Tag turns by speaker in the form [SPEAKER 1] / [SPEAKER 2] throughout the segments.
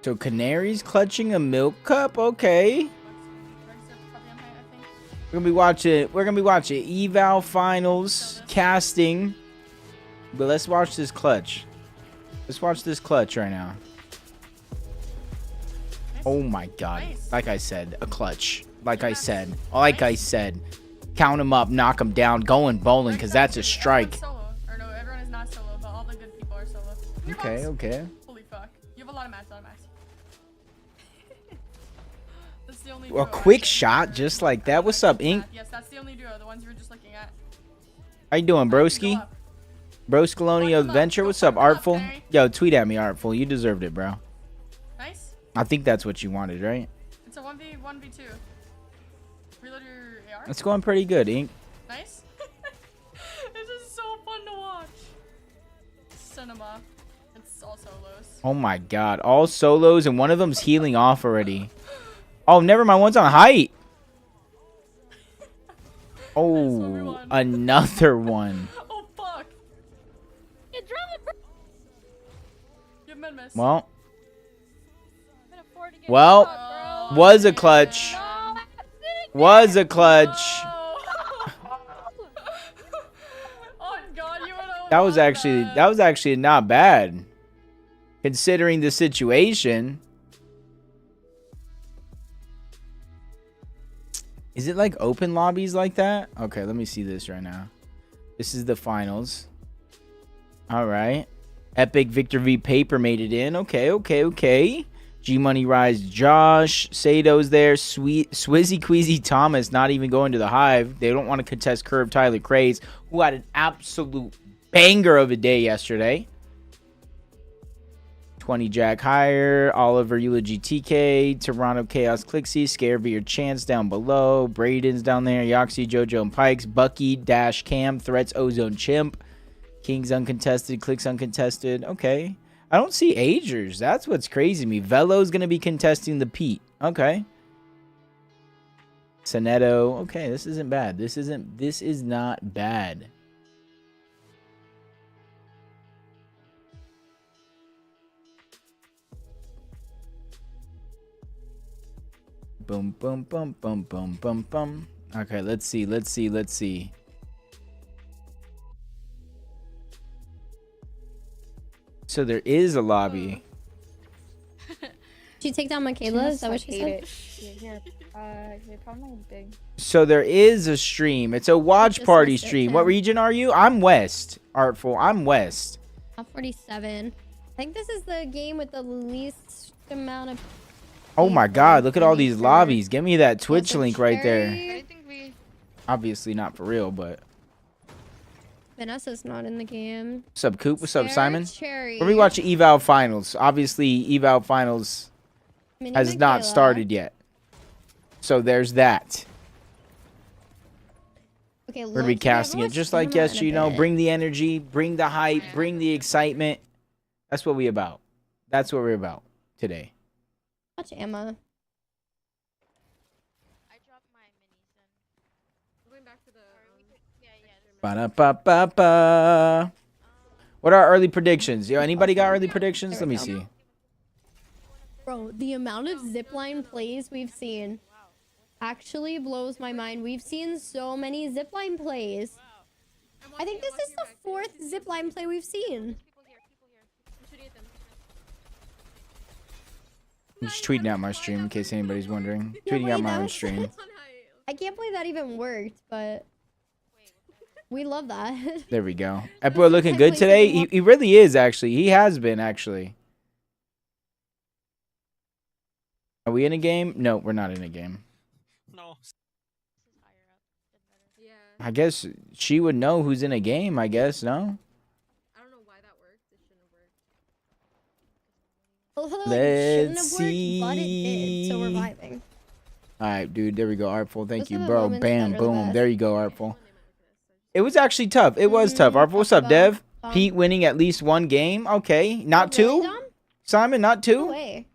[SPEAKER 1] So Canary's clutching a milk cup. Okay. We're gonna be watching eval finals casting. But let's watch this clutch. Let's watch this clutch right now. Oh my god. Like I said, a clutch. Like I said. Count them up, knock them down, going bowling, because that's a strike.
[SPEAKER 2] Or no, everyone is not solo, but all the good people are solo.
[SPEAKER 1] Okay, okay.
[SPEAKER 2] Holy fuck. You have a lot of mats, That's the only
[SPEAKER 1] A
[SPEAKER 2] duo,
[SPEAKER 1] quick
[SPEAKER 2] actually.
[SPEAKER 1] shot just like that. What's up, Ink?
[SPEAKER 2] Yes, that's the only duo, the ones you were just looking at.
[SPEAKER 1] How you doing, broski? Broscolonial Adventure. What's up, Artful? Yo, tweet at me, Artful. You deserved it, bro.
[SPEAKER 2] Nice.
[SPEAKER 1] I think that's what you wanted, right?
[SPEAKER 2] It's a 1v2. Reload your AR.
[SPEAKER 1] It's going pretty good, Ink.
[SPEAKER 2] Nice. This is so fun to watch. Cinema. It's all solos.
[SPEAKER 1] Oh my god. All solos and one of them's healing off already. Oh, never mind. One's on height. Oh, another one.
[SPEAKER 2] Oh, fuck.
[SPEAKER 1] Well, was a clutch. Was a clutch.
[SPEAKER 2] Oh god, you
[SPEAKER 1] That was actually not bad, considering the situation. Is it like open lobbies like that? Okay, let me see this right now. This is the finals. All right. Epic Victor V Paper made it in. Okay. G Money Rise Josh. Sato's there. Swizzy Queasy Thomas not even going to the Hive. They don't want to contest Curve Tyler Craze, who had an absolute banger of a day yesterday. 20 Jack Higher, Oliver Eulogy TK, Toronto Chaos Clixie, Scare Your Chance down below, Braden's down there, Yoxie, Jojo and Pikes, Bucky, Dash Cam, Threats, Ozone Chimp, Kings Uncontested, Clicks Uncontested. Okay. I don't see Agers. That's what's crazy to me. Velo's going to be contesting the Pete. Okay. Sonetto. Okay, this isn't bad. This is not bad. Boom, boom, boom, boom, boom, boom, boom. Okay, let's see. So there is a lobby.
[SPEAKER 3] Did you take down Michaela? Is that what she said?
[SPEAKER 1] So there is a stream. It's a watch party stream. What region are you? I'm West. Artful. I'm West.
[SPEAKER 3] 47. I think this is the game with the least amount of...
[SPEAKER 1] Oh my god, look at all these lobbies. Give me that Twitch link right there. Obviously not for real, but...
[SPEAKER 3] Vanessa's not in the game.
[SPEAKER 1] What's up, Coop? What's up, Simon?
[SPEAKER 3] Cherry.
[SPEAKER 1] We're rewatching Eval Finals. Obviously, Eval Finals has not started yet. So there's that.
[SPEAKER 3] Okay,
[SPEAKER 1] we're going to be casting it just like yesterday, you know. Bring the energy, bring the hype, bring the excitement. That's what we're about. That's what we're about today.
[SPEAKER 3] Watch Emma.
[SPEAKER 4] I dropped my minis then.
[SPEAKER 2] Going back to the
[SPEAKER 1] Ba-da-ba-ba-ba. What are our early predictions? Yo, anybody got early predictions? Let me see.
[SPEAKER 3] Bro, the amount of zipline plays we've seen actually blows my mind. We've seen so many zipline plays. I think this is the 4th zipline play we've seen.
[SPEAKER 1] I'm just tweeting out my stream in case anybody's wondering. Tweeting out my own stream.
[SPEAKER 3] I can't believe that even worked, but we love that.
[SPEAKER 1] There we go. Epo looking good today. He really is, actually. He has been, actually. Are we in a game? No, we're not in a game.
[SPEAKER 4] No.
[SPEAKER 1] I guess she would know who's in a game, I guess, no?
[SPEAKER 2] I don't know why that worked. It shouldn't have worked.
[SPEAKER 1] Let's see.
[SPEAKER 3] But it did, so we're vibing.
[SPEAKER 1] Alright, dude. There we go, Artful. Thank
[SPEAKER 3] Those
[SPEAKER 1] you,
[SPEAKER 3] are the
[SPEAKER 1] bro.
[SPEAKER 3] moments
[SPEAKER 1] Bam,
[SPEAKER 3] that are the
[SPEAKER 1] boom.
[SPEAKER 3] best.
[SPEAKER 1] There you go, Artful. It was actually tough. It was tough. Artful, what's up, Dev? Pete winning at least one game. Okay. Not two? Simon, not two?
[SPEAKER 3] No way.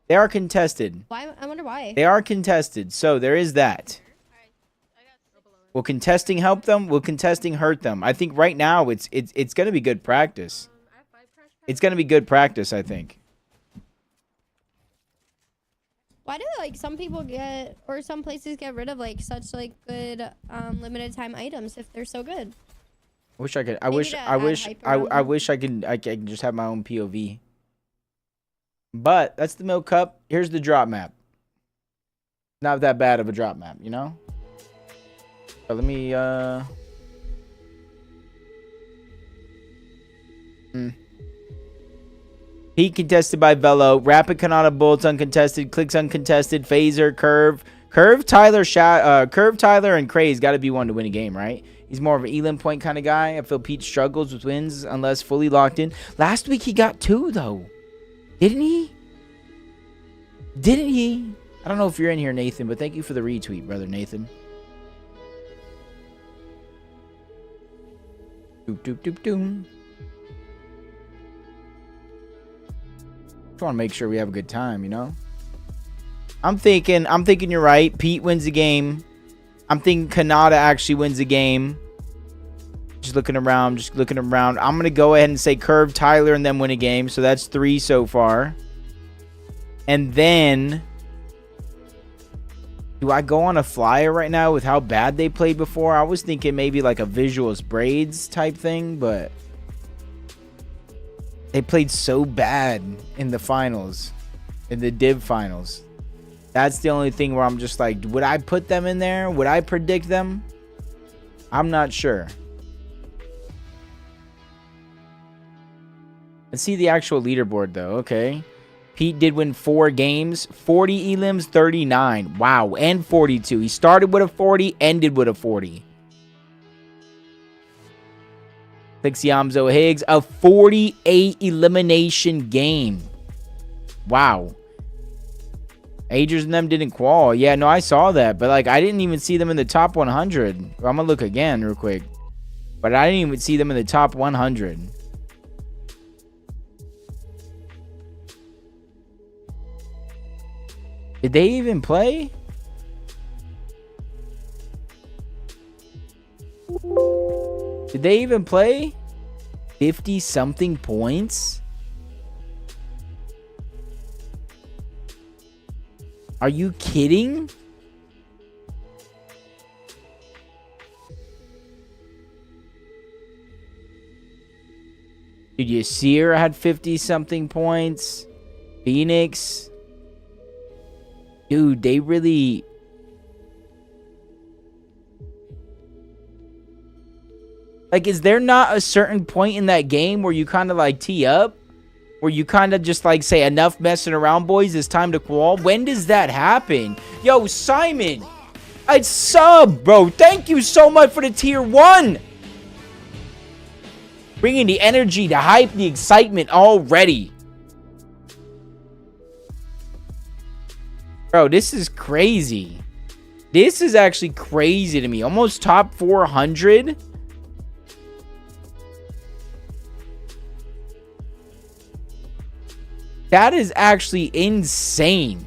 [SPEAKER 1] They are contested.
[SPEAKER 3] Why? I wonder why.
[SPEAKER 1] They are contested. So there is that. Will contesting help them? Will contesting hurt them? I think right now it's going to be good practice. It's going to be good practice, I think.
[SPEAKER 3] Why do like some people get or some places get rid of like such like good limited time items if they're so good?
[SPEAKER 1] Wish I could. I
[SPEAKER 3] Maybe
[SPEAKER 1] wish.
[SPEAKER 3] to
[SPEAKER 1] I
[SPEAKER 3] add
[SPEAKER 1] wish.
[SPEAKER 3] hype around
[SPEAKER 1] I
[SPEAKER 3] them.
[SPEAKER 1] wish I could. I can just have my own POV. But that's the milk cup. Here's the drop map. Not that bad of a drop map, you know. So let me. Heat contested by Velo. Rapid Kanata Bolts uncontested. Clicks uncontested. Phaser. Curve. Curve Tyler and Craze got to be one to win a game, right? He's more of an Elam point kind of guy. I feel Pete struggles with wins unless fully locked in. Last week he got 2 though. Didn't he? Didn't he? I don't know if you're in here, Nathan, but thank you for the retweet, brother Nathan. Doop doop doop doom. Just want to make sure we have a good time, you know? I'm thinking you're right. Pete wins the game. I'm thinking Kanata actually wins the game. Just looking around. I'm going to go ahead and say Curve, Tyler, and then win a game. So that's 3 so far. And then, do I go on a flyer right now with how bad they played before? I was thinking maybe like a Visuals Braids type thing, but they played so bad in the finals, in the Div finals. That's the only thing where I'm just like, would I put them in there? Would I predict them? I'm not sure. Let's see the actual leaderboard though. Okay. Pete did win 4 games, 40 elims, 39. Wow, and 42. He started with a 40, ended with a 40. Lixiamzo Higgs, a 48 elimination game. Wow. Agers and them didn't qual. Yeah, no, I saw that. But, like, I didn't even see them in the top 100. I'm going to look again real quick. But I didn't even see them in the top 100. Did they even play? Did they even play? 50-something points? Are you kidding? Dude, Yasir had 50-something points. Phoenix. Dude, they really... Like, is there not a certain point in that game where you kind of, like, tee up? Where you kind of just, like, say, enough messing around, boys. It's time to qual. When does that happen? Yo, Simon. I'd sub, bro. Thank you so much for the tier 1. Bringing the energy, the hype, the excitement already. Bro, this is crazy. This is actually crazy to me. Almost top 400. That is actually insane.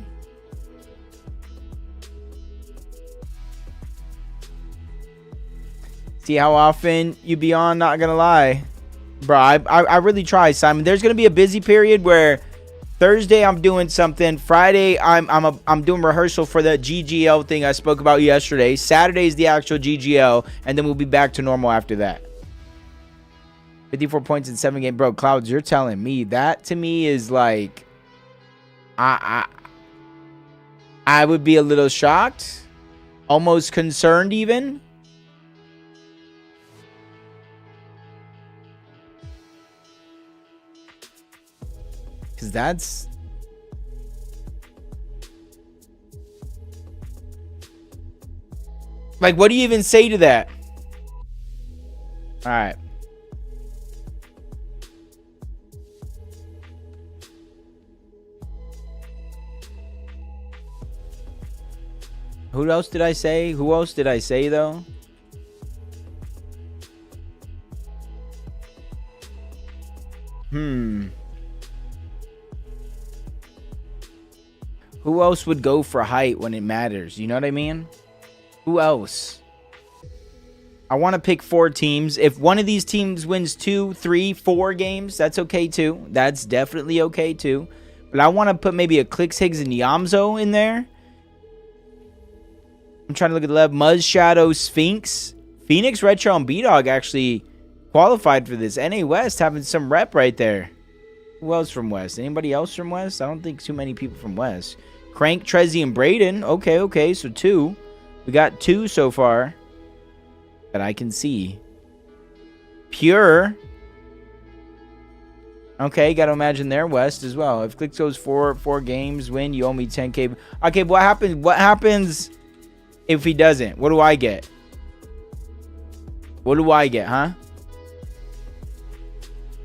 [SPEAKER 1] See how often you be on, not gonna lie. Bro, I really try, Simon. There's gonna be a busy period where Thursday I'm doing something. Friday I'm doing rehearsal for the GGL thing I spoke about yesterday. Saturday is the actual GGL, and then we'll be back to normal after that. 54 points in 7 games. Bro, Clouds, you're telling me. That to me is like... I would be a little shocked. Almost concerned even. Because that's... Like, what do you even say to that? Alright. Who else did I say? Who else did I say, though? Who else would go for height when it matters? You know what I mean? Who else? I want to pick 4 teams. If one of these teams wins 2, 3, 4 games, that's okay too. That's definitely okay too. But I want to put maybe a Clicks, Higgs, and Yamzo in there. I'm trying to look at the left. Muzz, Shadow, Sphinx. Phoenix, Retro, and B-Dog actually qualified for this. NA West having some rep right there. Who else from West? Anybody else from West? I don't think too many people from West. Crank, Trezzy, and Braden. Okay. So 2. We got 2 so far that I can see. Pure. Okay, got to imagine they're West as well. If Clicks goes 4 games, win, you owe me 10K. Okay, what happens if he doesn't? What do I get? What do I get, huh?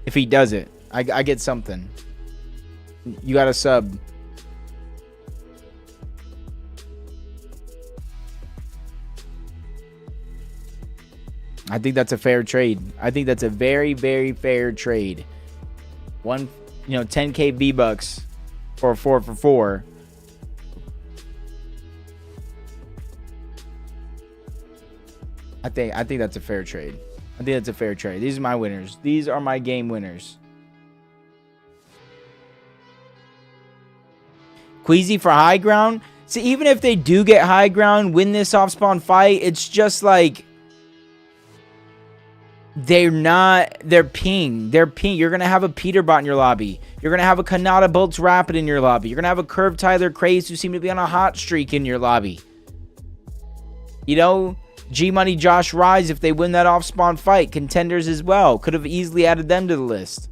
[SPEAKER 1] If he does it, I get something. You got a sub. I think that's a fair trade. I think that's a very, very fair trade. 10K V-Bucks for 4 for 4. I think that's a fair trade. I think that's a fair trade. These are my winners. These are my game winners. Queasy for high ground. See, even if they do get high ground, win this off spawn fight, it's just like they're ping. You're going to have a Peterbot in your lobby. You're going to have a Kanata Bolts Rapid in your lobby. You're going to have a Curve Tyler Craze who seem to be on a hot streak in your lobby. You know, G-Money Josh Rise, if they win that off spawn fight, contenders as well. Could have easily added them to the list.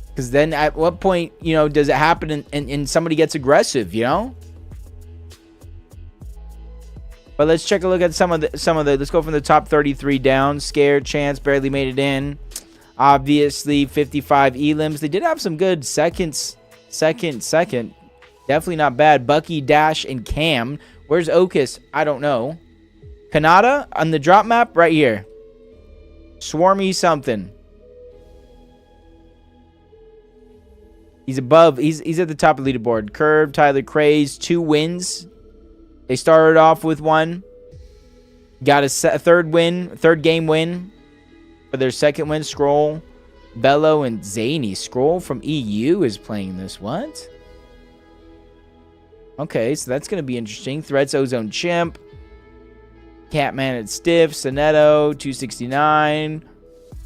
[SPEAKER 1] Because then at what point, does it happen and somebody gets aggressive, But let's check a look at some of the. Let's go from the top 33 down. Scared, Chance barely made it in. Obviously, 55 elims. They did have some good seconds. Second. Definitely not bad. Bucky, Dash, and Cam. Where's Okus? I don't know. Kanata on the drop map right here. Swarmy something. He's above. He's at the top of the leaderboard. Curve, Tyler Craze, 2 wins. They started off with 1. Got a third game win. For their second win, Scroll, Bello, and Zany. Scroll from EU is playing this. What? Okay, so that's going to be interesting. Threats, Ozone Chimp. Catman at Stiff. Sonetto, 269.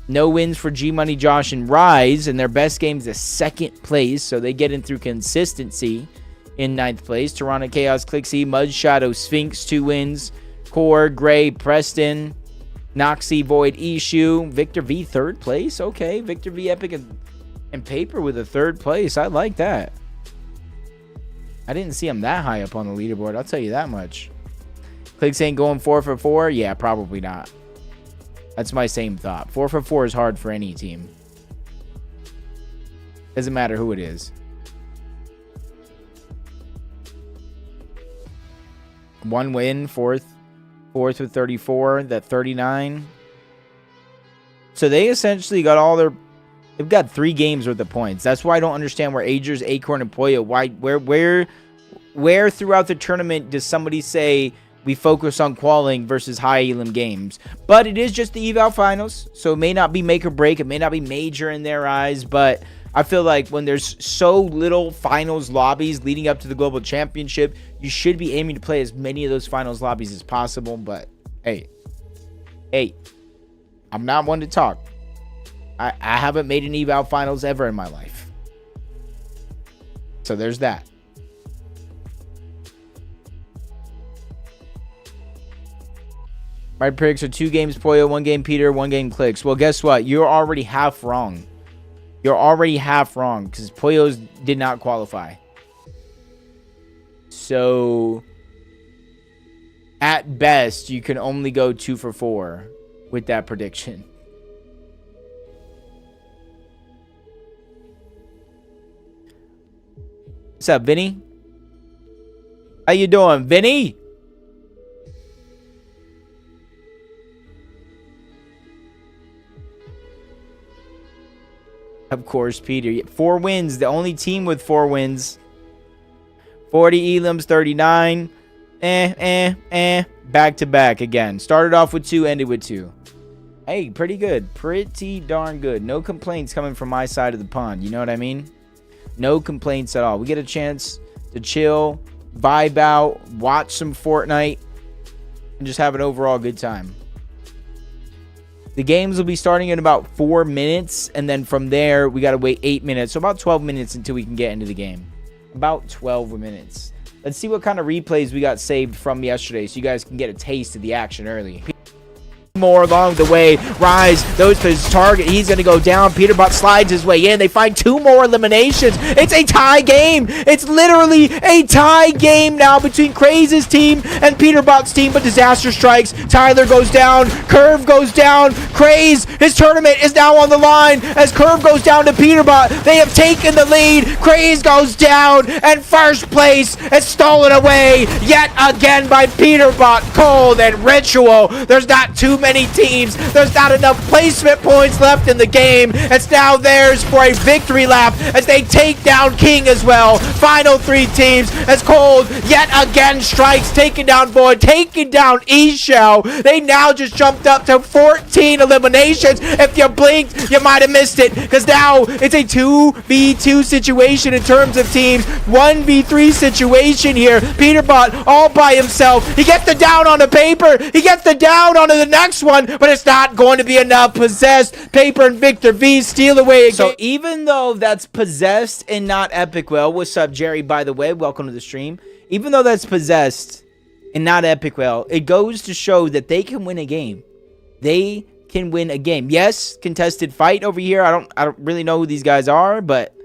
[SPEAKER 1] No wins for G-Money, Josh, and Rise. And their best game is a 2nd place. So they get in through consistency in 9th place. Toronto Chaos, Clixie, Mud Shadow, Sphinx, 2 wins. Core, Gray, Preston, Noxie, Void, Ishu. Victor V, 3rd place. Okay, Victor V, Epic, and Paper with a 3rd place. I like that. I didn't see him that high up on the leaderboard. I'll tell you that much. Clicks ain't going 4 for 4? Yeah, probably not. That's my same thought. 4 for 4 is hard for any team. Doesn't matter who it is. 1 win, 4th with 34. That 39. So they essentially got all their. They've got 3 games worth of points. That's why I don't understand where Agers, Acorn, and Poyo. Where throughout the tournament does somebody say we focus on qualing versus high elim games? But it is just the eval finals, so it may not be make or break. It may not be major in their eyes, but I feel like when there's so little finals lobbies leading up to the global championship, you should be aiming to play as many of those finals lobbies as possible. But hey, I'm not one to talk. I haven't made an eval finals ever in my life. So there's that. My predicts are 2 games Poyo, 1 game Peter, 1 game Clicks. Well, guess what? You're already half wrong. You're already half wrong because Poyos did not qualify. So, at best, you can only go 2 for 4 with that prediction. What's up, Vinny? How you doing, Vinny? Of course, Peter. 4 wins. The only team with 4 wins. 40 elims, 39. Back to back again. Started off with 2, ended with 2. Hey, pretty good. Pretty darn good. No complaints coming from my side of the pond. You know what I mean? No complaints at all. We get a chance to chill, vibe out, watch some Fortnite, and just have an overall good time. The games will be starting in about 4 minutes, and then from there, we got to wait 8 minutes. So about 12 minutes until we can get into the game. About 12 minutes. Let's see what kind of replays we got saved from yesterday so you guys can get a taste of the action early. More along the way. Rise goes to his target. He's going to go down. Peterbot slides his way in. They find 2 more eliminations. It's a tie game. It's literally a tie game now between Craze's team and Peterbot's team, but disaster strikes. Tyler goes down. Curve goes down. Craze, his tournament is now on the line as Curve goes down to Peterbot. They have taken the lead. Craze goes down, and first place is stolen away yet again by Peterbot, Cold, and Ritual. There's not too many teams. There's not enough placement points left in the game. It's now theirs for a victory lap as they take down King as well. Final 3 teams as Cold yet again strikes, taking down Void, taking down E-Shell. They now just jumped up to 14 eliminations. If you blinked, you might have missed it, because now it's a 2v2 situation in terms of teams. 1v3 situation here. Peterbot all by himself. He gets the down on the paper. He gets the down onto the next one, but it's not going to be enough. Possessed, Paper, and Victor V steal away again. So even though that's Possessed and not Epic Well, what's up, Jerry, by the way? Welcome to the stream. Even though that's Possessed and not Epic Well, it goes to show that they can win a game. They can win a game. Yes, contested fight over here. I don't really know who these guys are, but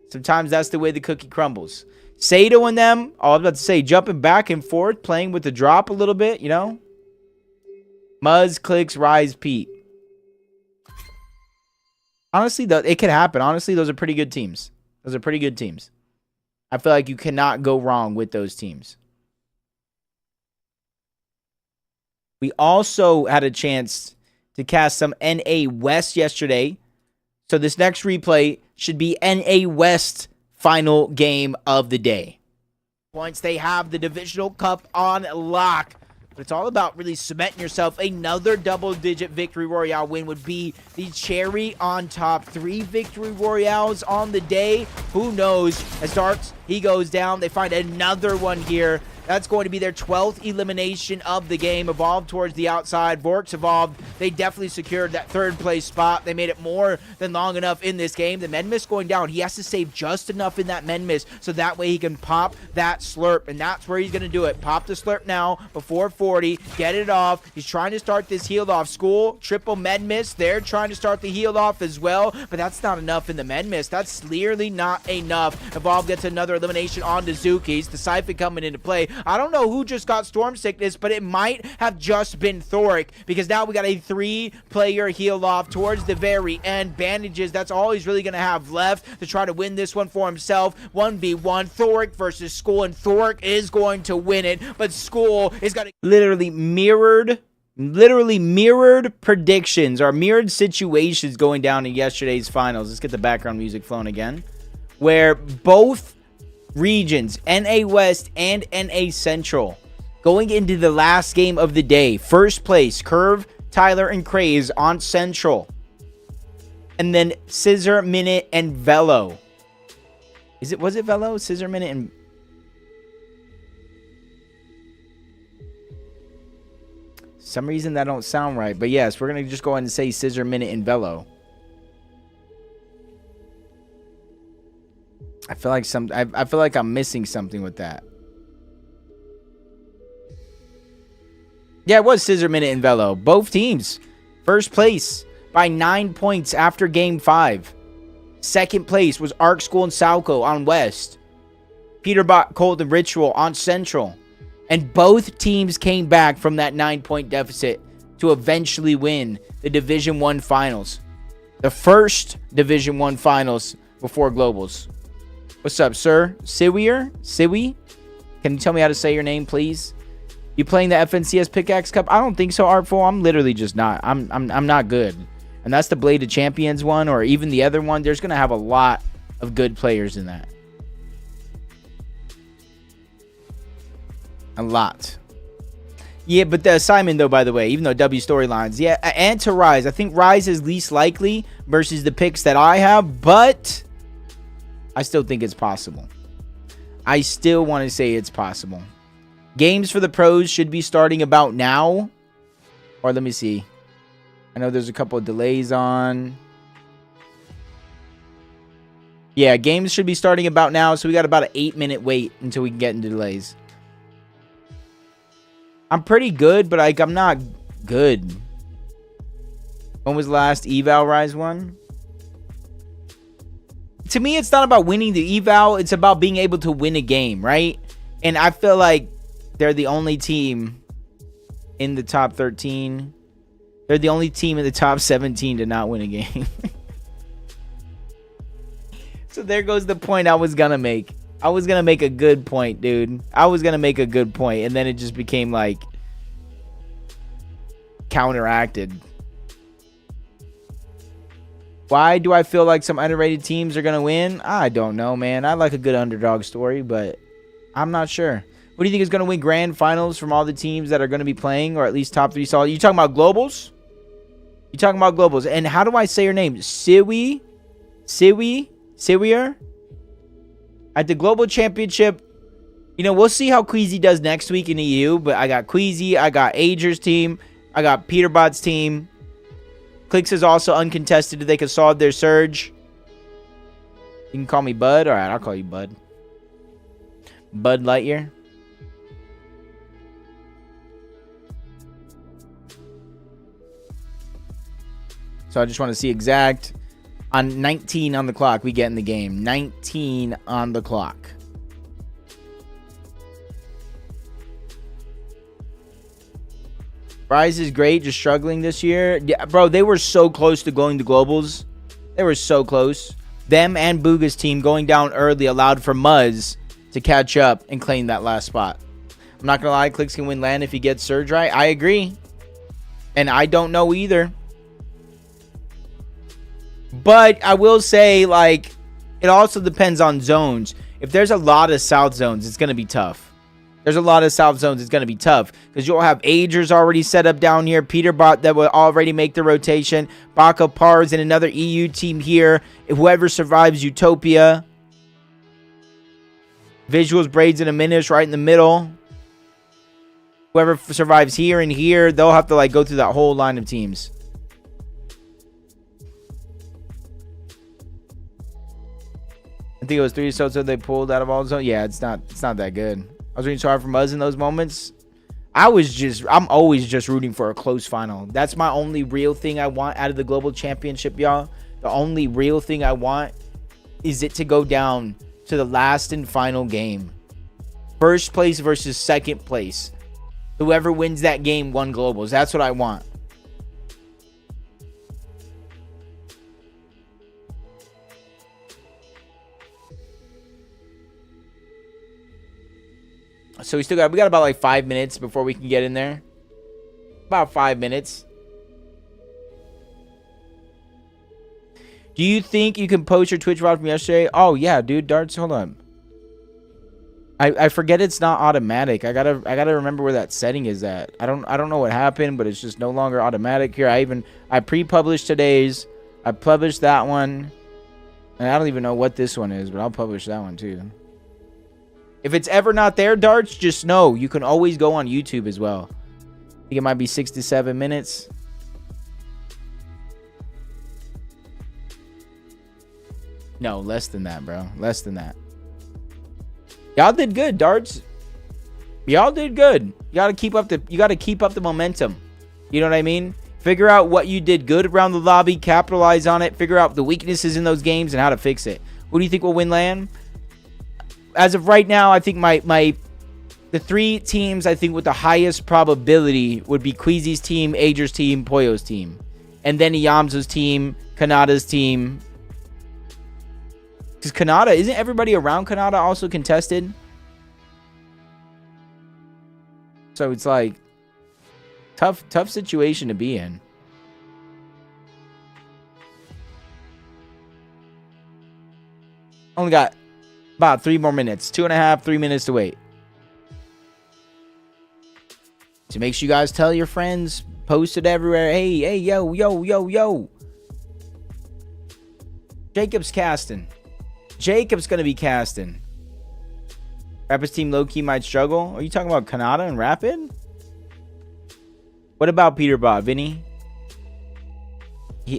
[SPEAKER 1] sometimes that's the way the cookie crumbles. Sato and them, I was about to say, jumping back and forth, playing with the drop a little bit, you know? Muzz, Clicks, Rise, Pete. Honestly, though, it could happen. Honestly, those are pretty good teams. Those are pretty good teams. I feel like you cannot go wrong with those teams. We also had a chance to cast some NA West yesterday. So this next replay should be NA West final game of the day. Once they have the Divisional Cup on lock. But it's all about really cementing yourself. Another double-digit Victory Royale win would be the cherry on top. 3 Victory Royales on the day. Who knows? As Darks, he goes down. They find another one here. That's going to be their 12th elimination of the game. Evolved towards the outside. Vorks evolved. They definitely secured that 3rd place spot. They made it more than long enough in this game. The Menmis going down. He has to save just enough in that Menmis so that way he can pop that slurp. And that's where he's going to do it. Pop the slurp now before 40. Get it off. He's trying to start this healed off. School, triple Menmis. They're trying to start the healed off as well. But that's not enough in the Menmis. That's clearly not enough. Evolve gets another elimination on to Zuki's. The Siphon coming into play. I don't know who just got Storm Sickness, but it might have just been Thoric, because now we got a 3-player heal off towards the very end. Bandages, that's all he's really going to have left to try to win this one for himself. 1v1, Thoric versus School, and Thoric is going to win it, but School is going to literally mirrored predictions or mirrored situations going down in yesterday's finals. Let's get the background music flowing again, where both regions, NA West and NA Central, going into the last game of the day. First place, Curve, Tyler, and Craze on Central. And then Scissor, Minute, and Velo. Was it Velo? Scissor, Minute, and... some reason that don't sound right. But yes, we're going to just go ahead and say Scissor, Minute, and Velo. I feel like I'm missing something with that. Yeah, it was Scissor, Minute, and Velo. Both teams first place by 9 points after game 5. Second place was Arc School and Salco on West. Peterbot, Cold, and Ritual on Central. And both teams came back from that 9-point deficit to eventually win the Division 1 finals. The first Division 1 finals before Globals. What's up, sir? Siwi? Can you tell me how to say your name, please? You playing the FNCS Pickaxe Cup? I don't think so, Artful. I'm literally just not. I'm not good. And that's the Blade of Champions one, or even the other one. There's going to have a lot of good players in that. A lot. Yeah, but the assignment, though, by the way, even though W storylines, yeah, and to Rise. I think Rise is least likely versus the picks that I have, but I still think it's possible. I still want to say it's possible. Games for the pros should be starting about now. Or let me see. I know there's a couple of delays on. Yeah, games should be starting about now, so we got about an 8-minute wait until we can get into delays. I'm pretty good, but like I'm not good. When was the last eval Rise one? To me, it's not about winning the eval. It's about being able to win a game, right? And I feel like they're the only team in the top 13. They're the only team in the top 17 to not win a game. So there goes the point I was going to make. I was going to make a good point, dude. I was going to make a good point, and then it just became like counteracted. Why do I feel like some underrated teams are going to win? I don't know, man. I like a good underdog story, but I'm not sure. Who do you think is going to win grand finals from all the teams that are going to be playing, or at least top 3 solid? You talking about globals? You talking about globals? And how do I say your name? Siwi? Siwier? At the global championship, you know, we'll see how Queasy does next week in EU, but I got Queasy, I got Ager's team, I got Peterbot's team. Clicks is also uncontested if they can solve their surge. You can call me Bud. All right, I'll call you Bud. Bud Lightyear. So I just want to see exact. On 19 on the clock, we get in the game. 19 on the clock. Rise is great, just struggling this year. Yeah, bro, they were so close to going to globals. They were so close. Them and Booga's team going down early allowed for Muzz to catch up and claim that last spot. I'm not going to lie, Clicks can win land if he gets Surge right. I agree. And I don't know either. But I will say, like, it also depends on zones. If there's a lot of south zones, it's going to be tough. There's a lot of south zones. It's going to be tough because you'll have Agers already set up down here. Peterbot that will already make the rotation. Baka Pars and another EU team here. Whoever survives Utopia. Visuals, Braids, and a Minish right in the middle. Whoever survives here and here, they'll have to like go through that whole line of teams. I think it was 3 so they pulled out of all zones. Yeah, it's not that good. I was rooting so hard for Muzz in those moments. I'm always just rooting for a close final. That's my only real thing I want out of the global championship, y'all. The only real thing I want is it to go down to the last and final game. First place versus second place. Whoever wins that game won globals. That's what I want. So we got about like 5 minutes before we can get in there. About 5 minutes. Do you think you can post your Twitch VOD from yesterday? Oh yeah, dude. Darts, hold on. I forget it's not automatic. I gotta remember where that setting is at. I don't know what happened, but it's just no longer automatic here. I pre-published today's. I published that one. And I don't even know what this one is, but I'll publish that one too. If it's ever not there, Darts, just know you can always go on YouTube as well. I think it might be 6 to 7 minutes. No, less than that, bro. Less than that. Y'all did good, Darts. Y'all did good. You gotta keep up the momentum. You know what I mean? Figure out what you did good around the lobby, capitalize on it, figure out the weaknesses in those games and how to fix it. Who do you think will win LAN? As of right now, I think the 3 teams I think with the highest probability would be Queasy's team, Ager's team, Poyo's team. And then Iyamzo's team, Kanada's team. Because Kanada, isn't everybody around Kanada also contested? So it's like tough situation to be in. Only got about 3 more minutes. 2.5, 3 minutes to wait. So make sure you guys tell your friends, post it everywhere. Hey, yo, yo, yo, yo. Jacob's casting. Jacob's going to be casting. Rapids team low-key might struggle. Are you talking about Kanata and Rapid? What about Peterbot, Vinny?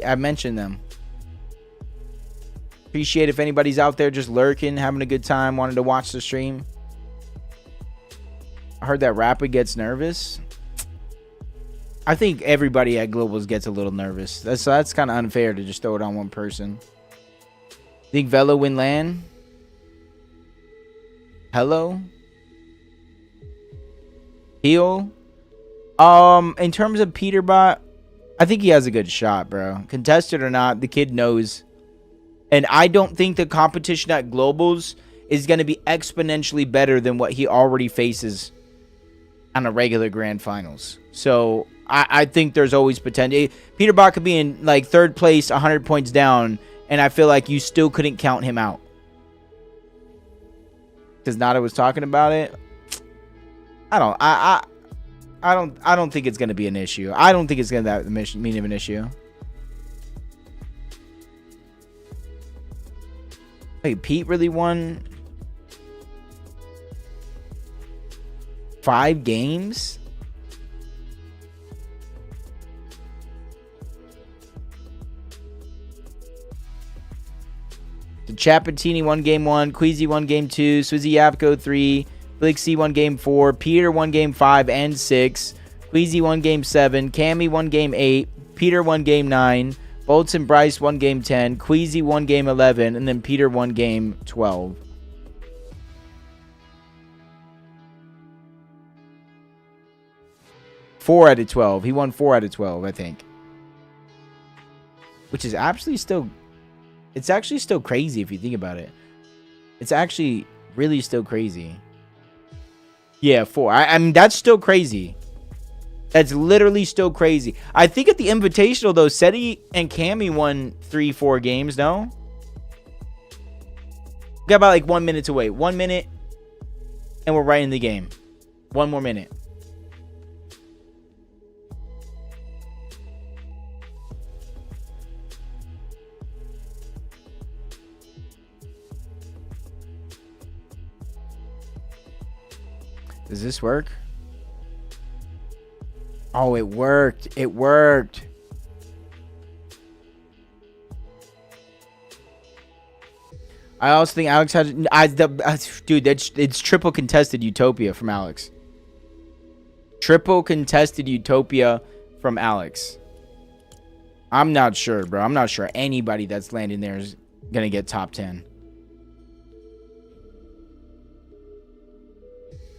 [SPEAKER 1] I mentioned them. Appreciate if anybody's out there just lurking, having a good time, wanted to watch the stream. I heard that Rapid gets nervous. I think everybody at Globals gets a little nervous. That's kind of unfair to just throw it on one person. Think Velo win LAN? Hello? Heal? In terms of Peterbot, I think he has a good shot, bro. Contested or not, the kid knows. And I don't think the competition at Globals is going to be exponentially better than what he already faces on a regular grand finals. So I think there's always potential. Peterbot could be in like third place, 100 points down, and I feel like you still couldn't count him out. Because Nada was talking about it. I don't think it's going to be an issue. I don't think it's going to be that mean of an issue. Wait, Pete really won 5 games? The Chapatini won game 1, Queasy won game 2, Swizzy Yapko 3, Blixie won game 4, Peter won game 5 and 6, Queasy won game 7, Cammy won game 8, Peter won game 9, Bolts and Bryce won game 10, Queasy won game 11, and then Peter won game 12. Four out of 12. He won 4 out of 12, I think. Which is actually still... It's actually still crazy if you think about it. It's actually really still crazy. Yeah, 4. I mean, that's still crazy. That's literally still crazy. I think at the Invitational, though, Seti and Cammy won 3-4 games, no? We got about like 1 minute to wait. 1 minute, and we're right in the game. 1 more minute. Does this work? Oh, it worked. It worked. I also think Alex had... dude, it's triple contested Utopia from Alex. Triple contested Utopia from Alex. I'm not sure, bro. I'm not sure anybody that's landing there is going to get top 10.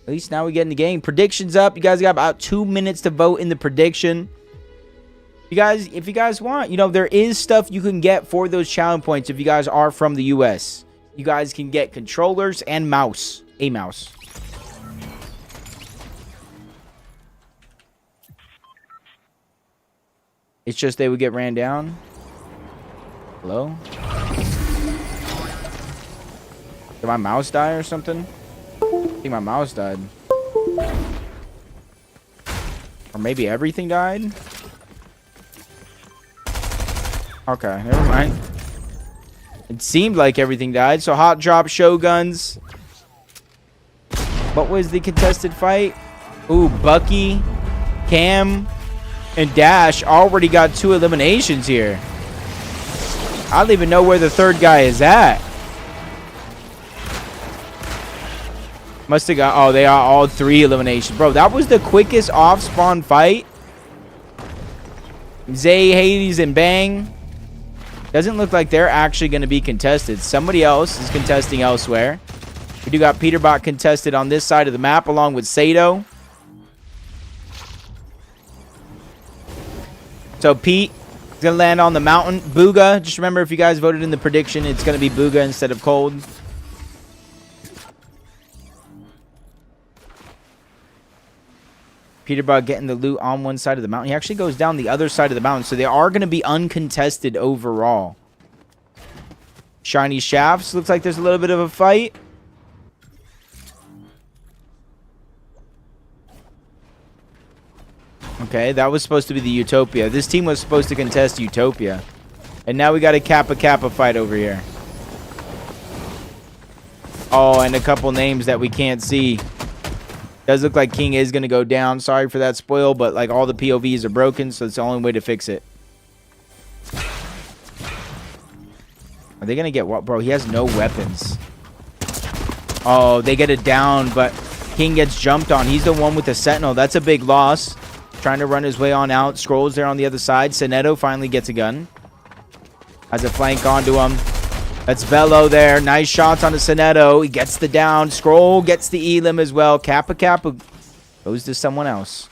[SPEAKER 1] At least now we get in the game. Predictions up. You guys got about 2 minutes to vote in the prediction. If you guys want, you know, there is stuff you can get for those challenge points if you guys are from the US. You guys can get controllers and mouse. A mouse. It's just they would get ran down. Hello? Did my mouse die or something? I think my mouse died. Or maybe everything died? Okay, never mind. It seemed like everything died. So hot drop shoguns. What was the contested fight? Ooh, Bucky, Cam, and Dash already got 2 eliminations here. I don't even know where the third guy is at. Must have got... Oh, they are all 3 eliminations. Bro, that was the quickest off-spawn fight. Zay, Hades, and Bang. Doesn't look like they're actually going to be contested. Somebody else is contesting elsewhere. We do got Peterbot contested on this side of the map along with Sato. So Pete is going to land on the mountain. Booga. Just remember, if you guys voted in the prediction, it's going to be Booga instead of Cold. Peterbot getting the loot on one side of the mountain. He actually goes down the other side of the mountain. So they are going to be uncontested overall. Shiny Shafts. Looks like there's a little bit of a fight. Okay, that was supposed to be the Utopia. This team was supposed to contest Utopia. And now we got a Kappa fight over here. Oh, and a couple names that we can't see. Does look like King is going to go down. Sorry for that spoil, but like all the POVs are broken, so it's the only way to fix it. Are they going to get what? Bro, he has no weapons. Oh, they get it down, but King gets jumped on. He's the one with the Sentinel. That's a big loss. Trying to run his way on out. Scrolls there on the other side. Sinetto finally gets a gun. Has a flank onto him. That's Velo there. Nice shots on the Sinetto. He gets the down. Scroll gets the Elim as well. Kappa goes to someone else.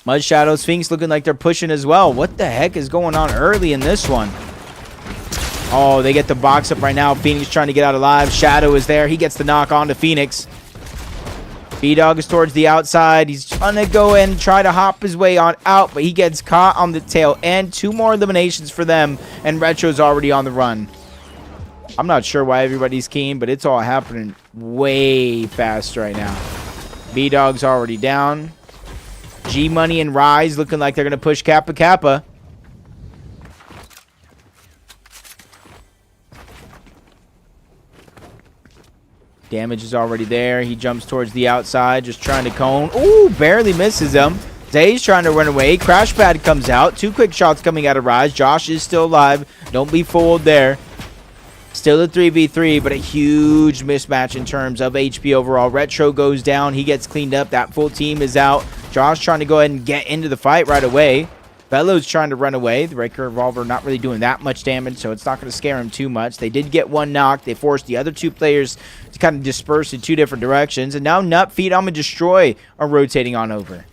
[SPEAKER 1] Mud Shadow Sphinx looking like they're pushing as well. What the heck is going on early in this one? Oh, they get the box up right now. Phoenix trying to get out alive. Shadow is there. He gets the knock on to Phoenix. B-Dog is towards the outside. He's trying to go in and try to hop his way on out, but he gets caught on the tail end. 2 more eliminations for them, and Retro's already on the run. I'm not sure why everybody's keen, but it's all happening way fast right now. B-Dog's already down. G-Money and Rise looking like they're going to push Kappa. Damage is already there. He jumps towards the outside, just trying to cone. Ooh, barely misses him. Zay's trying to run away. Crash Pad comes out. 2 quick shots coming out of Rise. Josh is still alive. Don't be fooled there. Still a 3v3, but a huge mismatch in terms of HP overall. Retro goes down. He gets cleaned up. That full team is out. Josh trying to go ahead and get into the fight right away. Velo's trying to run away. The Raker Revolver not really doing that much damage, so it's not going to scare him too much. They did get 1 knock. They forced the other 2 players to kind of disperse in 2 different directions. And now Nut, Feed, and Destroy are rotating on over.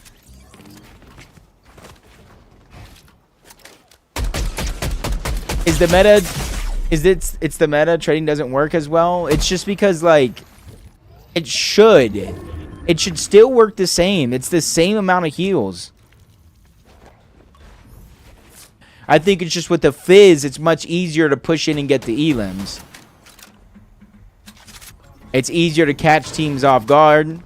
[SPEAKER 1] Is the meta... It's the meta. Trading doesn't work as well. It's just because, like, it should still work the same. It's the same amount of heals. I think it's just with the Fizz, it's much easier to push in and get the elims. It's easier to catch teams off guard.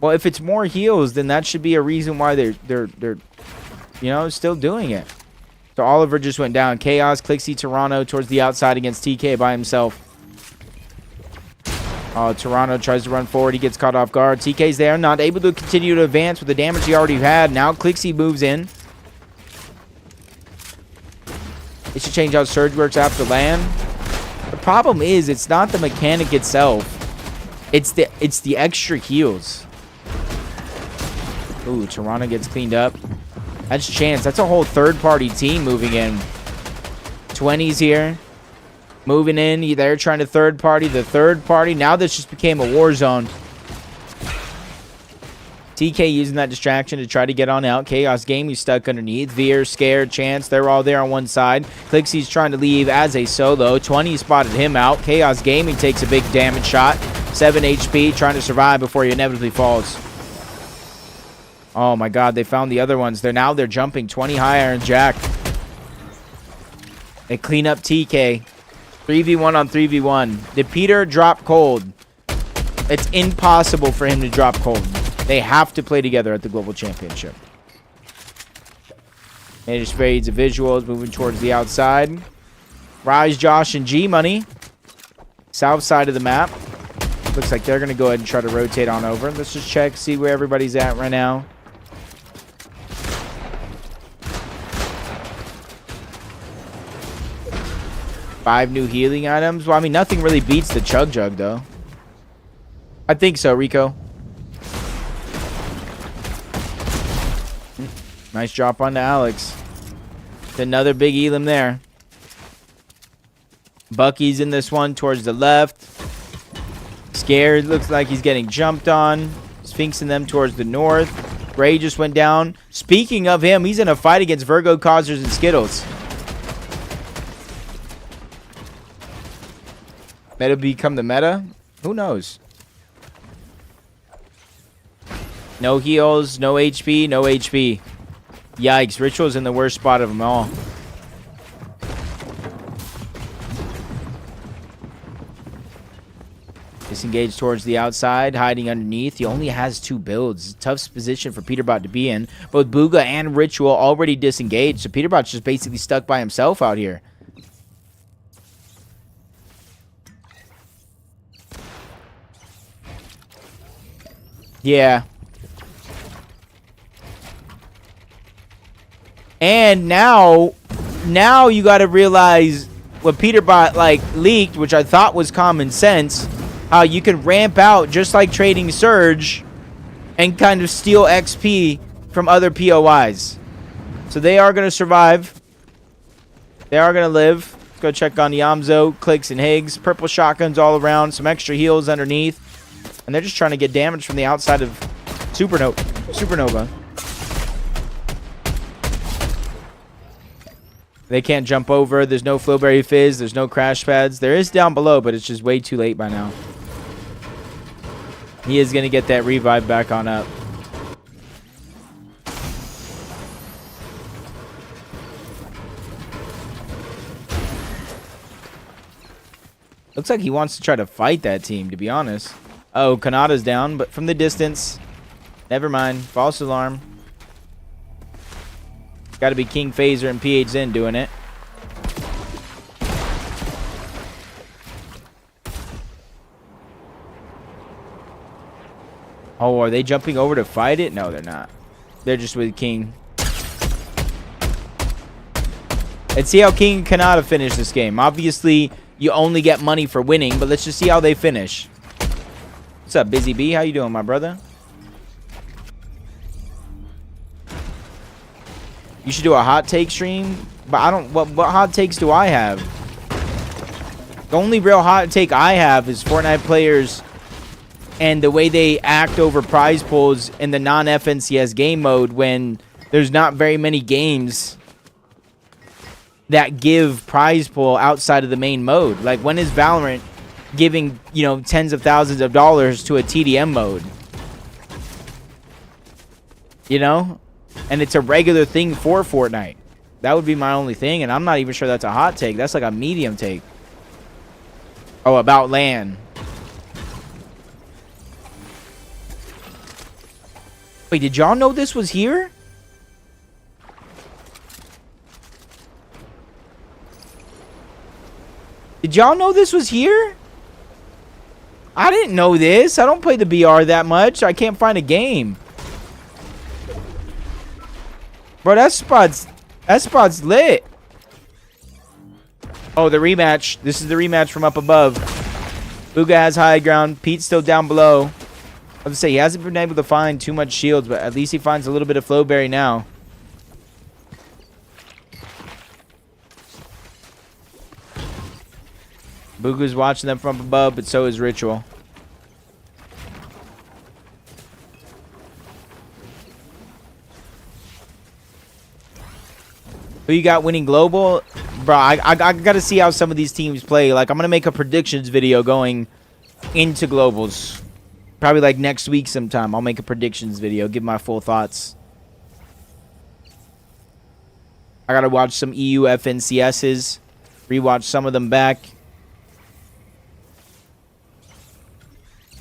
[SPEAKER 1] Well, if it's more heals, then that should be a reason why they're you know, still doing it. So Oliver just went down. Chaos, Clixie, Toronto towards the outside against TK by himself. Toronto tries to run forward. He gets caught off guard. TK's there, not able to continue to advance with the damage he already had. Now Clixie moves in. They should change how Surge works after land. The problem is, it's not the mechanic itself. It's the extra heals. Ooh, Toronto gets cleaned up. That's Chance. That's a whole third-party team moving in. 20's here. Moving in. They're trying to third-party. The third party. Now this just became a war zone. TK using that distraction to try to get on out. Chaos Gaming stuck underneath. Veer, Scared, Chance. They're all there on one side. Clixie's trying to leave as a solo. 20 spotted him out. Chaos Gaming takes a big damage shot. 7 HP. Trying to survive before he inevitably falls. Oh my god, they found the other ones. They're jumping 20 higher and Jack. They clean up TK. 3v1 on 3v1. Did Peter drop cold? It's impossible for him to drop cold. They have to play together at the Global Championship. Managed fades of visuals, moving towards the outside. Rise, Josh, and G-Money. South side of the map. Looks like they're going to go ahead and try to rotate on over. Let's just check, see where everybody's at right now. Five new healing items. Well, I mean, nothing really beats the Chug Jug, though. I think so, Rico. Nice drop onto Alex. Another big elim there. Bucky's in this one towards the left. Scared. Looks like he's getting jumped on. Sphinx and them towards the north. Ray just went down. Speaking of him, he's in a fight against Virgo, Causers, and Skittles. Meta become the meta? Who knows? No heals, no HP, no HP. Yikes, Ritual's in the worst spot of them all. Disengage towards the outside, hiding underneath. He only has 2 builds. Tough position for Peterbot to be in. Both Booga and Ritual already disengaged, so Peterbot's just basically stuck by himself out here. Yeah. And now you got to realize what Peterbot like leaked, which I thought was common sense, how you can ramp out just like trading Surge and kind of steal XP from other POIs. So they are going to survive. They are going to live. Let's go check on Yamzo, Clicks, and Higgs. Purple shotguns all around. Some extra heals underneath. And they're just trying to get damage from the outside of Supernova. They can't jump over. There's no Flowberry Fizz. There's no crash pads. There is down below, but it's just way too late by now. He is going to get that revive back on up. Looks like he wants to try to fight that team, to be honest. Oh, Kanata's down, but from the distance. Never mind. False alarm. Got to be King Phaser and PH Zen doing it. Oh, are they jumping over to fight it? No, they're not. They're just with King. Let's see how King and Kanata finish this game. Obviously, you only get money for winning, but let's just see how they finish. What's up, Busy B? How you doing, my brother? You should do a hot take stream, but I don't. What hot takes do I have? The only real hot take I have is Fortnite players and the way they act over prize pools in the non-FNCS game mode when there's not very many games that give prize pool outside of the main mode. Like, when is Valorant giving, you know, tens of thousands of dollars to a TDM mode? You know? And it's a regular thing for Fortnite. That would be my only thing, and I'm not even sure that's a hot take. That's like a medium take. Oh, about LAN. Wait, did y'all know this was here? Did y'all know this was here? I didn't know this. I don't play the BR that much. I can't find a game. Bro, that spot's lit. Oh, the rematch. This is the rematch from up above. Booga has high ground. Pete's still down below. I was gonna say, he hasn't been able to find too much shields, but at least he finds a little bit of Flowberry now. Booga's watching them from above, but so is Ritual. Who you got winning global? Bro, I gotta see how some of these teams play. Like, I'm gonna make a predictions video going into globals. Probably like next week sometime. I'll make a predictions video, give my full thoughts. I gotta watch some EU FNCSs. Rewatch some of them back.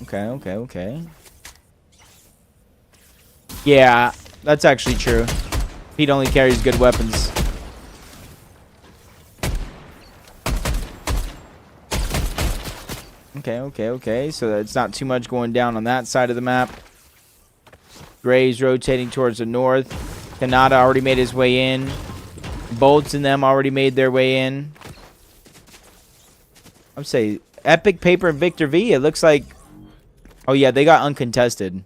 [SPEAKER 1] Okay. Yeah, that's actually true. Pete only carries good weapons. Okay. So it's not too much going down on that side of the map. Gray's rotating towards the north. Kanata already made his way in. Bolts and them already made their way in. I'm saying Epic, Paper, and Victor V. It looks like... Oh, yeah, they got uncontested.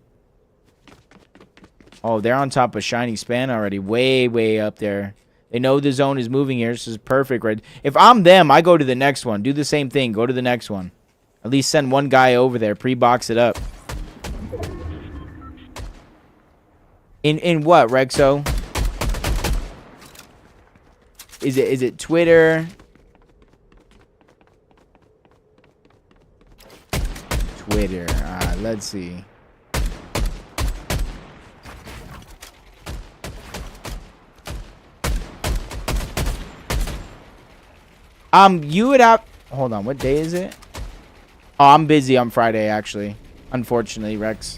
[SPEAKER 1] Oh, they're on top of Shining Span already. Way up there. They know the zone is moving here. This is perfect, right? If I'm them, I go to the next one. Do the same thing. Go to the next one. At least send one guy over there. Pre-box it up. In what, Rexo? Is it Twitter? Twitter. Let's see. You would have... Hold on. What day is it? Oh, I'm busy on Friday, actually. Unfortunately, Rex.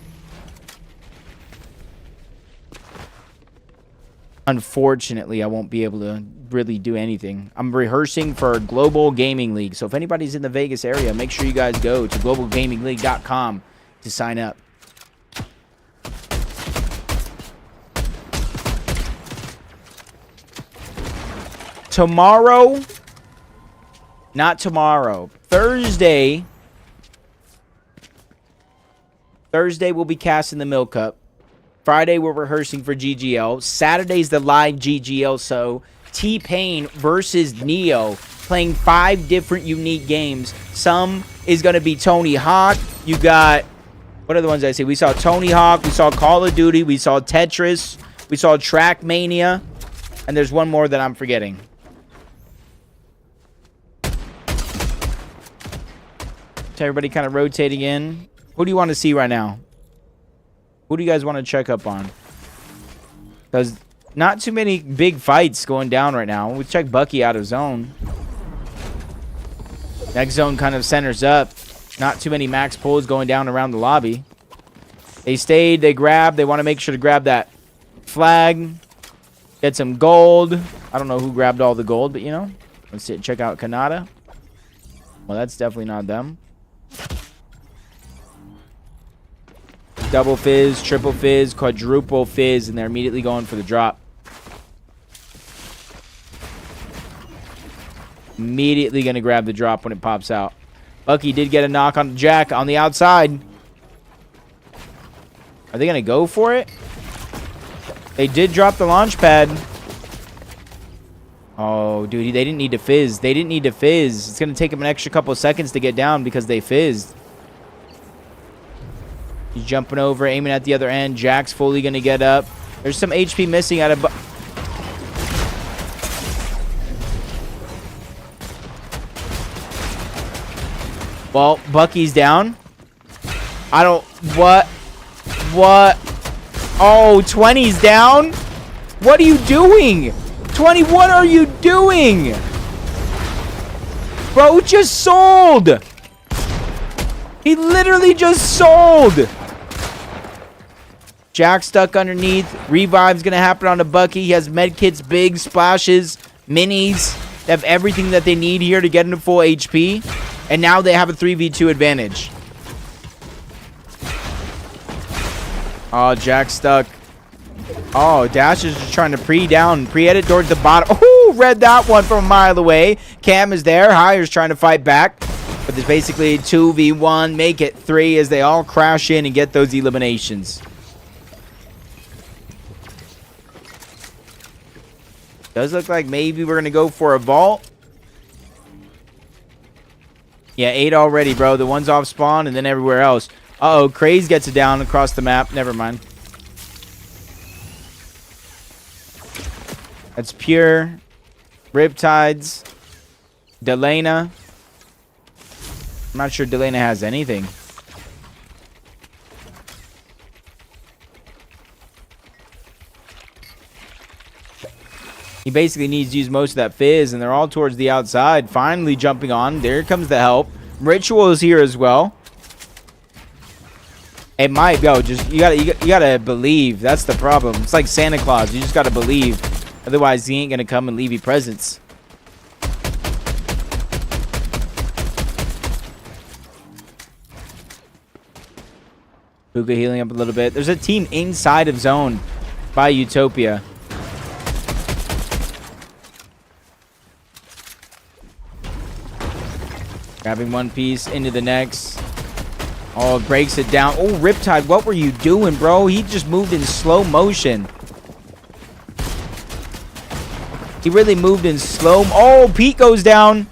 [SPEAKER 1] Unfortunately, I won't be able to really do anything. I'm rehearsing for Global Gaming League. So if anybody's in the Vegas area, make sure you guys go to globalgamingleague.com to sign up. Tomorrow, not tomorrow, Thursday we'll be casting the Milk Cup. Friday, we're rehearsing for GGL. Saturday's the live GGL, so T-Pain versus Neo, playing 5 different unique games. Some is going to be Tony Hawk. You got, what are the ones I see? We saw Tony Hawk, we saw Call of Duty, we saw Tetris, we saw Trackmania, and there's one more that I'm forgetting. So everybody kind of rotating in. Who do you want to see right now? Who do you guys want to check up on? Because not too many big fights going down right now. We check Bucky out of zone. Next zone kind of centers up. Not too many max pulls going down around the lobby. They stayed, they grabbed. They want to make sure to grab that flag. Get some gold. I don't know who grabbed all the gold, but you know. Let's check out Kanata. Well, that's definitely not them. Double fizz, triple fizz, quadruple fizz, and they're immediately going for the drop. Immediately going to grab the drop when it pops out. Bucky did get a knock on Jack on the outside. Are they going to go for it? They did drop the launch pad. Oh, dude, they didn't need to fizz. They didn't need to fizz. It's going to take them an extra couple of seconds to get down because they fizzed. He's jumping over, aiming at the other end. Jack's fully going to get up. There's some HP missing out of... Well, Bucky's down. I don't... What? What? Oh, 20's down? What are you doing? 20, what are you doing? Bro just sold. He literally just sold. Jack stuck underneath. Revive's going to happen on the Bucky. He has medkits, big splashes, minis. They have everything that they need here to get into full HP. And now they have a 3v2 advantage. Oh, Jack stuck. Oh, Dash is just trying to pre-edit towards the bottom. Oh, read that one from a mile away. Cam is there. Hire's trying to fight back. But there's basically 2v1. Make it 3 as they all crash in and get those eliminations. Does look like maybe we're going to go for a vault. Yeah, 8 already, bro. The one's off spawn and then everywhere else. Uh-oh, Craze gets it down across the map. Never mind. That's Pure. Riptides. Delana. I'm not sure Delana has anything. He basically needs to use most of that fizz, and they're all towards the outside. Finally jumping on. There comes the help. Ritual is here as well. It might go. Just you gotta believe. That's the problem. It's like Santa Claus. You just gotta believe. Otherwise, he ain't gonna come and leave you presents. Puka healing up a little bit. There's a team inside of zone by Utopia. Grabbing one piece into the next. Oh, breaks it down. Oh, Riptide, what were you doing, bro? He just moved in slow motion. He really moved in slow. Oh, Pete goes down.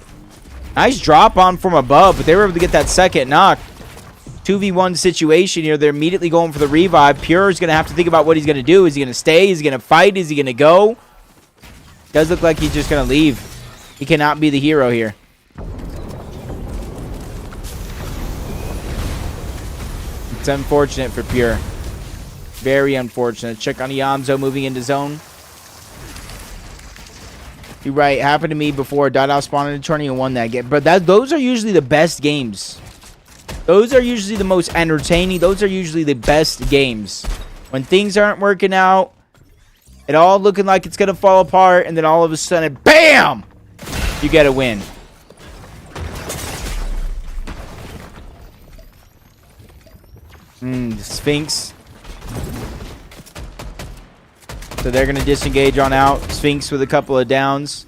[SPEAKER 1] Nice drop on from above, but they were able to get that second knock. 2v1 situation here. They're immediately going for the revive. Pure is going to have to think about what he's going to do. Is he going to stay? Is he going to fight? Is he going to go? Does look like he's just going to leave. He cannot be the hero here. It's unfortunate for Pure. Very unfortunate. Check on Yamzo moving into zone. You're right. Happened to me before. Died out spawned in a tourney and won that game. But those are usually the best games. Those are usually the most entertaining. Those are usually the best games. When things aren't working out, it all looking like it's going to fall apart, and then all of a sudden, BAM! You get a win. The Sphinx. So they're going to disengage on out. Sphinx with a couple of downs.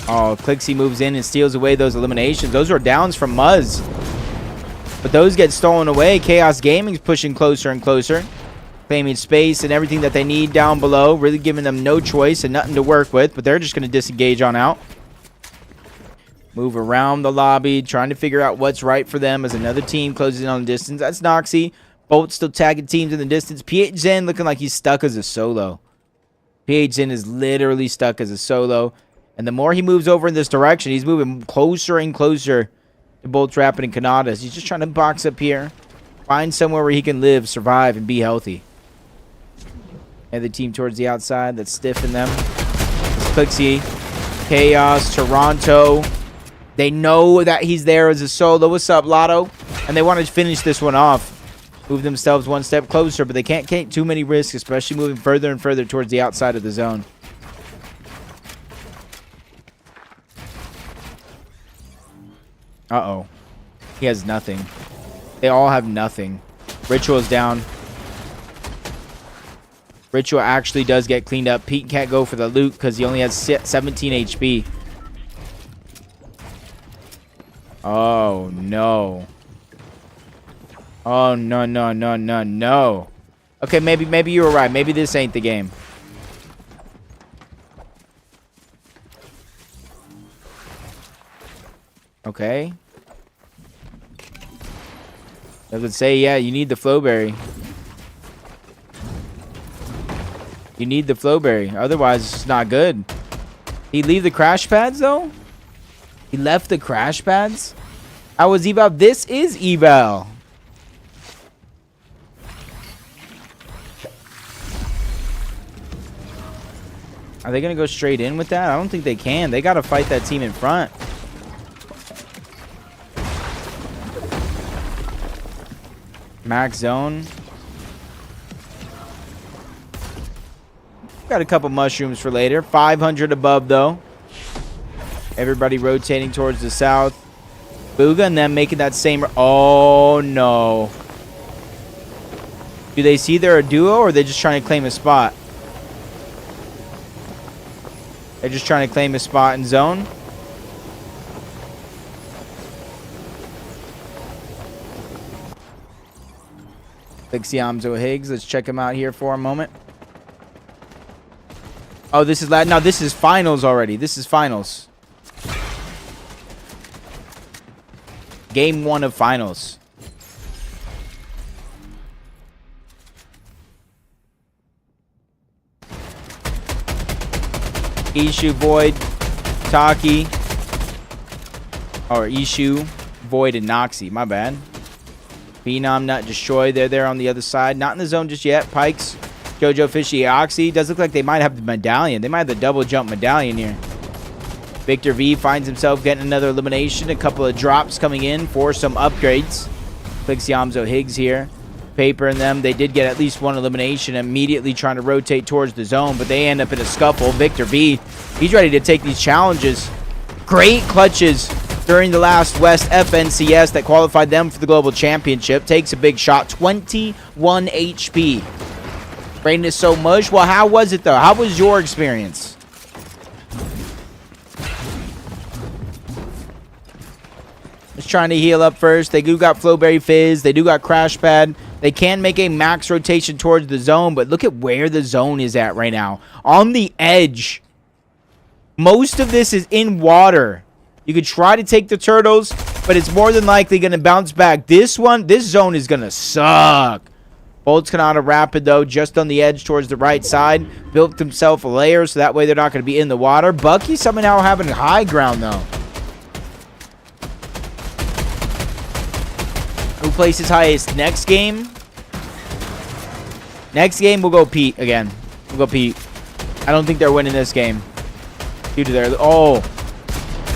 [SPEAKER 1] Oh, Clixie moves in and steals away those eliminations. Those are downs from Muzz. But those get stolen away. Chaos Gaming's pushing closer and closer. Claiming space and everything that they need down below. Really giving them no choice and nothing to work with. But they're just going to disengage on out. Move around the lobby. Trying to figure out what's right for them as another team closes in on the distance. That's Noxy. Bolt still tagging teams in the distance. PH Zen looking like he's stuck as a solo. PH Zen is literally stuck as a solo. And the more he moves over in this direction, he's moving closer and closer to both Rapid and Kanadas. He's just trying to box up here. Find somewhere where he can live, survive, and be healthy. And the team towards the outside that's stiffing them. It's Clixie, Chaos, Toronto. They know that he's there as a solo. What's up, Lotto? And they want to finish this one off. Move themselves one step closer, but they can't take too many risks, especially moving further and further towards the outside of the zone. Uh-oh. He has nothing. They all have nothing. Ritual's down. Ritual actually does get cleaned up. Pete can't go for the loot because he only has 17 HP. Oh, no. Oh, no, no, no, no, no. Okay, maybe you were right. Maybe this ain't the game. Okay. I would say, yeah, you need the Flowberry. You need the Flowberry. Otherwise, it's not good. He leave the crash pads, though? He left the crash pads? I was eval. This is eval. Are they going to go straight in with that? I don't think they can. They got to fight that team in front. Max zone. Got a couple mushrooms for later. 500 above, though. Everybody rotating towards the south. Booga and them making that same... Oh, no. Do they see they're a duo, or are they just trying to claim a spot? They're just trying to claim a spot in zone. Lixiamzo Higgs. Let's check him out here for a moment. Oh, this is no, this is finals already. This is finals. Game 1 of finals. Ishu, Void, Taki. Or Ishu, Void, and Noxy. My bad. Phenom, Nut, Destroy. They're there on the other side. Not in the zone just yet. Pikes, Jojo, Fishy, Oxy. Does look like they might have the medallion. They might have the double jump medallion here. Victor V finds himself getting another elimination. A couple of drops coming in for some upgrades. Lixiamzo Higgs here. Paper and them. They did get at least one elimination. Immediately trying to rotate towards the zone, but they end up in a scuffle. Victor V, he's ready to take these challenges. Great clutches during the last West FNCS that qualified them for the Global Championship. Takes a big shot. 21 HP. Rating is so much. Well, how was it, though? How was your experience? Just trying to heal up first. They do got Flowberry Fizz. They do got Crash Pad. They can make a max rotation towards the zone, but look at where the zone is at right now. On the edge. Most of this is in water. You could try to take the turtles, but it's more than likely going to bounce back. This zone is going to suck. Bolt's Kanata Rapid, though, just on the edge towards the right side. Built himself a layer, so that way they're not going to be in the water. Bucky somehow having high ground, though. Who places highest next game? Next game, we'll go Pete again. We'll go Pete. I don't think they're winning this game. Due to their... Oh.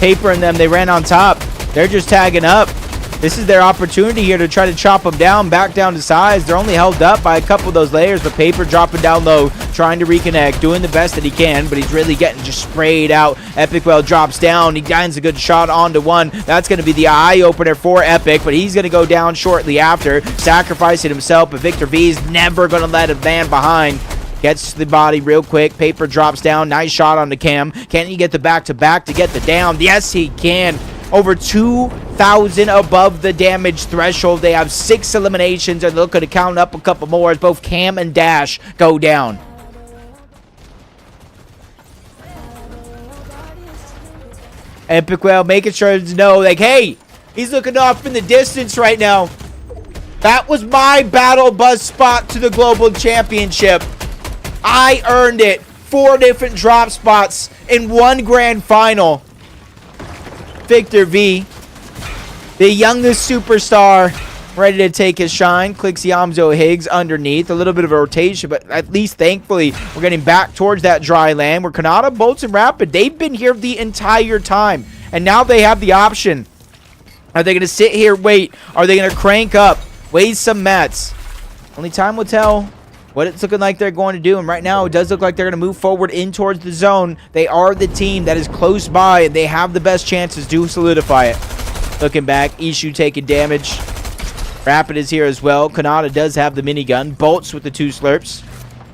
[SPEAKER 1] Paper and them, they ran on top. They're just tagging up. This is their opportunity here to try to chop them down, back down to size. They're only held up by a couple of those layers, but Paper dropping down low, trying to reconnect, doing the best that he can, but he's really getting just sprayed out. Epic Well drops down. He finds a good shot onto one. That's going to be the eye-opener for Epic, but he's going to go down shortly after, sacrificing himself, but Victor V is never going to let a man behind. Gets to the body real quick. Paper drops down. Nice shot on the Cam. Can he get the back-to-back to get the down? Yes, he can. Over 2,000 above the damage threshold. They have 6 eliminations and looking to count up a couple more as both Cam and Dash go down. Epic Well making sure to know, like, hey, he's looking off in the distance right now. That was my battle bus spot to the Global Championship. I earned it. 4 different drop spots in 1 grand final. Victor V, the youngest superstar, ready to take his shine. Clicks Yamzo Higgs underneath. A little bit of a rotation, but at least thankfully we're getting back towards that dry land where Kanata, Bolts, and Rapid, they've been here the entire time. And now they have the option. Are they going to sit here, wait? Are they going to crank up, waste some mats? Only time will tell what it's looking like they're going to do. And right now, it does look like they're going to move forward in towards the zone. They are the team that is close by, and they have the best chances to solidify it. Looking back, Ishu taking damage. Rapid is here as well. Kanata does have the minigun. Bolts with the 2 slurps.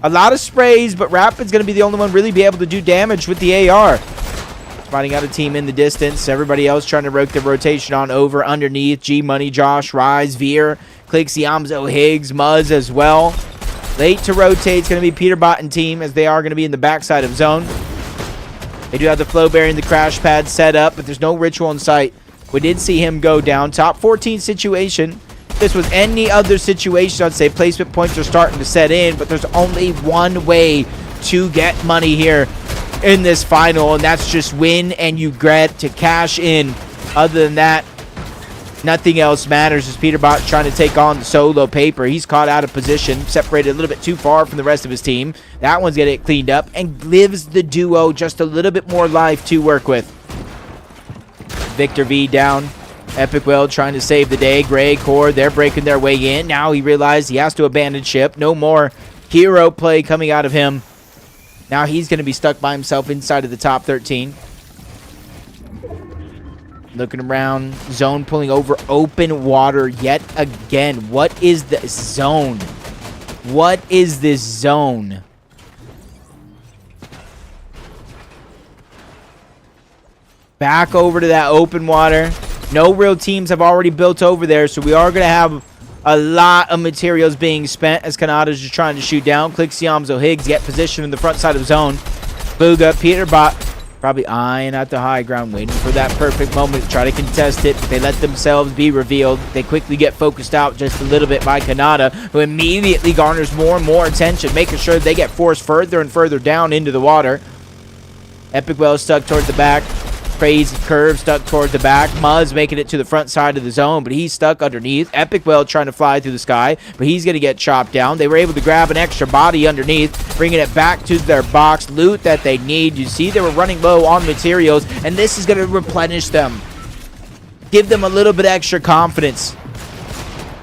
[SPEAKER 1] A lot of sprays, but Rapid's going to be the only one really be able to do damage with the AR. Finding out a team in the distance. Everybody else trying to roke the rotation on over underneath. G-Money, Josh, Rise, Veer, Clicks, Yamzo, Higgs, Muzz as well. Late to rotate. It's going to be Peterbot and team as they are going to be in the backside of zone. They do have the flow bearing, the crash pad set up, but there's no ritual in sight. We did see him go down. Top 14 situation. If this was any other situation, I'd say placement points are starting to set in, but there's only one way to get money here in this final, and that's just win and you get to cash in. Other than that, nothing else matters as Peterbot trying to take on the solo Paper. He's caught out of position, separated a little bit too far from the rest of his team. That one's going to get cleaned up and gives the duo just a little bit more life to work with. Victor V down. Epic Well trying to save the day. Gray Core, they're breaking their way in. Now he realized he has to abandon ship. No more hero play coming out of him. Now he's going to be stuck by himself inside of the top 13. Looking around. Zone pulling over. Open water yet again. What is the zone? What is this zone? Back over to that open water. No real teams have already built over there, so we are going to have a lot of materials being spent as Kanata's just trying to shoot down. Clicks Yamzo Higgs, get positioned in the front side of zone. Booga, Peterbot, probably eyeing at the high ground, waiting for that perfect moment to try to contest it. They let themselves be revealed. They quickly get focused out just a little bit by Kanata, who immediately garners more and more attention, making sure they get forced further and further down into the water. Epic Well stuck towards the back. Crazy curve stuck toward the back. Muzz making it to the front side of the zone, but he's stuck underneath. Epic Well trying to fly through the sky, but he's going to get chopped down. They were able to grab an extra body underneath, bringing it back to their box. Loot that they need. You see they were running low on materials, and this is going to replenish them. Give them a little bit extra confidence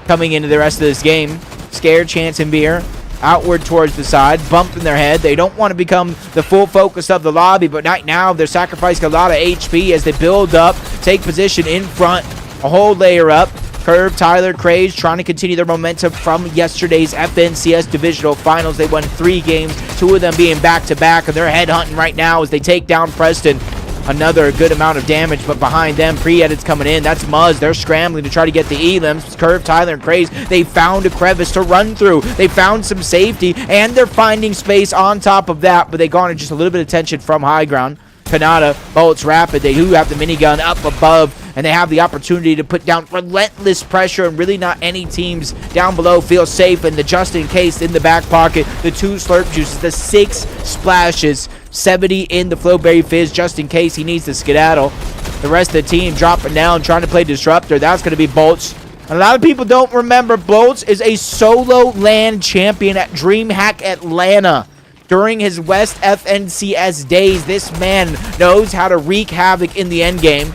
[SPEAKER 1] coming into the rest of this game. Scared, Chance, and Beer outward towards the side, bumped in their head. They don't want to become the full focus of the lobby, but right now they're sacrificing a lot of HP as they build up, take position in front, a whole layer up. Curve, Tyler, Craze trying to continue their momentum from yesterday's FNCS Divisional Finals. They won 3 games, 2 of them being back-to-back, and they're headhunting right now as they take down Preston. Another good amount of damage, but behind them, pre-edits coming in. That's Muzz. They're scrambling to try to get the elims. Curve, Tyler, and Craze. They found a crevice to run through. They found some safety, and they're finding space on top of that, but they garnered just a little bit of attention from high ground. Kanata, Bolts, Rapid. They do have the minigun up above, and they have the opportunity to put down relentless pressure, and really not any teams down below feel safe. And the just in case in the back pocket, the 2 slurp juices, the 6 splashes, 70 in the Flowberry Fizz just in case he needs to skedaddle. The rest of the team dropping down, trying to play Disruptor. That's going to be Bolts. A lot of people don't remember Bolts is a solo LAN champion at DreamHack Atlanta. During his West FNCS days, this man knows how to wreak havoc in the endgame.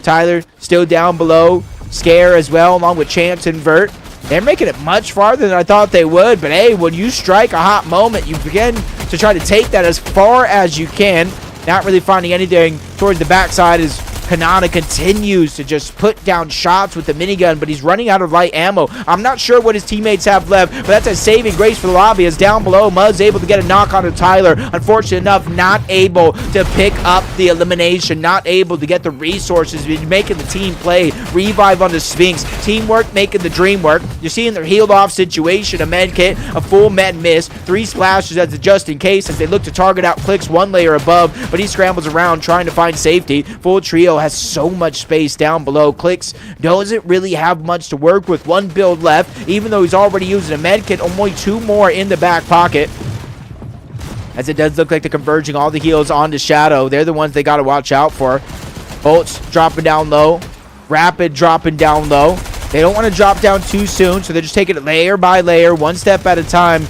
[SPEAKER 1] Tyler still down below. Scare as well, along with Chance and Vert. They're making it much farther than I thought they would. But hey, when you strike a hot moment, you begin to try to take that as far as you can. Not really finding anything towards the backside as Kanata continues to just put down shots with the minigun, but he's running out of light ammo. I'm not sure what his teammates have left, but that's a saving grace for the lobby as down below, Muzz able to get a knock onto Tyler. Unfortunate enough, not able to pick up the elimination, not able to get the resources, making the team play. Revive on the Sphinx. Teamwork making the dream work. You're seeing their healed off situation, a med kit, a full med miss, 3 splashes as a just in case as they look to target out Clicks 1 layer above, but he scrambles around trying to find safety. Full trio has so much space down below. Clicks doesn't really have much to work with. 1 build left, even though he's already using a med kit. Only 2 more in the back pocket, as it does look like they're converging all the heals onto Shadow. They're the ones they got to watch out for. Bolts dropping down low. Rapid dropping down low. They don't want to drop down too soon, so they're just taking it layer by layer, 1 step at a time.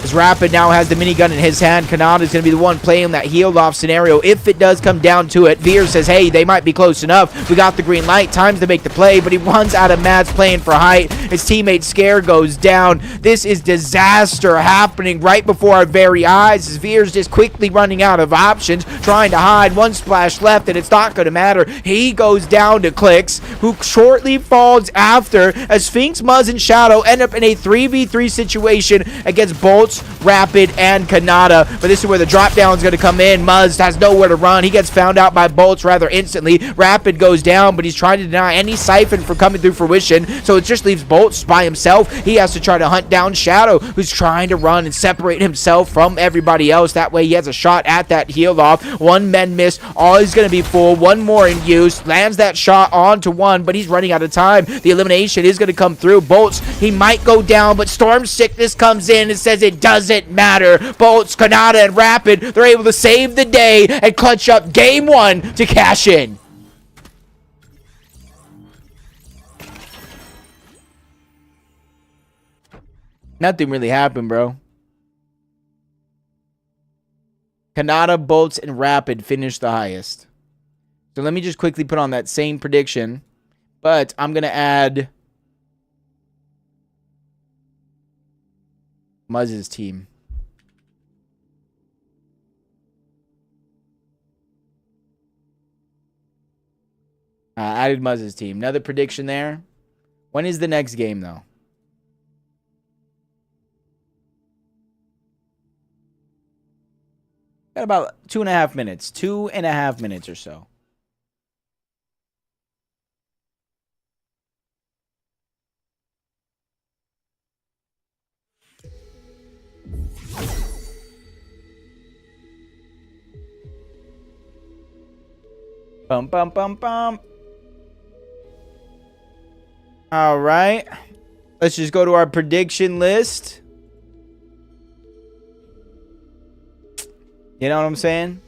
[SPEAKER 1] As Rapid now has the minigun in his hand, Kanata is going to be the one playing that healed off scenario if it does come down to it. Veer says, hey, they might be close enough. We got the green light. Time to make the play, but he runs out of mats playing for height. His teammate Scare goes down. This is disaster happening right before our very eyes as Veer's just quickly running out of options, trying to hide. 1 splash left, and it's not going to matter. He goes down to Clicks, who shortly falls after as Sphinx, Muzz, and Shadow end up in a 3v3 situation against Bolts, Rapid, and Kanata. But this is where the drop down is going to come in. Muzz has nowhere to run. He gets found out by Bolts rather instantly. Rapid goes down, but he's trying to deny any siphon from coming through fruition, so it just leaves Bolts by himself. He has to try to hunt down Shadow, who's trying to run and separate himself from everybody else. That way he has a shot at that heal off. 1 men miss. All is going to be full. 1 more in use. Lands that shot onto 1, but he's running out of time. The elimination is going to come through. Bolts, he might go down, but Storm Sickness comes in and says it doesn't matter. Bolts, Kanata, and Rapid, they're able to save the day and clutch up game 1 to cash in. Nothing really happened, bro. Kanata, Bolts, and Rapid finished the highest. So let me just quickly put on that same prediction, but I'm going to add Muzz's team. Added Muzz's team. Another prediction there. When is the next game, though? Got about 2.5 minutes. 2.5 minutes or so. Bum, bum, bum, bum. All right. Let's just go to our prediction list. You know what I'm saying?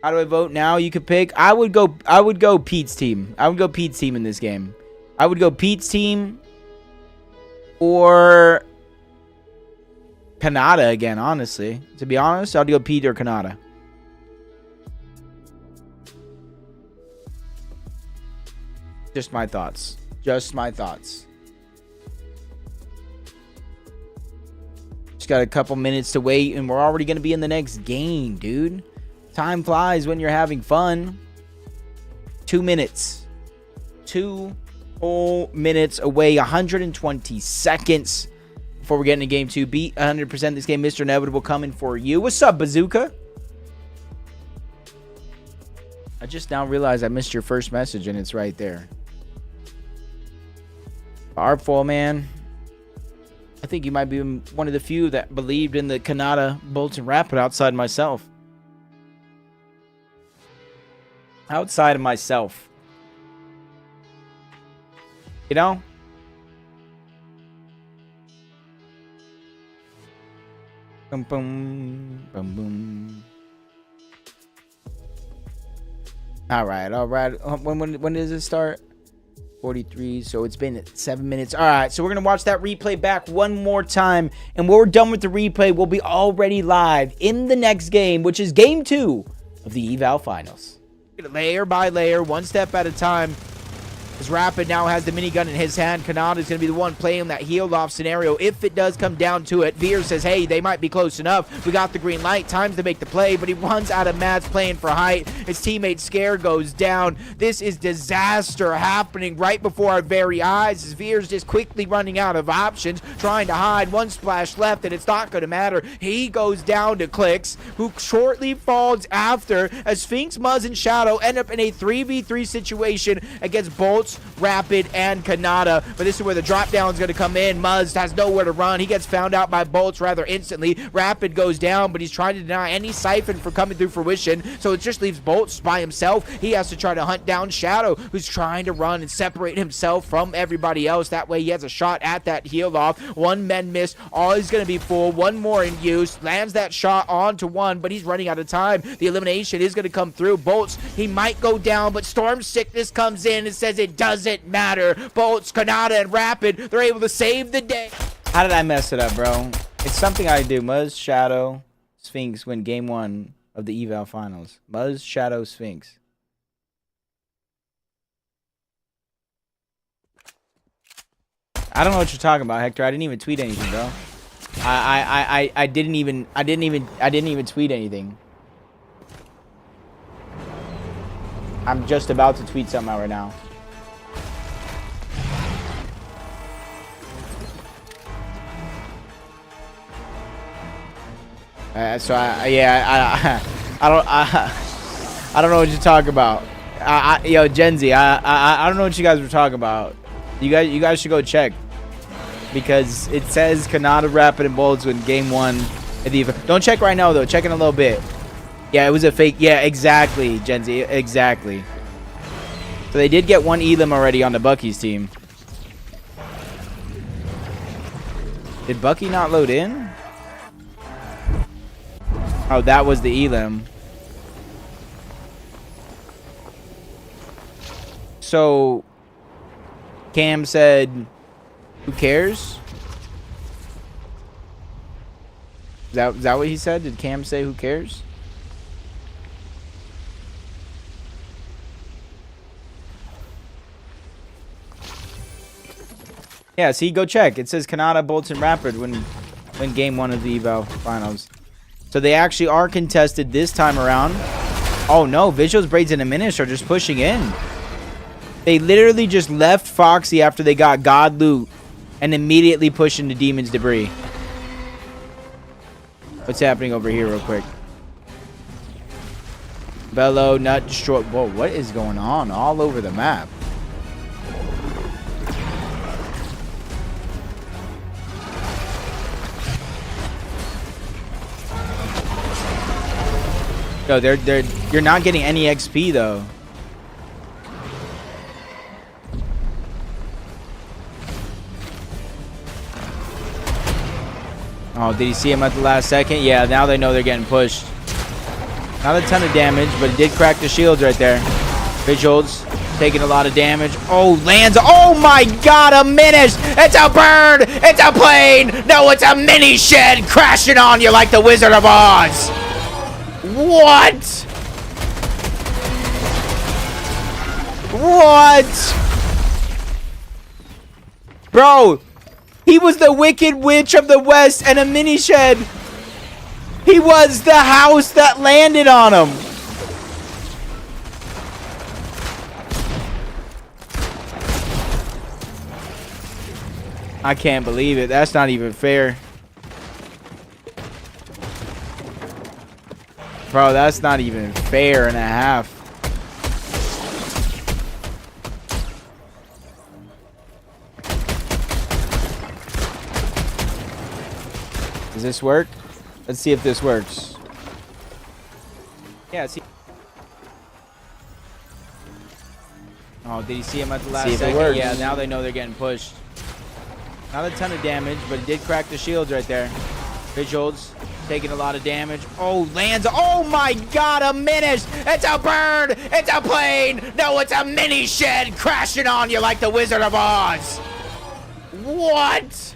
[SPEAKER 1] How do I vote now? You could pick. I would go Pete's team. I would go Pete's team in this game. I would go Pete's team or Kanata again, honestly. To be honest, I'd go Pete or Kanata. Just my thoughts. Just my thoughts. Just got a couple minutes to wait, and we're already going to be in the next game, dude. Time flies when you're having fun. 2 minutes. 2 whole minutes away. 120 seconds before we get into game 2. Beat 100% this game. Mr. Inevitable coming for you. What's up, Bazooka? I just now realized I missed your first message, and it's right there. Artful, man. I think you might be one of the few that believed in the Kanata, Bolts, and Rapid outside myself. Outside of myself. You know? Boom, boom, boom, boom. All right, all right. When does it start? 43, so it's been 7 minutes. All right, so we're gonna watch that replay back one more time, and when we're done with the replay, we'll be already live in the next game, which is game 2 of the Eval Finals. Layer by layer, 1 step at a time. As Rapid now has the minigun in his hand, Kanata is going to be the one playing that healed off scenario if it does come down to it. Veer says, hey, they might be close enough. We got the green light. Time to make the play, but he runs out of mats playing for height. His teammate Scare goes down. This is disaster happening right before our very eyes as Veer's just quickly running out of options, trying to hide. One splash left, and it's not going to matter. He goes down to Clicks, who shortly falls after as Sphinx, Muzz, and Shadow end up in a 3v3 situation against Bolts, Rapid, and Kanata. But this is where the drop down is going to come in. Muzz has nowhere to run. He gets found out by Bolts rather instantly. Rapid goes down, but he's trying to deny any siphon from coming through fruition, so it just leaves Bolts by himself. He has to try to hunt down Shadow, who's trying to run and separate himself from everybody else. That way he has a shot at that heal off. One men miss. All is going to be full. One more in use. Lands that shot onto one, but he's running out of time. The elimination is going to come through. Bolts, he might go down, but Storm Sickness comes in and says it doesn't matter. Bolts, Kanata, and Rapid, they're able to save the day.
[SPEAKER 5] How did I mess it up, bro? It's something I do. Muzz, Shadow, Sphinx win game 1 of the eval finals. Muzz, Shadow, Sphinx. I don't know what you're talking about, Hector. I didn't even tweet anything, bro. I didn't even tweet anything. I'm just about to tweet something out right now. I don't know what you're talking about. Yo, Gen Z, I don't know what you guys were talking about. You guys should go check, because it says Kanata, Rapid, and Bolts win game 1 at the event. Don't check right now though. Check in a little bit. Yeah, it was a fake. Yeah, exactly, Gen Z, exactly. So they did get one elim already on the Bucky's team. Did Bucky not load in? Oh, that was the elim. So Cam said, who cares? Is that what he said? Did Cam say who cares? Yeah, see, go check. It says Kanata, Bolts, and Rapid win game 1 of the eval finals. So they actually are contested this time around. Oh no, Visuals, Braids, and Diminish are just pushing in. They literally just left Foxy after they got God Loot and immediately pushed into Demon's Debris. What's happening over here real quick? Bellow, Nut, Destroy. Whoa, what is going on all over the map? Yo, you're not getting any XP though. Oh, did he see him at the last second? Yeah, now they know they're getting pushed. Not a ton of damage, but it did crack the shields right there. Visuals taking a lot of damage. Oh, lands. Oh my god, a Minish! It's a bird! It's a plane! No, it's a mini shed crashing on you like the Wizard of Oz! What? What? Bro, he was the Wicked Witch of the West and a mini shed. He was the house that landed on him. I can't believe it. That's not even fair. Bro, that's not even fair and a half. Does this work? Let's see if this works. Yeah, see. Oh, did you see him at the last second? Yeah, now they know they're getting pushed. Not a ton of damage, but it did crack the shields right there. Visuals taking a lot of damage. Oh, lands. Oh my god, a Minish! It's a bird! It's a plane! No, it's a mini shed crashing on you like the Wizard of Oz! What?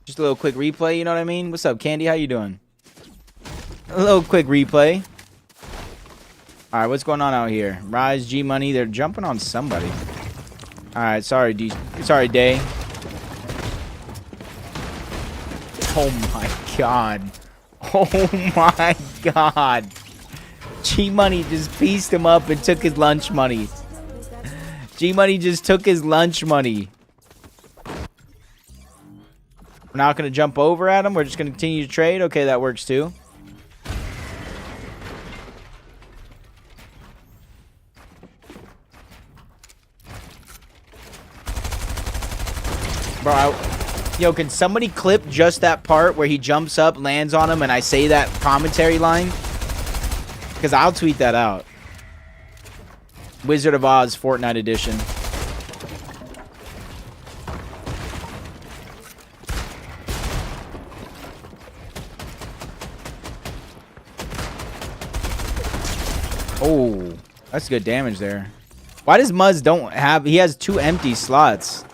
[SPEAKER 5] Just a little quick replay, you know what I mean? What's up, Candy? How you doing? A little quick replay. Alright, what's going on out here? Rise, G Money, they're jumping on somebody.
[SPEAKER 1] Alright, sorry, D. Sorry, Day. Oh my god. Oh my god. G-Money just pieced him up and took his lunch money. G-Money just took his lunch money. We're not going to jump over at him. We're just going to continue to trade. Okay, that works too. Bro, yo, can somebody clip just that part where he jumps up, lands on him, and I say that commentary line? Because I'll tweet that out. Wizard of Oz Fortnite edition. Oh, that's good damage there. Why does Muzz don't have... He has 2 empty slots.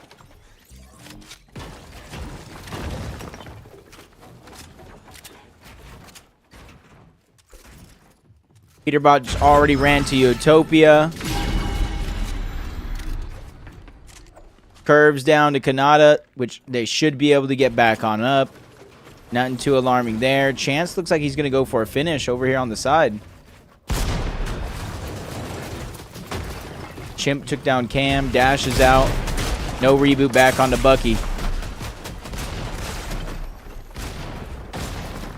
[SPEAKER 1] Peterbot just already ran to Utopia. Curves down to Kanata, which they should be able to get back on up. Nothing too alarming there. Chance looks like he's going to go for a finish over here on the side. Chimp took down Cam. Dash is out. No reboot back onto Bucky.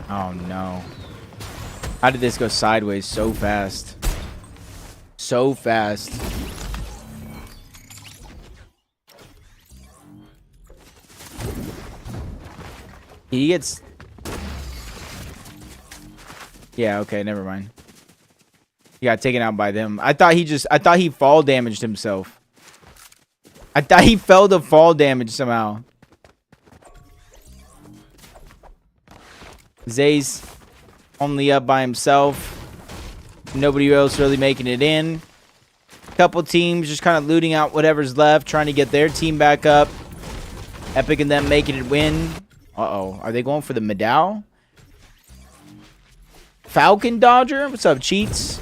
[SPEAKER 1] Oh, no. How did this go sideways so fast? So fast. He gets... Yeah, okay, never mind. He got taken out by them. I thought he fall damaged himself. I thought he fell to fall damage somehow. Zay's only up by himself. Nobody else really making it in. Couple teams just kind of looting out whatever's left, trying to get their team back up. Epic and them making it win. Uh-oh. Are they going for the medal? Falcon Dodger? What's up, cheats?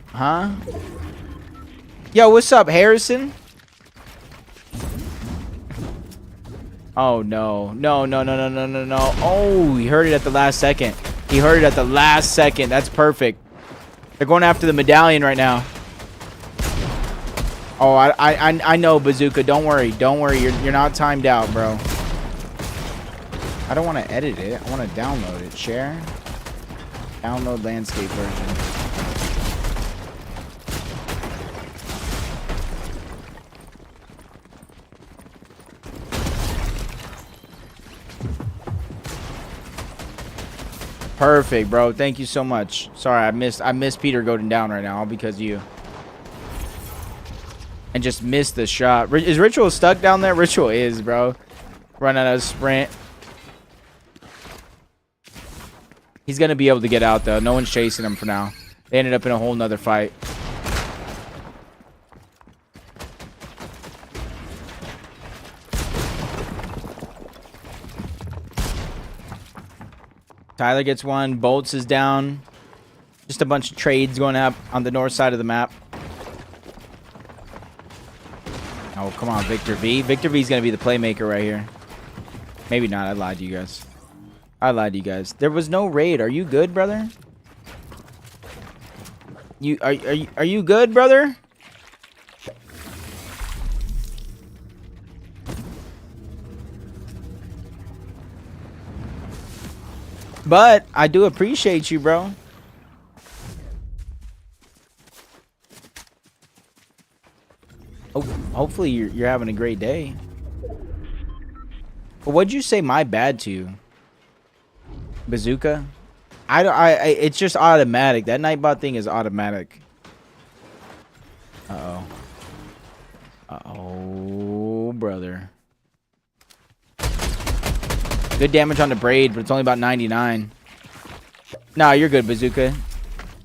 [SPEAKER 1] Huh? Yo, what's up, Harrison? Oh, no. No, no, no, no, no, no, no. Oh, he heard it at the last second. He heard it at the last second. That's perfect. They're going after the medallion right now. Oh, I know, Bazooka. Don't worry. Don't worry. You're not timed out, bro. I don't want to edit it. I want to download it. Share. Download landscape version. Perfect, bro. Thank you so much. Sorry, I missed Peter going down right now all because of you. And just missed the shot. Is Ritual stuck down there? Ritual is, bro. Run out of sprint. He's going to be able to get out, though. No one's chasing him for now. They ended up in a whole nother fight. Tyler gets one. Bolts is down. Just a bunch of trades going up on the north side of the map. Oh, come on, Victor V. Victor V is going to be the playmaker right here. Maybe not. I lied to you guys. I lied to you guys. There was no raid. Are you good, brother? Are you good, brother? But I do appreciate you, bro. Oh, hopefully you're having a great day. But what'd you say my bad to? Bazooka? It's just automatic. That Nightbot thing is automatic. Uh-oh. Uh-oh, brother. Good damage on the braid, but it's only about 99. Nah, you're good, Bazooka.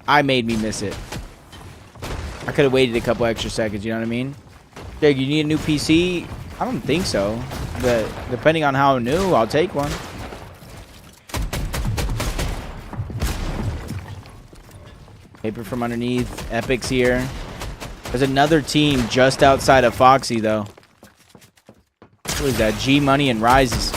[SPEAKER 1] I made me miss it. I could have waited a couple extra seconds, you know what I mean? Jake, you need a new PC? I don't think so. But depending on how new, I'll take one. Paper from underneath. Epic's here. There's another team just outside of Foxy, though. What is that? G Money and Rises.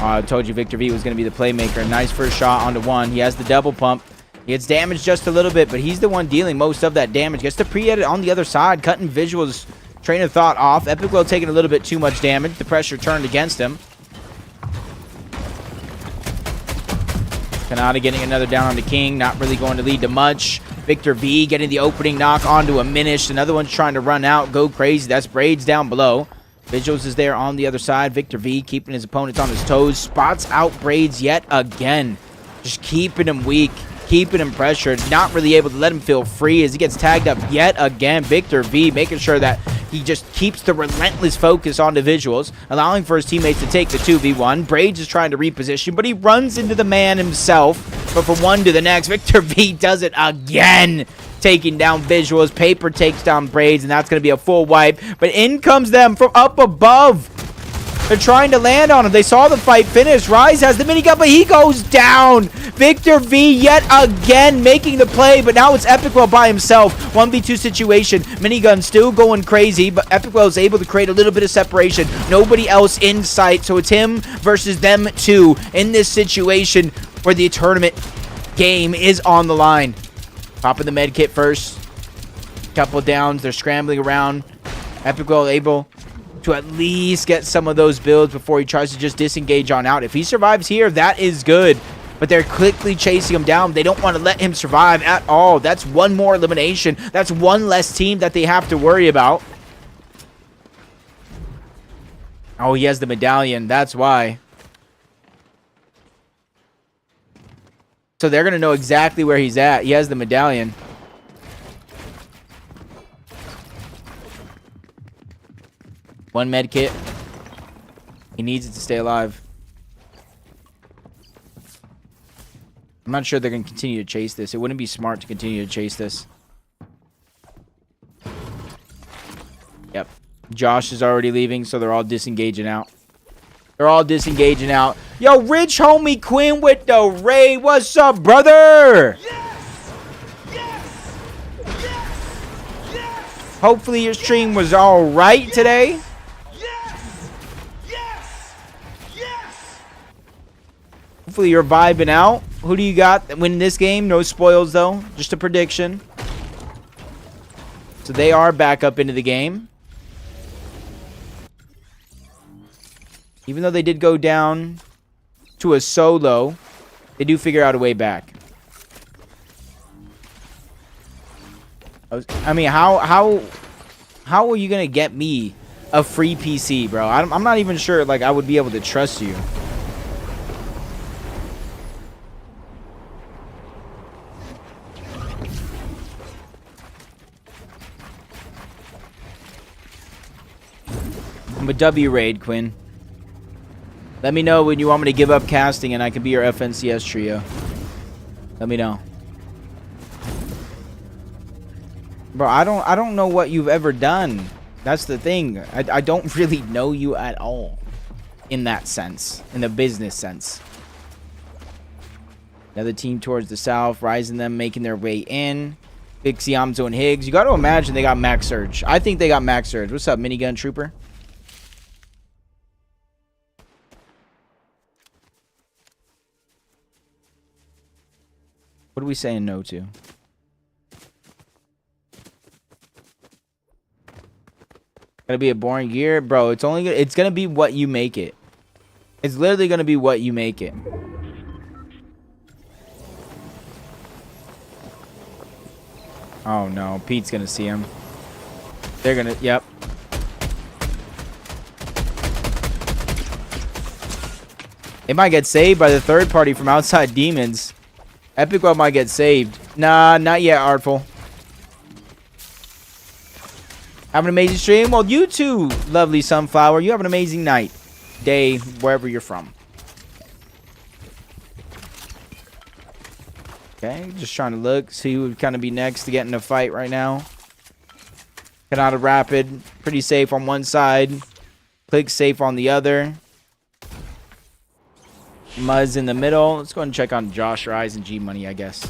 [SPEAKER 1] I told you Victor V was going to be the playmaker. Nice first shot onto one. He has the double pump. He gets damaged just a little bit, but he's the one dealing most of that damage. Gets the pre-edit on the other side, cutting Visual's train of thought off. Epic Will taking a little bit too much damage. The pressure turned against him. Kanata getting another down on the King. Not really going to lead to much. Victor V getting the opening knock onto a Minish. Another one's trying to run out, go crazy. That's Braids down below. Visuals is there on the other side. Victor V keeping his opponents on his toes. Spots out Braids yet again. Just keeping him weak. Keeping him pressured, not really able to let him feel free as he gets tagged up yet again. Victor V making sure that he just keeps the relentless focus on the Visuals, allowing for his teammates to take the 2v1. Braids is trying to reposition, but he runs into the man himself. But from one to the next, Victor V does it again, taking down Visuals. Paper takes down Braids, and that's going to be a full wipe. But in comes them from up above. They're trying to land on him. They saw the fight finish. Rise has the minigun, but he goes down. Victor V yet again making the play, but now it's Epicwell by himself. 1v2 situation. Minigun still going crazy, but Epicwell is able to create a little bit of separation. Nobody else in sight, so it's him versus them two in this situation where the tournament game is on the line. Popping the med kit first. Couple downs. They're scrambling around. Epicwell able to at least get some of those builds before he tries to just disengage on out. If he survives here, that is good. But they're quickly chasing him down. They don't want to let him survive at all. That's one more elimination. That's one less team that they have to worry about. Oh, he has the medallion. That's why. So they're going to know exactly where he's at. He has the medallion. One med kit. He needs it to stay alive. I'm not sure they're going to continue to chase this. It wouldn't be smart to continue to chase this. Yep. Josh is already leaving, so they're all disengaging out. They're all disengaging out. Yo, Rich Homie Quinn with the raid. What's up, brother?
[SPEAKER 6] Yes! Yes! Yes! Yes!
[SPEAKER 1] Hopefully your stream was all right today.
[SPEAKER 6] Yes! Yes! Yes!
[SPEAKER 1] Hopefully you're vibing out. Who do you got win this game? No spoils, though. Just a prediction. So they are back up into the game. Even though they did go down to a solo, they do figure out a way back. I mean, how are you going to get me a free PC, bro? I'm not even sure, like, I would be able to trust you. I'm a W raid, Quinn. Let me know when you want me to give up casting and I can be your FNCS trio. Let me know. Bro, I don't know what you've ever done. That's the thing. I don't really know you at all. In that sense. In the business sense. Another team towards the south. Rising them, making their way in. Pixie, Amzo, and Higgs. You got to imagine they got Max Surge. I think they got Max Surge. What's up, Minigun Trooper? What are we saying no to? Gonna be a boring year, bro. It's gonna be what you make it. It's literally gonna be what you make it. Oh no, Pete's gonna see him. They're gonna, yep. It might get saved by the third party from outside demons. Epic Web might get saved. Nah, not yet, Artful. Have an amazing stream. Well, you too, lovely Sunflower. You have an amazing night, day, wherever you're from. Okay, just trying to look, see who would kind of be next to get in a fight right now. Kanata Rapid, pretty safe on one side. Click safe on the other. Muzz in the middle. Let's go ahead and check on Josh Rise and G Money, I guess.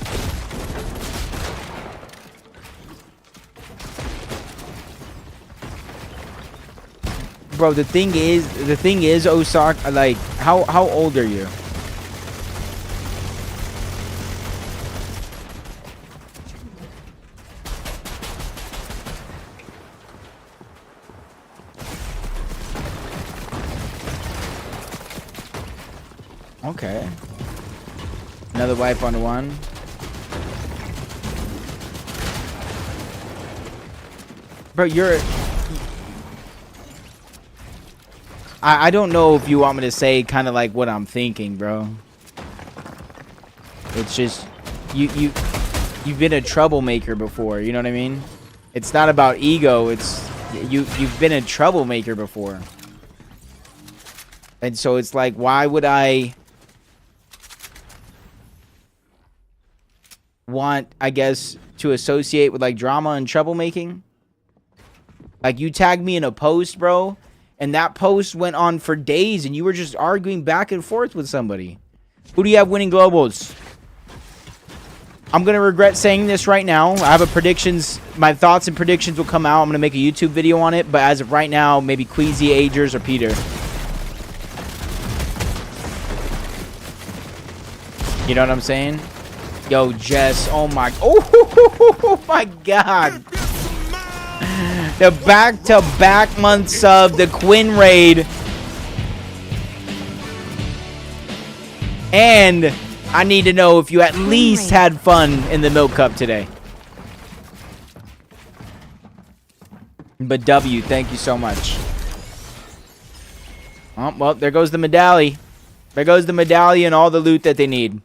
[SPEAKER 1] Bro, the thing is, Osaka, like, how old are you? Okay. Another wipe on the one. Bro, you're... I don't know if you want me to say kind of like what I'm thinking, bro. It's just... You've been a troublemaker before, you know what I mean? It's not about ego, it's... You've been a troublemaker before. And so it's like, why would I... want, I guess, to associate with like drama and troublemaking? Like, you tagged me in a post, bro, and that post went on for days and you were just arguing back and forth with somebody. Who do you have winning globals? I'm gonna regret saying this right now. I have a predictions, my thoughts and predictions will come out. I'm gonna make a YouTube video on it, but as of right now, maybe Queasy, Agers, or Peter. You know what I'm saying? Yo, Jess, oh my god. The back-to-back months of the Quinn raid. And I need to know if you at least had fun in the milk cup today. But W, thank you so much. Oh, well, there goes the medallion. There goes the medallion and all the loot that they need.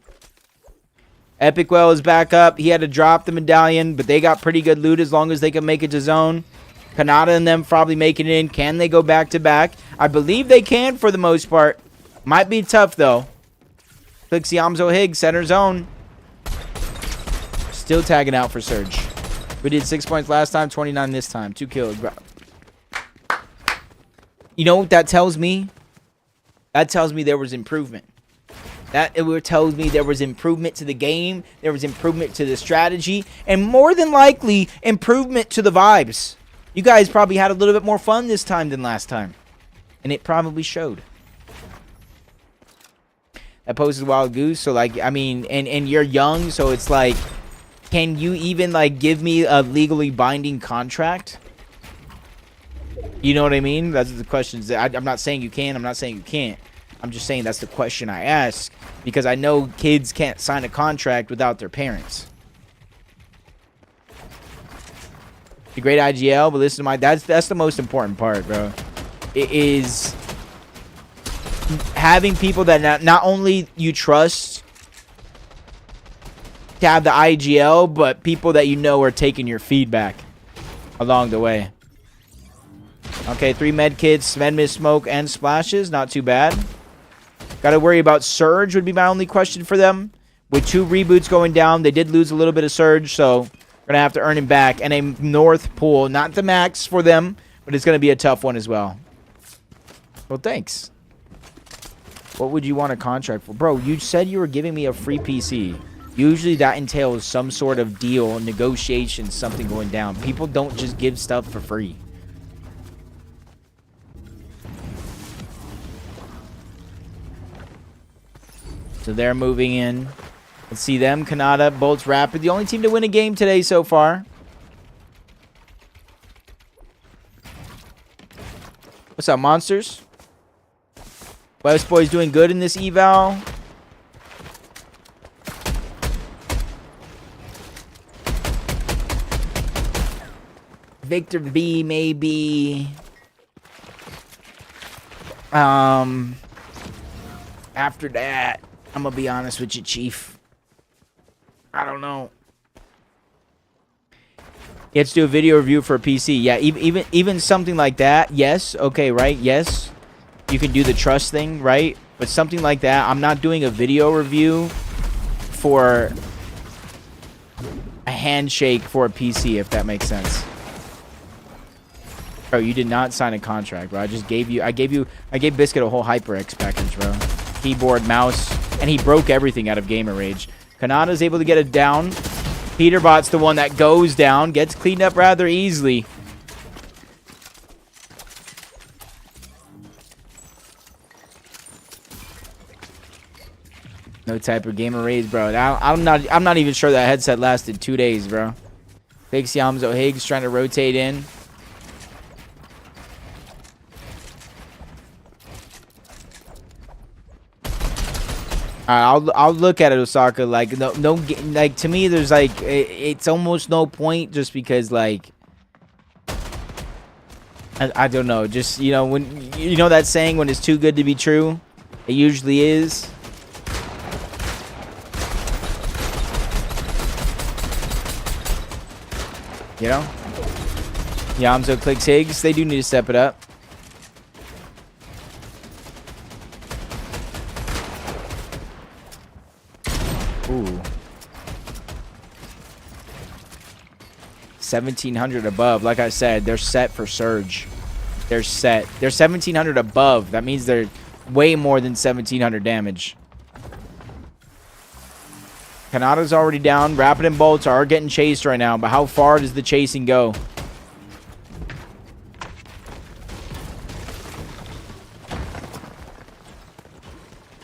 [SPEAKER 1] Epic Well is back up. He had to drop the medallion, but they got pretty good loot as long as they can make it to zone. Kanata and them probably making it in. Can they go back to back? I believe they can for the most part. Might be tough, though. Clixiamzo Higgs, center zone. Still tagging out for Surge. We did 6 points last time, 29 this time. 2 kills, bro. You know what that tells me? That tells me there was improvement. That tells me there was improvement to the game, there was improvement to the strategy, and more than likely, improvement to the vibes. You guys probably had a little bit more fun this time than last time. And it probably showed. That poses Wild Goose, so like, I mean, and you're young, so it's like, can you even like give me a legally binding contract? You know what I mean? That's the questions. I'm not saying you can, I'm not saying you can't. I'm just saying that's the question I ask because I know kids can't sign a contract without their parents. The great IGL, but listen to my that's the most important part, bro. It is having people that not only you trust to have the IGL, but people that you know are taking your feedback along the way. Okay, 3 med kits, med mist, smoke, and splashes. Not too bad. Got to worry about Surge would be my only question for them. With 2 reboots going down, they did lose a little bit of Surge, so we're going to have to earn him back. And a North pool. Not the max for them, but it's going to be a tough one as well. Well, thanks. What would you want a contract for? Bro, you said you were giving me a free PC. Usually that entails some sort of deal, negotiation, something going down. People don't just give stuff for free. So they're moving in. Let's see them. Kanata, Bolts, Rapid. The only team to win a game today so far. What's up, monsters? West Boy's doing good in this eval. Victor B, maybe. After that, I'm gonna be honest with you, Chief. I don't know. Let's do a video review for a PC. Yeah, even something like that. Yes. Okay, right? Yes. You can do the trust thing, right? But something like that, I'm not doing a video review for a handshake for a PC, if that makes sense. Bro, you did not sign a contract, bro. I gave Biscuit a whole HyperX package, bro. Keyboard, mouse, and he broke everything out of Gamer Rage. Kanata's able to get it down. Peterbot's the one that goes down, gets cleaned up rather easily. No type of gamer raise, bro. I'm not even sure that headset lasted 2 days, bro. Big Siamzo Higgs trying to rotate in. I'll look at it, Osaka. Like no, like to me, there's like it's almost no point just because like I don't know. Just when you know that saying when it's too good to be true, it usually is. You know, Yamzo clicks Higgs. They do need to step it up. Ooh. 1700 above. Like I said, they're set for Surge. They're set. They're 1700 above. That means they're way more than 1700 damage. Kanata's already down. Rapid and Bolts are getting chased right now, but how far does the chasing go?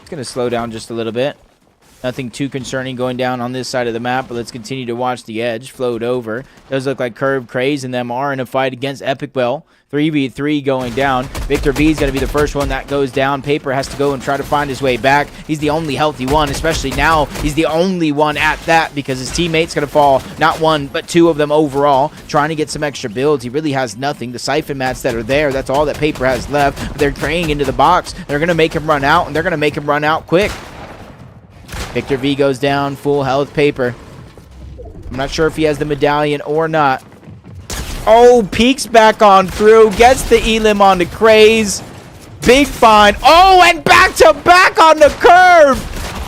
[SPEAKER 1] It's going to slow down just a little bit. Nothing too concerning going down on this side of the map, but let's continue to watch the edge float over. Does look like Curve, Craze, and them are in a fight against Epic Bell. 3v3 going down. Victor V is going to be the first one that goes down. Paper has to go and try to find his way back. He's the only healthy one, especially now. He's the only one at that because his teammate's going to fall. Not one, but two of them overall. Trying to get some extra builds. He really has nothing. The siphon mats that are there, that's all that Paper has left. They're praying into the box. They're going to make him run out, and they're going to make him run out quick. Victor V goes down, full health. Paper. I'm not sure if he has the medallion or not. Oh, peeks back on through. Gets the Elim on the Craze. Big find. Oh, and back to back on the curve.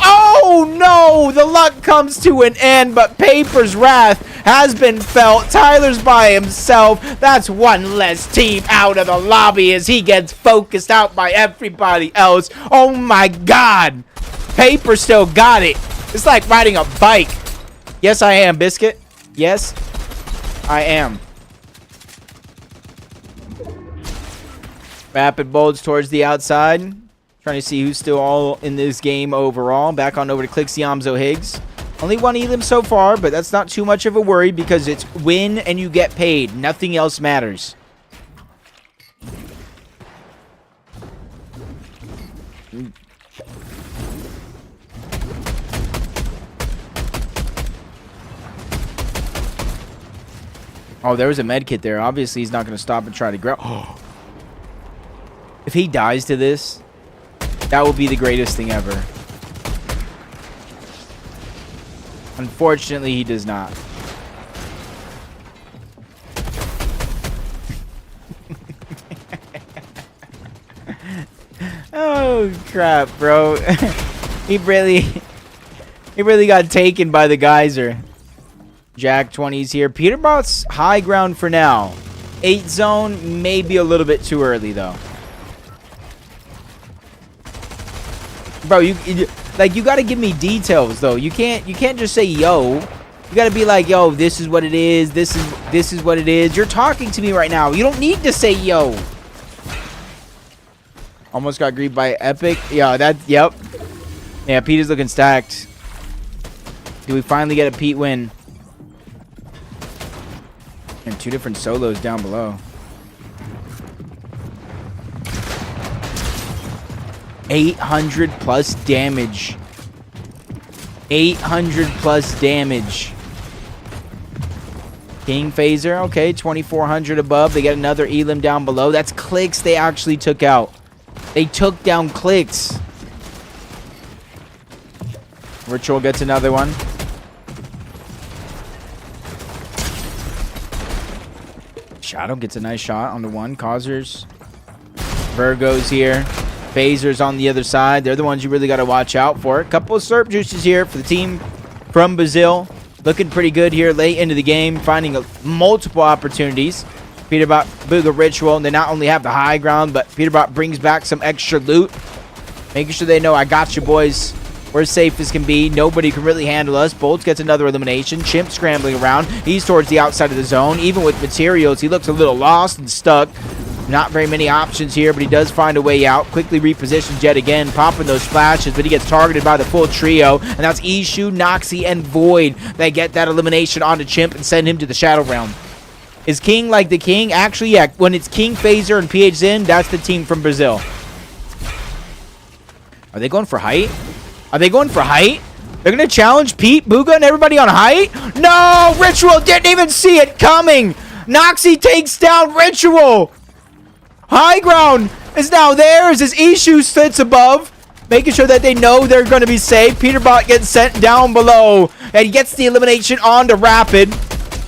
[SPEAKER 1] Oh, no. The luck comes to an end, but Paper's wrath has been felt. Tyler's by himself. That's one less team out of the lobby as he gets focused out by everybody else. Oh, my God. Paper still got it. It's like riding a bike. Yes, I am, Biscuit. Yes, I am. Rapid Bolts towards the outside. Trying to see who's still all in this game overall. Back on over to Clixiamzo Higgs. Only one Elim so far, but that's not too much of a worry because it's win and you get paid. Nothing else matters. Oh, there was a med kit there. Obviously, he's not going to stop and try to grab. Oh. If he dies to this, that will be the greatest thing ever. Unfortunately, he does not. Oh, crap, bro. He really got taken by the geyser. Jack 20's here. Peterbot's high ground for now. 8 zone, maybe a little bit too early, though. Bro, you got to give me details, though. You can't just say, yo. You got to be like, yo, this is what it is. This is what it is. You're talking to me right now. You don't need to say, yo. Almost got grieved by Epic. Yeah, yep. Yeah, Pete is looking stacked. Do we finally get a Pete win? And 2 different solos down below. 800 plus damage. 800 plus damage. King Phaser. Okay, 2400 above. They get another Elim down below. That's Clicks they actually took out. They took down Clicks. Ritual gets another one. Shadow gets a nice shot on the one. Causers. Virgo's here. Phasers on the other side. They're the ones you really got to watch out for. A couple of Slurp Juices here for the team from Brazil. Looking pretty good here late into the game. Finding multiple opportunities. Peterbot, Booga Ritual. And they not only have the high ground, but Peterbot brings back some extra loot. Making sure they know I got you, boys. We're as safe as can be. Nobody can really handle us. Bolts gets another elimination. Chimp scrambling around. He's towards the outside of the zone. Even with materials, he looks a little lost and stuck. Not very many options here, but he does find a way out. Quickly repositions yet again, popping those splashes, but he gets targeted by the full trio. And that's Ishu, Noxy, and Void. They get that elimination onto Chimp and send him to the Shadow Realm. Is King like the King? Actually, yeah. When it's King, Phaser, and PH Zin, that's the team from Brazil. Are they going for height? Are they going for height? They're going to challenge Pete, Booga, and everybody on height? No! Ritual didn't even see it coming! Noxy takes down Ritual! High ground is now theirs as Ishu sits above, making sure that they know they're going to be safe. Peterbot gets sent down below, and he gets the elimination onto Rapid.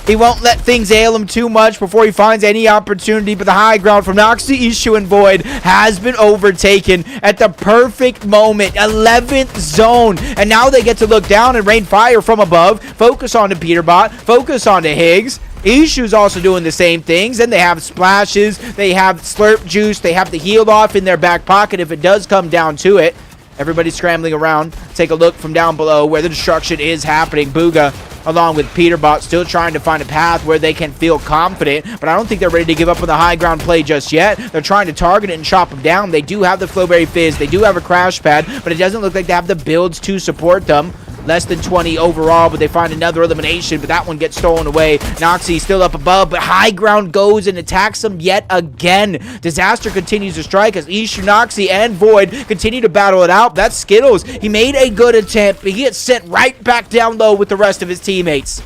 [SPEAKER 1] He won't let things ail him too much before he finds any opportunity, but the high ground from Noxy, Ishu, and Void has been overtaken at the perfect moment. 11th zone, and now they get to look down and rain fire from above. Focus on the Peterbot, focus on the Higgs. Ishu's also doing the same things, and they have splashes, they have slurp juice, they have the heal off in their back pocket if it does come down to it. Everybody's scrambling around. Take a look from down below where the destruction is happening. Booga, along with Peterbot, still trying to find a path where they can feel confident, but I don't think they're ready to give up on the high ground play just yet. They're trying to target it and chop them down. They do have the Flowberry Fizz, they do have a Crash Pad, but it doesn't look like they have the builds to support them. Less than 20 overall, but they find another elimination, but that one gets stolen away. Noxy still up above, but high ground goes and attacks them yet again. Disaster continues to strike as Ishu, Noxy, and Void continue to battle it out. That's Skittles. He made a good attempt, but he gets sent right back down low with the rest of his teammates.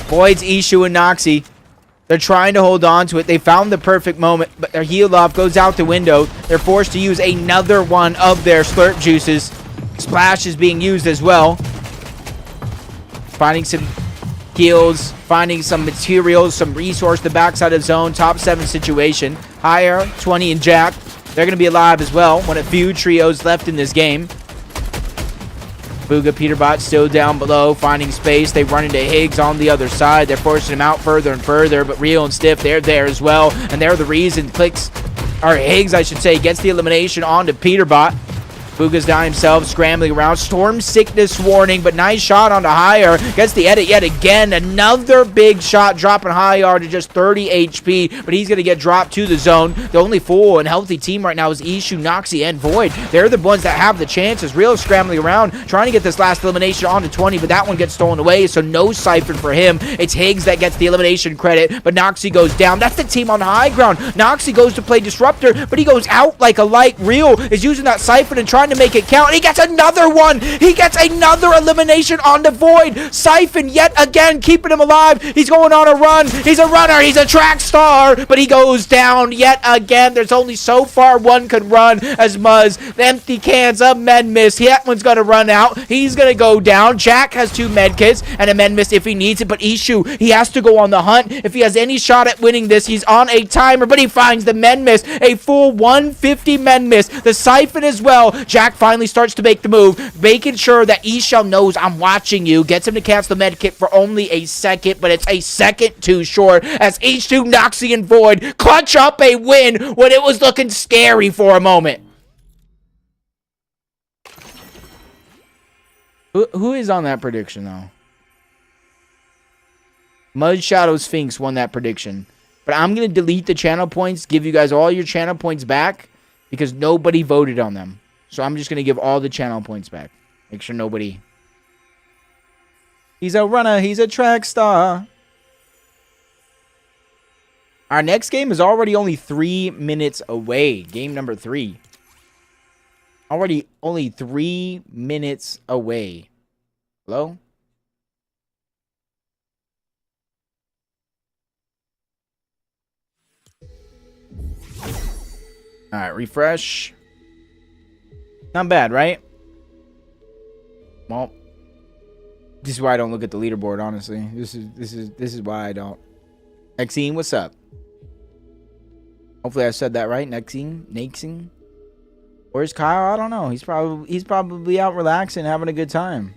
[SPEAKER 1] Void's Ishu and Noxy. They're trying to hold on to it. They found the perfect moment, but their heal off goes out the window. They're forced to use another one of their slurp juices. Splash is being used as well. Finding some heals, finding some materials, some resource, the backside of zone, top 7 situation. Higher, 20 and Jack. They're going to be alive as well. One of few trios left in this game. Booga, Peterbot still down below, finding space. They run into Higgs on the other side. They're forcing him out further and further, but Real and Stiff, they're there as well. And they're the reason Higgs, I should say, gets the elimination onto Peterbot. Booga's down himself, scrambling around. Storm sickness warning, but nice shot onto Higher. Gets the edit yet again. Another big shot, dropping Higher to just 30 HP, but he's going to get dropped to the zone. The only full and healthy team right now is Ishu, Noxy, and Void. They're the ones that have the chances. Real scrambling around, trying to get this last elimination onto 20, but that one gets stolen away, so no siphon for him. It's Higgs that gets the elimination credit, but Noxy goes down. That's the team on the high ground. Noxy goes to play Disruptor, but he goes out like a light. Real is using that siphon and trying to make it count. He gets another one. He gets another elimination on the Void. Siphon yet again, keeping him alive. He's going on a run. He's a runner. He's a track star, but he goes down yet again. There's only so far one can run as Muzz. The empty cans of med mist. That one's going to run out. He's going to go down. Jack has 2 med kits and a med mist if he needs it, but Ishu, he has to go on the hunt. If he has any shot at winning this, he's on a timer, but he finds the med mist. A full 150 med mist. The siphon as well. Jack finally starts to make the move, making sure that Ishel knows I'm watching you. Gets him to cancel the med kit for only a second, but it's a second too short as H2, Noxy, and Void clutch up a win when it was looking scary for a moment. Who is on that prediction, though? Mud Shadow Sphinx won that prediction. But I'm going to delete the channel points, give you guys all your channel points back, because nobody voted on them. So I'm just going to give all the channel points back. Make sure nobody... He's a runner. He's a track star. Our next game is already only 3 minutes away. Game number 3. Already only 3 minutes away. Hello? All right, refresh. Not bad, right? Well, this is why I don't look at the leaderboard, honestly. This is why I don't. Nexine, what's up? Hopefully I said that right. Nexine. Where's Kyle? I don't know. He's probably out relaxing, having a good time.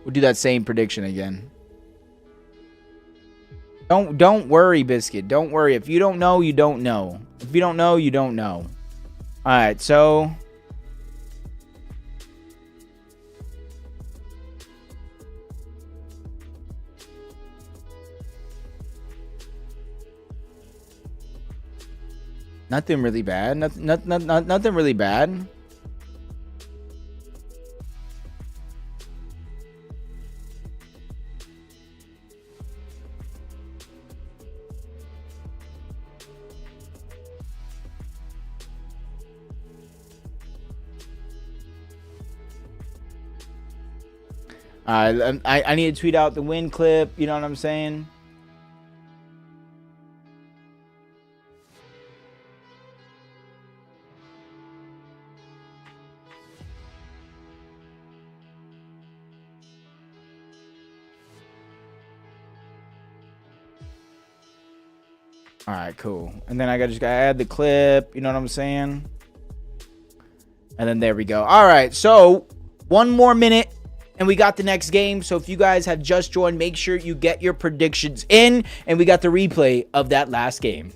[SPEAKER 1] We'll do that same prediction again. Don't worry, Biscuit. Don't worry. If you don't know, you don't know. If you don't know, you don't know. All right, so Nothing really bad. Nothing really bad. I need to tweet out the win clip. You know what I'm saying? All right, cool. And then I just gotta add the clip. You know what I'm saying? And then there we go. All right, so 1 more minute. And we got the next game. So if you guys have just joined, make sure you get your predictions in. And we got the replay of that last game.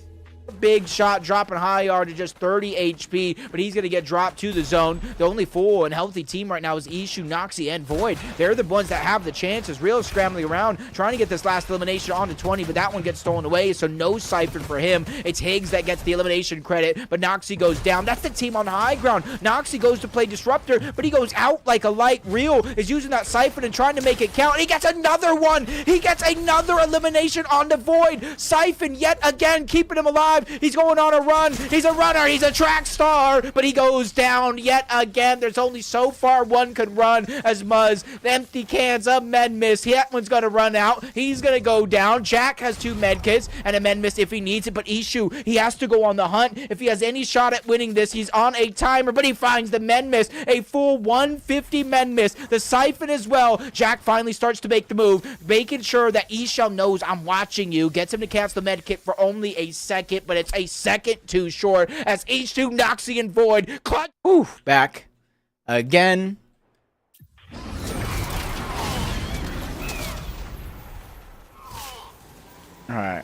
[SPEAKER 1] Big shot dropping high yard to just 30 HP, but he's going to get dropped to the zone. The only full and healthy team right now is Ishu, Noxy, and Void. They're the ones that have the chances. Real scrambling around, trying to get this last elimination on to 20, but that one gets stolen away, so no Siphon for him. It's Higgs that gets the elimination credit, but Noxy goes down. That's the team on the high ground. Noxy goes to play Disruptor, but he goes out like a light. Real is using that Siphon and trying to make it count. He gets another one. He gets another elimination on the Void. Siphon yet again keeping him alive. He's going on a run. He's a runner. He's a track star, but he goes down yet again. There's only so far one could run as Muzz. The empty cans of med miss. That one's going to run out. He's going to go down. Jack has 2 med kits and a med miss if he needs it, but Ishu, he has to go on the hunt. If he has any shot at winning this, he's on a timer, but he finds the med miss. A full 150 med miss. The Siphon as well. Jack finally starts to make the move, making sure that Ishel knows I'm watching you. Gets him to cancel the med kit for only a second, but it's a second too short as H2, Noxy, and Void clutch. Oof, back again. All right.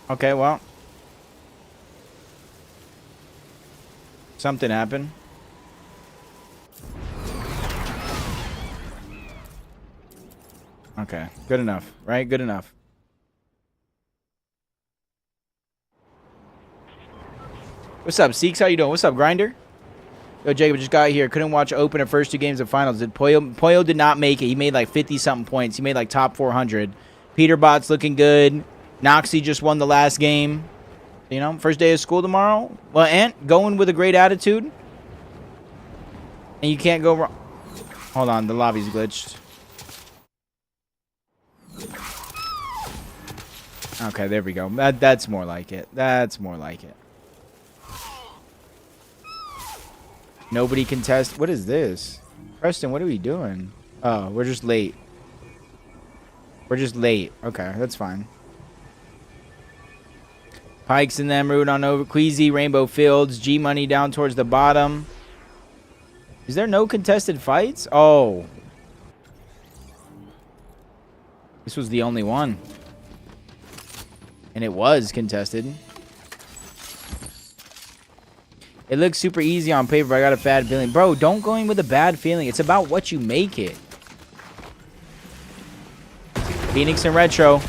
[SPEAKER 1] Okay, well, something happened. Okay, good enough, right? Good enough. What's up, Seeks? How you doing? What's up, Grinder? Yo, Jacob just got here. Couldn't watch Open at first 2 games of finals. Poyo did not make it. He made like 50-something points. He made like top 400. Peterbot's looking good. Noxy just won the last game. You know, first day of school tomorrow. Well, Ant, going with a great attitude. And you can't go wrong. Hold on, the lobby's glitched. Okay, there we go. That's more like it. That's more like it. Nobody can test. What is this? Preston, what are we doing? Oh, we're just late. We're just late. Okay, that's fine. Pikes and them root on over. Queasy, Rainbow Fields, G Money down towards the bottom. Is there no contested fights? Oh. This was the only one. And it was contested. It looks super easy on paper, but I got a bad feeling. Bro, don't go in with a bad feeling. It's about what you make it. Phoenix and Retro.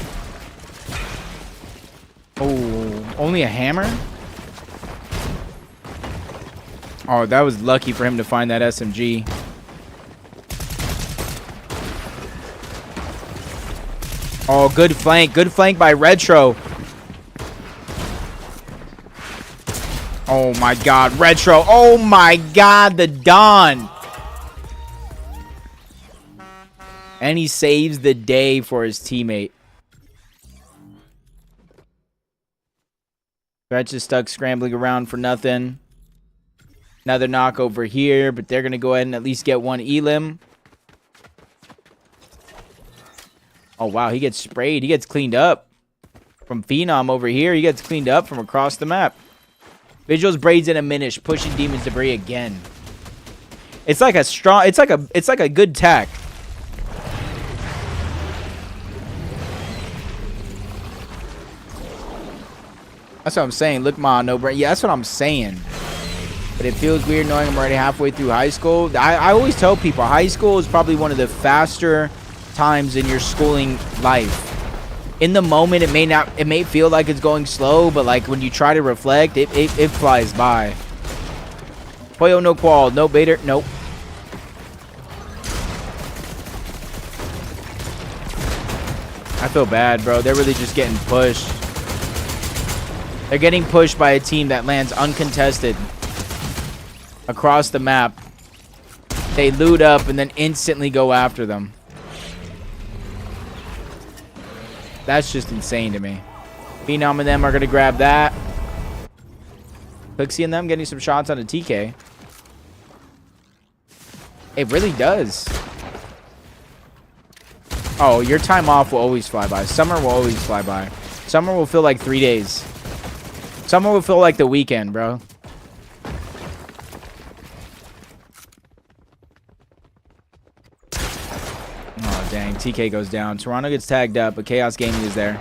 [SPEAKER 1] Oh, only a hammer? Oh, that was lucky for him to find that SMG. Oh, good flank. Good flank by Retro. Oh my god, Retro. Oh my god, the Dawn. And he saves the day for his teammate. Retch is stuck scrambling around for nothing. Another knock over here, but they're going to go ahead and at least get one elim. Oh wow, he gets sprayed. He gets cleaned up. From Phenom over here, he gets cleaned up from across the map. Visuals, Braids, and a Minish pushing Demon's Debris again. It's like a strong. It's like a good tack. That's what I'm saying. Look, Ma, no brain. Yeah, that's what I'm saying. But it feels weird knowing I'm already halfway through high school. I always tell people high school is probably one of the faster times in your schooling life. in the moment, it may feel like it's going slow, but like when you try to reflect, it flies by. Pollo no qual, no baiter, nope. I feel bad, bro. They're really just getting pushed. They're getting pushed by a team that lands uncontested across the map. They loot up and then instantly go after them. That's just insane to me. Phenom and them are going to grab that. Clixie and them getting some shots on a TK. It really does. Oh, your time off will always fly by. Summer will always fly by. Summer will feel like 3 days. Summer will feel like the weekend, bro. Oh, dang. TK goes down. Toronto gets tagged up, but Chaos Gaming is there.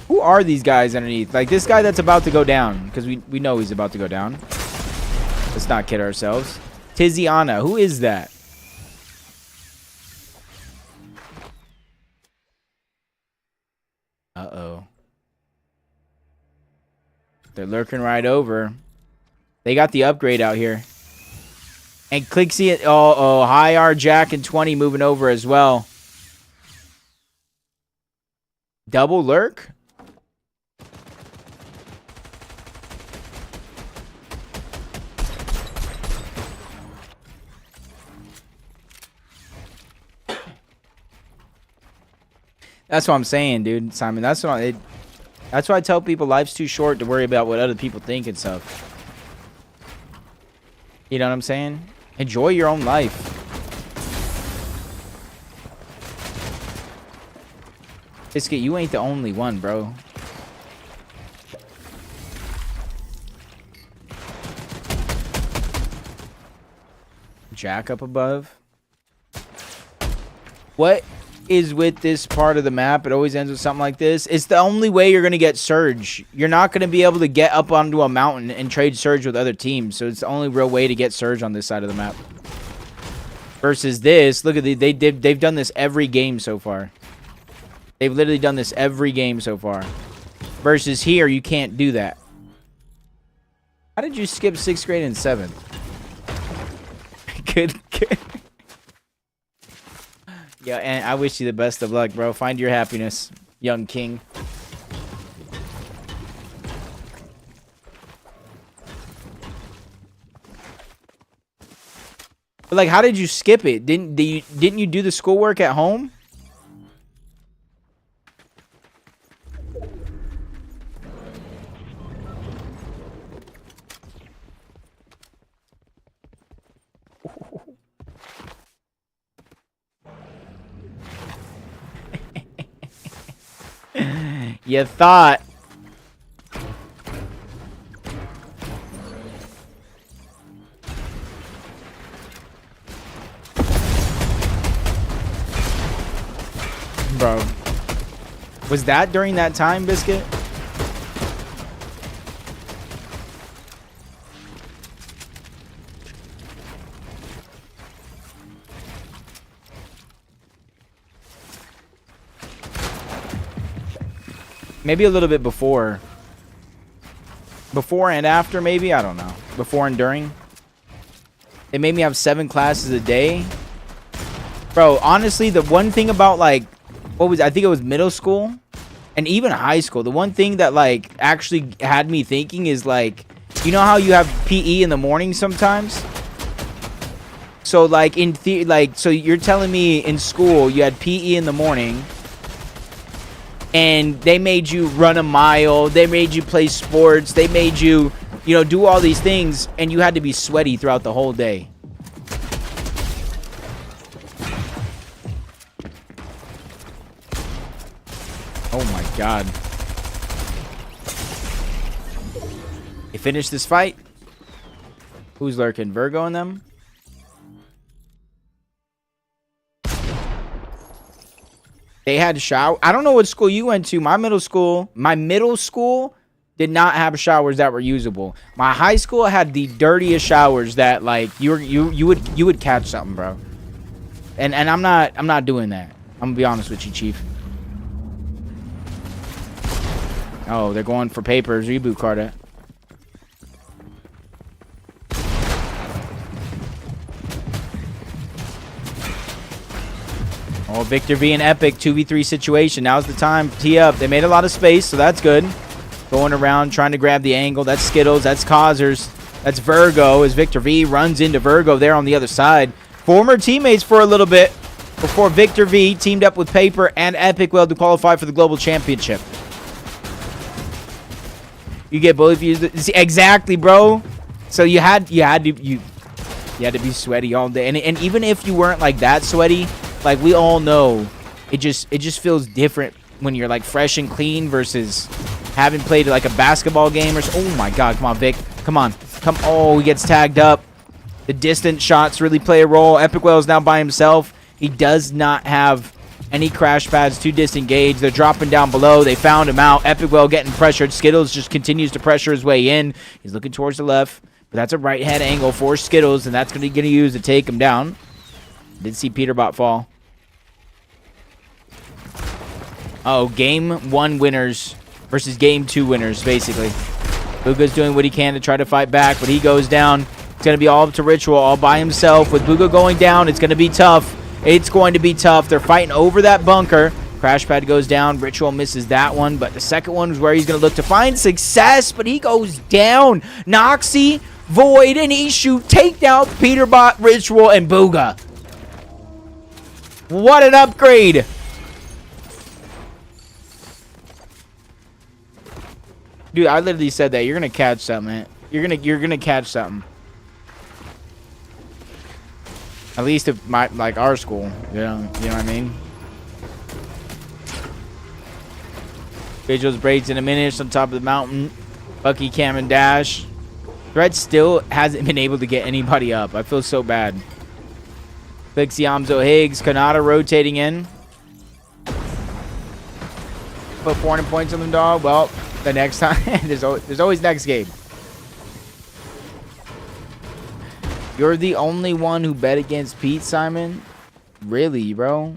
[SPEAKER 1] Who are these guys underneath? Like, this guy that's about to go down. Because we know he's about to go down. Let's not kid ourselves. Tiziana. Who is that? Uh-oh. They're lurking right over. They got the upgrade out here. And Clixie, oh, High R, Jack, and 20 moving over as well. Double lurk? That's what I'm saying, dude, Simon. That's why I tell people life's too short to worry about what other people think and stuff. You know what I'm saying? Enjoy your own life. Biscuit, you ain't the only one, bro. Jack up above. What is with this part of the map? It always ends with something like this. It's the only way you're going to get Surge. You're not going to be able to get up onto a mountain and trade Surge with other teams. So it's the only real way to get Surge on this side of the map. Versus this, look at they've done this every game so far. They've literally done this every game so far. Versus here, you can't do that. How did you skip 6th grade and 7th? Good. Yeah, and I wish you the best of luck, bro. Find your happiness, young king. But like, how did you skip it? Didn't you do the schoolwork at home? You thought. Bro. Was that during that time, Biscuit? Maybe a little bit before. Before and after, maybe? I don't know. Before and during. It made me have 7 classes a day. Bro, honestly, the one thing about, like, I think it was middle school and even high school. The one thing that, like, actually had me thinking is, like, you know how you have PE in the morning sometimes? So, like, so you're telling me in school you had PE in the morning, and they made you run a mile, they made you play sports, they made you, you know, do all these things, and you had to be sweaty throughout the whole day. Oh my god. You finish this fight? Who's lurking? Virgo and them? They had shower. I don't know what school you went to. My middle school did not have showers that were usable. My high school had the dirtiest showers that, like, you would catch something, bro. And I'm not doing that. I'm gonna be honest with you, Chief. Oh, they're going for papers. Reboot card. Oh, Victor V and Epic 2v3 situation. Now's the time. Tee up. They made a lot of space, so that's good. Going around trying to grab the angle. That's Skittles. That's Causers. That's Virgo as Victor V runs into Virgo there on the other side. Former teammates for a little bit before Victor V teamed up with Paper and Epic Will to qualify for the Global Championship. You get bully views. Exactly, bro. So you had to be sweaty all day. And even if you weren't like that sweaty, like we all know, it just feels different when you're like fresh and clean versus having played like a basketball game or so. Oh my god, come on, Vic. Come on. Oh, he gets tagged up. The distant shots really play a role. Epic Whale is now by himself. He does not have any crash pads to disengage. They're dropping down below. They found him out. Epic Whale getting pressured. Skittles just continues to pressure his way in. He's looking towards the left. But that's a right head angle for Skittles, and that's going to use to take him down. Did see Peterbot fall. Oh, game 1 winners versus game 2 winners, basically. Booga's doing what he can to try to fight back, but he goes down. It's going to be all up to Ritual all by himself. With Booga going down, it's going to be tough. It's going to be tough. They're fighting over that bunker. Crash pad goes down. Ritual misses that one, but the second one is where he's going to look to find success, but he goes down. Noxie, Void, and Ishu take down Peterbot, Ritual, and Booga. What an upgrade. Dude, I literally said that. You're going to catch something. You're gonna catch something. At least at like our school. You know what I mean? Vigils braids in a minute on top of the mountain. Bucky, Cam, and Dash. Threat still hasn't been able to get anybody up. I feel so bad. Pixie, Amzo, Higgs, Kanata rotating in. Put 400 points on them, dog. Well, the next time. there's always next game. You're the only one who bet against Pete, Simon? Really, bro?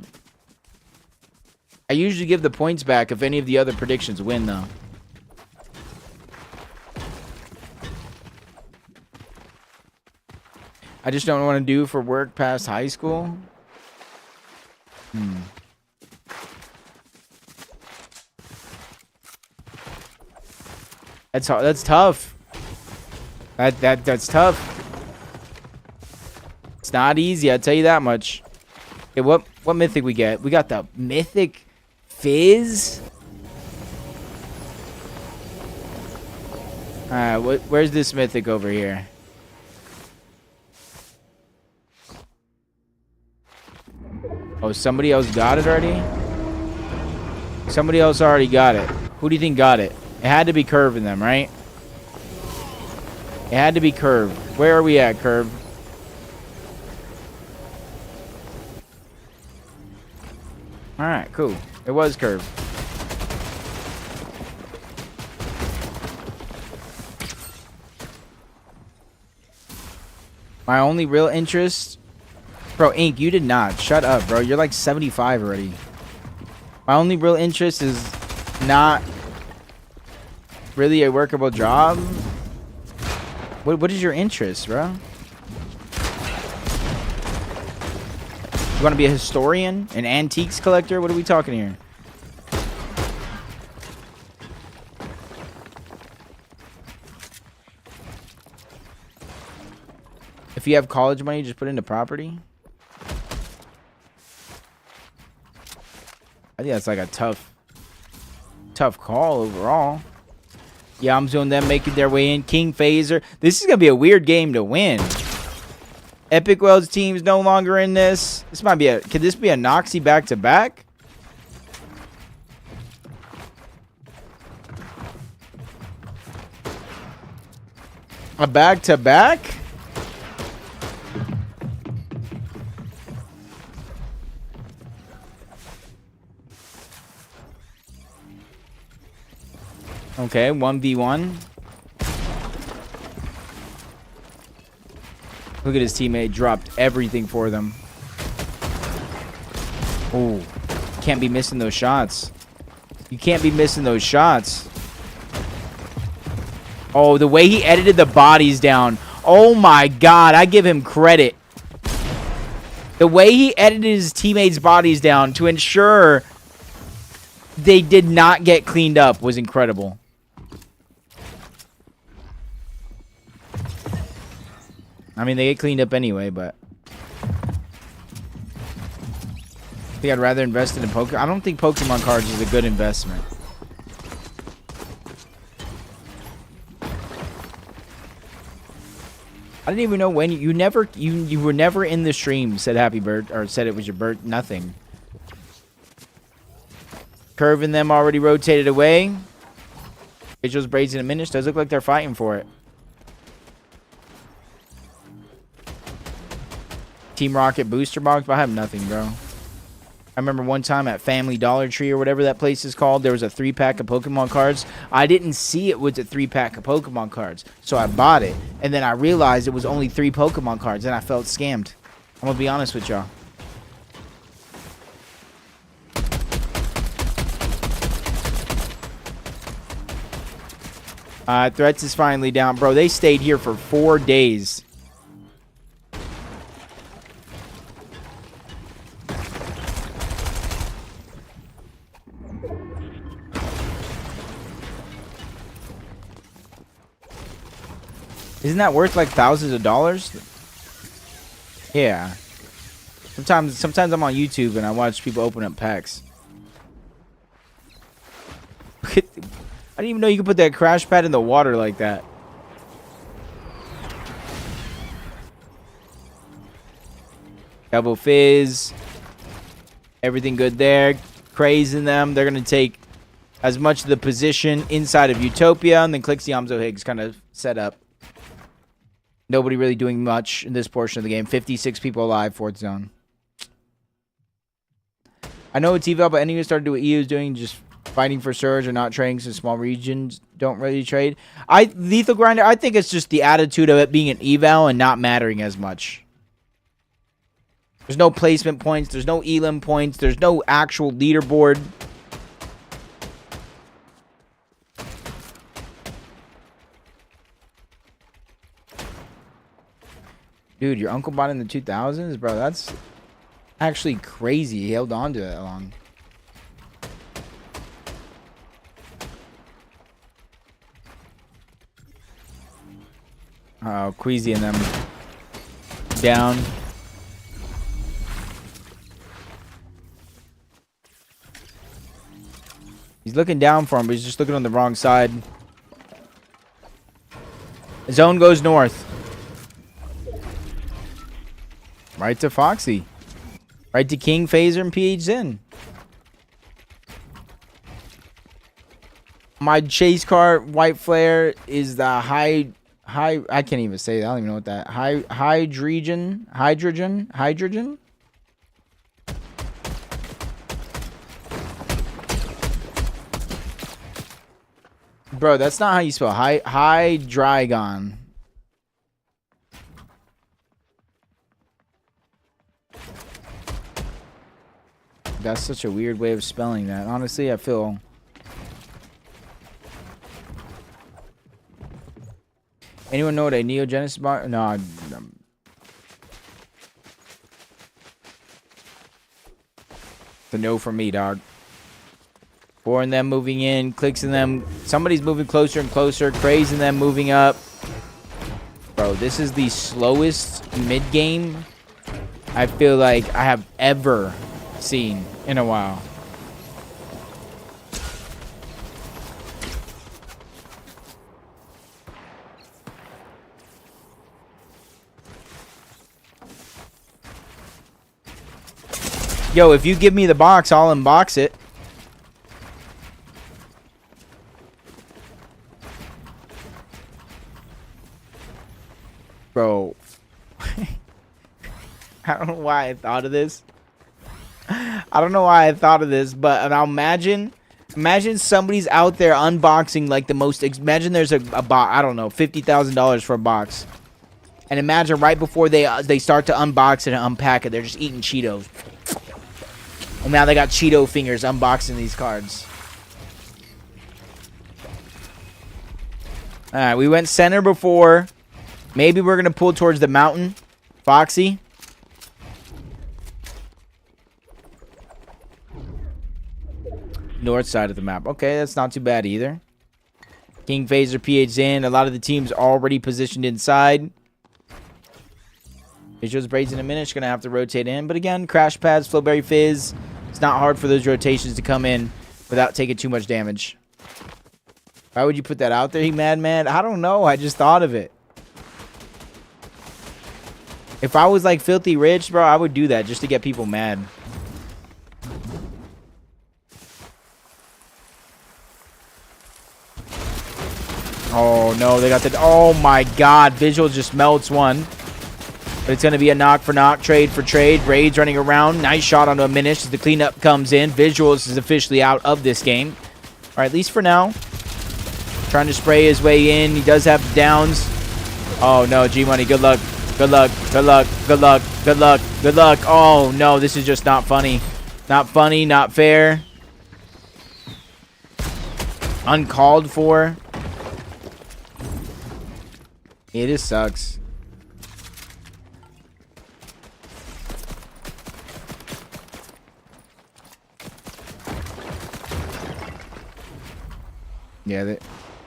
[SPEAKER 1] I usually give the points back if any of the other predictions win, though. I just don't want to do for work past high school. That's tough. That's tough. It's not easy, I'll tell you that much. Okay, what mythic we get? We got the mythic Fizz. Alright, where's this mythic over here? Oh, somebody else got it already? Somebody else already got it. Who do you think got it? It had to be Curve in them, right? It had to be Curve. Where are we at, Curve? Alright, cool. It was Curve. My only real interest... Bro, Ink, you did not. Shut up, bro. You're like 75 already. My only real interest is not really a workable job. What is your interest, bro? You want to be a historian? An antiques collector? What are we talking here? If you have college money, just put it into property. I think that's like a tough call overall. Yeah, I'm doing them making their way in. King Phaser. This is going to be a weird game to win. Epic Well's team's no longer in this. This might be could this be a Noxie back-to-back? A back-to-back? Okay, 1v1. Look at his teammate, dropped everything for them. Oh, can't be missing those shots. You can't be missing those shots. Oh, the way he edited the bodies down. Oh my god, I give him credit. The way he edited his teammates' bodies down to ensure they did not get cleaned up was incredible. I mean, they get cleaned up anyway, but I think I'd rather invest in Pokemon. I don't think Pokemon cards is a good investment. I didn't even know when you were never in the stream. Said happy bird or said it was your bird. Nothing. Curve and them already rotated away. Visuals, braids, and diminish. Does look like they're fighting for it. Team Rocket booster box, but I have nothing, bro. I remember one time at Family Dollar Tree or whatever that place is called, there was a 3-pack of Pokemon cards. I didn't see it was a 3-pack of Pokemon cards, so I bought it. And then I realized it was only 3 Pokemon cards, and I felt scammed. I'm going to be honest with y'all. Threats is finally down. Bro, they stayed here for 4 days. Isn't that worth like thousands of dollars? Yeah. Sometimes I'm on YouTube and I watch people open up packs. I didn't even know you could put that crash pad in the water like that. Double Fizz. Everything good there. Crazing them. They're going to take as much of the position inside of Utopia. And then Clixie Amzo Higgs kind of set up. Nobody really doing much in this portion of the game. 56 people alive, 4th zone. I know it's eval, but anyone started to do what EU is doing, just fighting for Surge or not trading, so small regions don't really trade. Lethal Grinder, I think it's just the attitude of it being an eval and not mattering as much. There's no placement points. There's no elim points. There's no actual leaderboard. Dude, your uncle bought in the 2000s? Bro, that's actually crazy. He held on to it that long. Oh, Queasy and them down. He's looking down for him, but he's just looking on the wrong side. Zone goes north. Right to Foxy. Right to King, Phaser, and PH Zen. My chase car, White Flare, is the high, I can't even say that. I don't even know what that, hydrogen. Bro, that's not how you spell Hydreigon. That's such a weird way of spelling that. Honestly, I feel... Anyone know what a Neogenesis box? No. It's a no from me, dog. 4 and them moving in. Clicks in them. Somebody's moving closer and closer. Craze in them moving up. Bro, this is the slowest mid-game I feel like I have ever seen in a while. Yo, if you give me the box, I'll unbox it. Bro. I don't know why I thought of this. I don't know why I thought of this, but now imagine somebody's out there unboxing like the most. Imagine there's a box. I don't know, $50,000 for a box, and imagine right before they start to unbox it and unpack it, they're just eating Cheetos. And now they got Cheeto fingers unboxing these cards. Alright, we went center before. Maybe we're going to pull towards the mountain. Foxy. North side of the map. Okay, that's not too bad either. King Phaser PH in. A lot of the teams already positioned inside. Visuals Braids in a minute. Going to have to rotate in. But again, Crash Pads, Flowberry Fizz. It's not hard for those rotations to come in without taking too much damage. Why would you put that out there, you madman? I don't know. I just thought of it. If I was like filthy rich, bro, I would do that just to get people mad. Oh, no. They got the... Oh, my God. Visual just melts one. But it's going to be a knock for knock, trade for trade. Raids running around. Nice shot onto a Minish as the cleanup comes in. Visuals is officially out of this game. All right, at least for now. Trying to spray his way in. He does have downs. Oh, no. G-Money, good luck. Good luck. Good luck. Good luck. Good luck. Good luck. Oh, no. This is just not funny. Not funny. Not fair. Uncalled for. It just sucks. Yeah, they're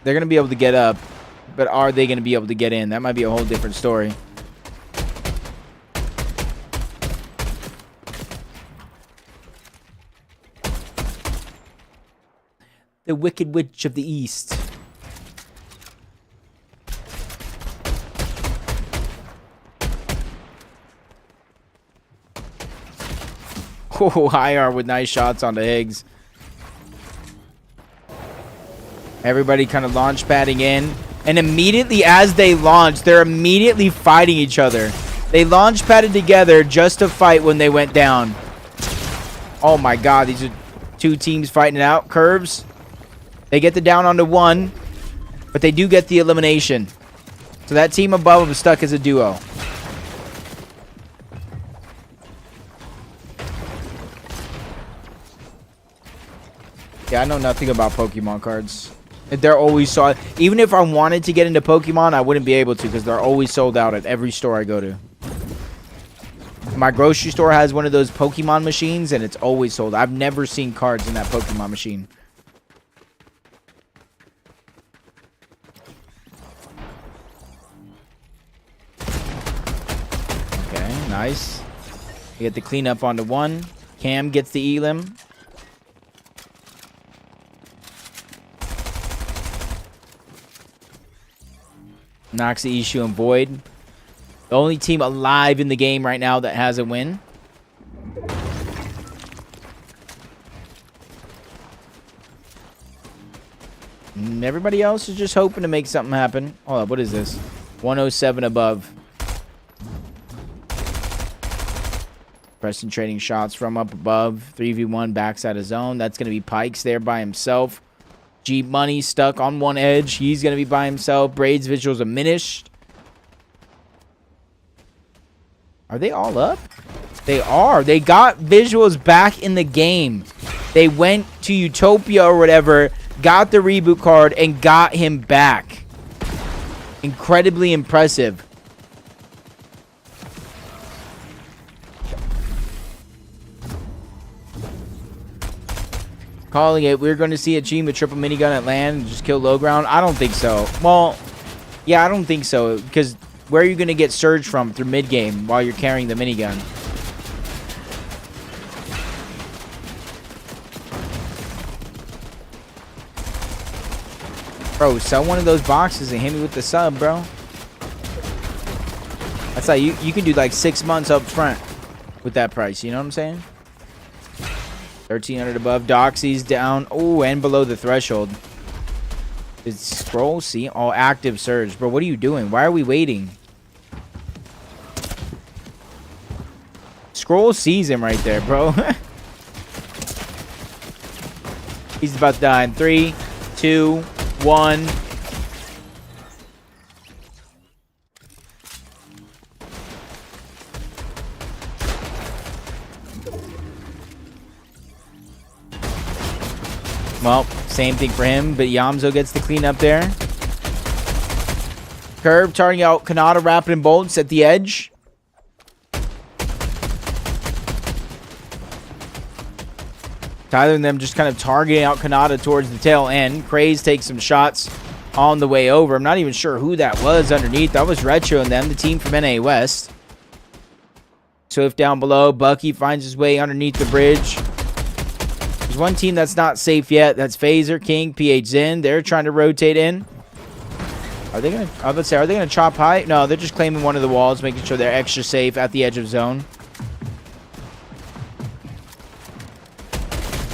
[SPEAKER 1] going to be able to get up, but are they going to be able to get in? That might be a whole different story. The Wicked Witch of the East. Oh, IR with nice shots onto Higgs. Everybody kind of launch padding in. And immediately as they launch, they're immediately fighting each other. They launch padded together just to fight when they went down. Oh my God, these are two teams fighting it out. Curves. They get the down onto one, but they do get the elimination. So that team above them is stuck as a duo. Yeah, I know nothing about Pokemon cards. They're always sold. Even if I wanted to get into Pokemon, I wouldn't be able to because they're always sold out at every store I go to. My grocery store has one of those Pokemon machines, and it's always sold. I've never seen cards in that Pokemon machine. Okay, nice. You get the cleanup onto one. Cam gets the elim. Knocks the issue and Void. The only team alive in the game right now that has a win. And everybody else is just hoping to make something happen. Hold up, what is this? 107 above. Preston trading shots from up above. 3v1 backside of zone. That's going to be Pikes there by himself. G Money stuck on one edge. He's going to be by himself. Braids visuals diminished. Are they all up? They are. They got visuals back in the game. They went to Utopia or whatever, got the reboot card, and got him back. Incredibly impressive. Calling it. We're going to see a team with triple minigun at land and just kill low ground. I don't think so. Well, yeah, I don't think so. Because where are you going to get surge from through mid game while you're carrying the minigun? Bro, sell one of those boxes and hit me with the sub, bro. That's like you can do like 6 months up front with that price. You know what I'm saying? 1300 above. Doxy's down. Oh, and below the threshold. It's scroll. See? Oh, active surge. Bro, what are you doing? Why are we waiting? Scroll sees him right there, bro. He's about to die in 3, 2, 1. Well, same thing for him, but Yamzo gets the clean up there. Curve targeting out Kanata, Rapid, and Bolts at the edge. Tyler and them just kind of targeting out Kanata towards the tail end. Craze takes some shots on the way over. I'm not even sure who that was underneath. That was Retro and them, the team from NA West. Swift down below. Bucky finds his way underneath the bridge. There's one team that's not safe yet. That's Phaser, King, PH Zen. They're trying to rotate in. Are they going to, let's say, are they going to chop high? No, they're just claiming one of the walls, making sure they're extra safe at the edge of zone.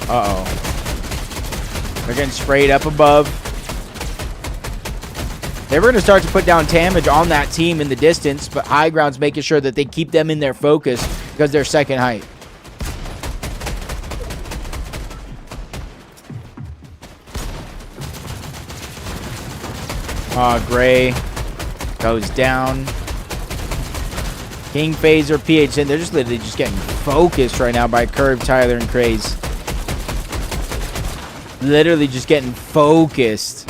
[SPEAKER 1] Uh-oh. They're getting sprayed up above. They were going to start to put down damage on that team in the distance, but High Ground's making sure that they keep them in their focus because they're second height. Gray goes down. King, Phaser, PHN, they're just literally just getting focused right now by Curve, Tyler, and Craze. Literally just getting focused.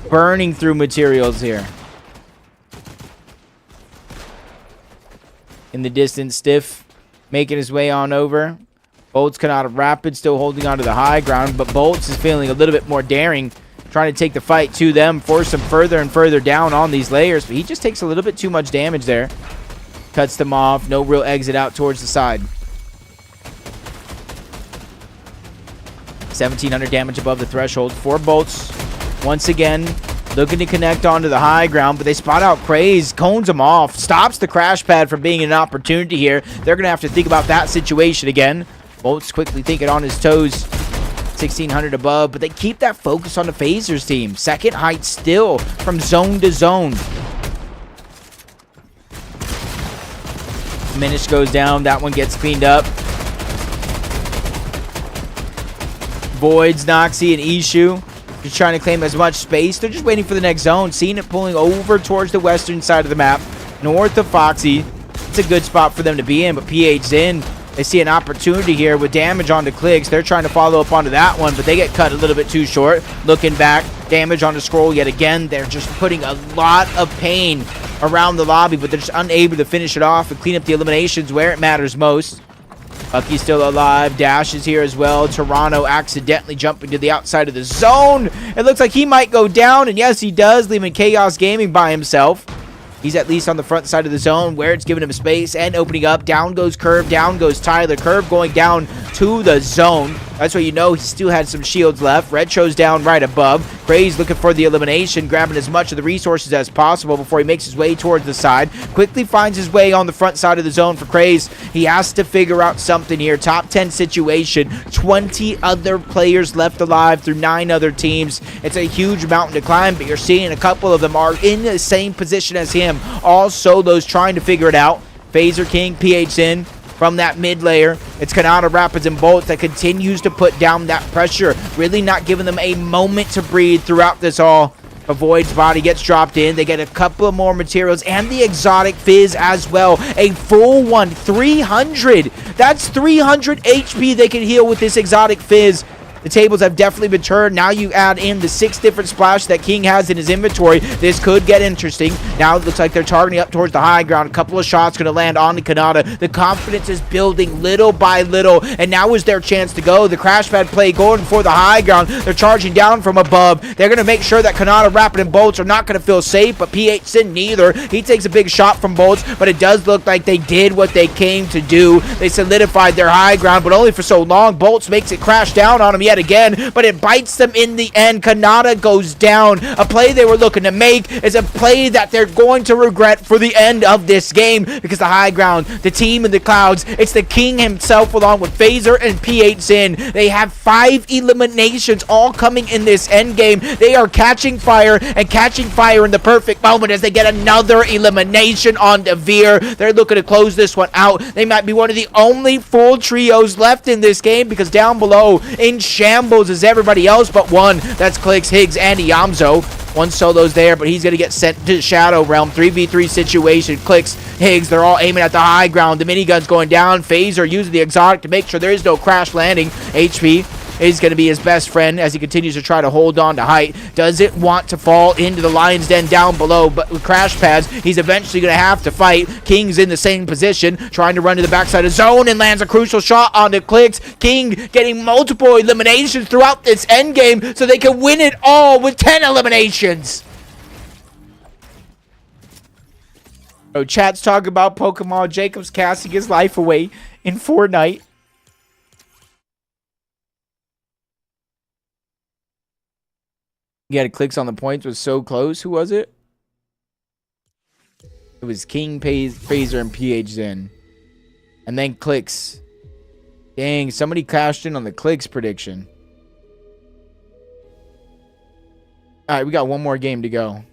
[SPEAKER 1] Burning through materials here. In the distance, Stiff making his way on over. Bolts coming out of Rapid, still holding on to the high ground, but Bolts is feeling a little bit more daring, trying to take the fight to them, force them further and further down on these layers, but he just takes a little bit too much damage there. Cuts them off, no real exit out towards the side. 1,700 damage above the threshold. 4 Bolts, once again, looking to connect onto the high ground, but they spot out Craze, cones him off, stops the crash pad from being an opportunity here. They're going to have to think about that situation again. Bolts quickly thinking on his toes. 1,600 above, but they keep that focus on the Phasers team. Second height still from zone to zone. Minish goes down. That one gets cleaned up. Voids, Noxie, and Ishu just trying to claim as much space. They're just waiting for the next zone. Seeing it pulling over towards the western side of the map. North of Foxy. It's a good spot for them to be in, but PH's in. They see an opportunity here with damage onto Clicks. They're trying to follow up onto that one, but they get cut a little bit too short. Looking back, damage on the scroll yet again. They're just putting a lot of pain around the lobby, but they're just unable to finish it off and clean up the eliminations where it matters most. Bucky's still alive. Dash is here as well. Toronto accidentally jumping to the outside of the zone. It looks like he might go down, and yes, he does, leaving Chaos Gaming by himself. He's at least on the front side of the zone where it's giving him space and opening up. Down goes Curve. Down goes Tyler. Curve going down to the zone. That's why you know he still had some shields left. Retro's down right above. Craze looking for the elimination, grabbing as much of the resources as possible before he makes his way towards the side. Quickly finds his way on the front side of the zone for Craze. He has to figure out something here. Top 10 situation. 20 other players left alive through 9 other teams. It's a huge mountain to climb, but you're seeing a couple of them are in the same position as him. All solos trying to figure it out. Phaser, King, PH in. From that mid layer, it's Kanata, Rapids, and Bolts that continues to put down that pressure, really not giving them a moment to breathe throughout this all. Avoid's body gets dropped in. They get a couple of more materials and the exotic fizz as well. A full one, 300. That's 300 HP they can heal with this exotic fizz. The tables have definitely been turned. Now you add in the 6 different splash that King has in his inventory. This could get interesting. Now it looks like they're targeting up towards the high ground. A couple of shots going to land on the Kanata. The confidence is building little by little, and now is their chance to go. The crash pad play going for the high ground. They're charging down from above. They're going to make sure that Kanata, Rapid, and Bolts are not going to feel safe, but PH Sin neither. He takes a big shot from Bolts, but it does look like they did what they came to do. They solidified their high ground, but only for so long. Bolts makes it crash down on him yet again, but it bites them in the end. Kanata goes down. A play they were looking to make is a play that they're going to regret for the end of this game, because the high ground, the team in the clouds, it's the King himself along with Phaser and PH Sin. They have 5 eliminations all coming in this end game. They are catching fire and catching fire in the perfect moment as they get another elimination on Devere. They're looking to close this one out. They might be one of the only full trios left in this game, because down below in shambles is everybody else but one. That's Clicks, Higgs, and Iamzo. One solo's there, but he's going to get sent to Shadow Realm. 3v3 situation. Clicks, Higgs, they're all aiming at the high ground. The minigun's going down. Phaser using the exotic to make sure there is no crash landing. HP is going to be his best friend as he continues to try to hold on to height. Doesn't want to fall into the lion's den down below, but with crash pads, he's eventually going to have to fight. King's in the same position, trying to run to the backside of zone and lands a crucial shot onto Clicks. King getting multiple eliminations throughout this endgame so they can win it all with 10 eliminations. Oh, chat's talking about Pokemon. Jacob's casting his life away in Fortnite. He had clicks on the points, was so close. Who was it? It was King, Phaser, and PH Zen. And then Clicks. Dang, somebody cashed in on the Clicks prediction. Alright, we got one more game to go.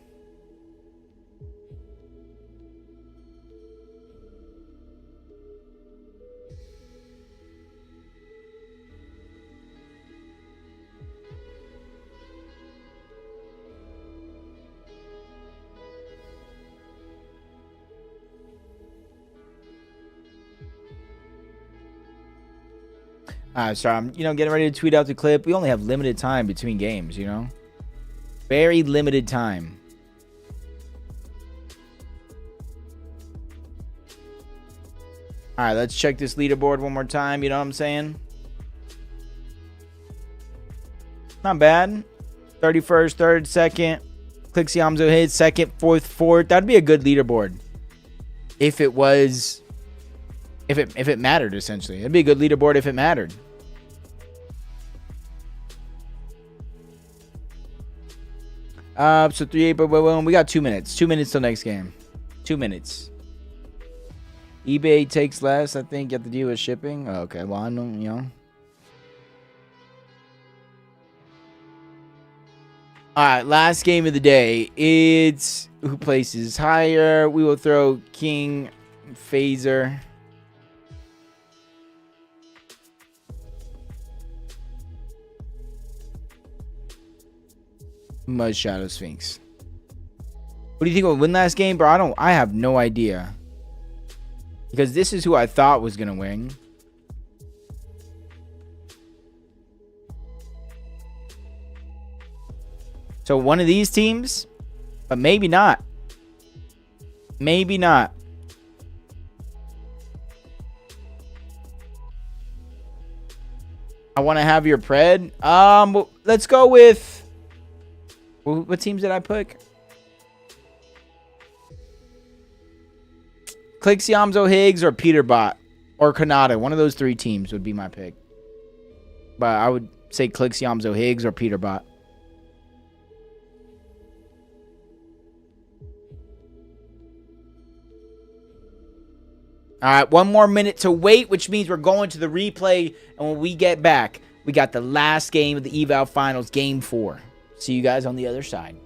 [SPEAKER 1] Sorry, I'm, getting ready to tweet out the clip. We only have limited time between games, Very limited time. All right, let's check this leaderboard one more time. You know what I'm saying? Not bad. 31st, 3rd, 2nd. Clixiamzo hit 2nd, 4th, 4th. That'd be a good leaderboard. If it was... If it mattered, essentially. It'd be a good leaderboard if it mattered. So 3-8, but we got 2 minutes. 2 minutes till next game. 2 minutes. eBay takes less, I think. You have to deal with shipping. Oh, okay, well, I don't, Alright, last game of the day. It's who places higher. We will throw King, Phaser. Mud Shadow Sphinx. What do you think will win last game, bro? I have no idea. Because this is who I thought was gonna win. So one of these teams, but maybe not. Maybe not. I want to have your pred. Let's go with... What teams did I pick? Clixiamzo, Higgs, or Peterbot, or Kanata. One of those 3 teams would be my pick. But I would say Clixiamzo, Higgs, or Peterbot. Alright, 1 more minute to wait, which means we're going to the replay. And when we get back, we got the last game of the Eval Finals, Game 4. See you guys on the other side.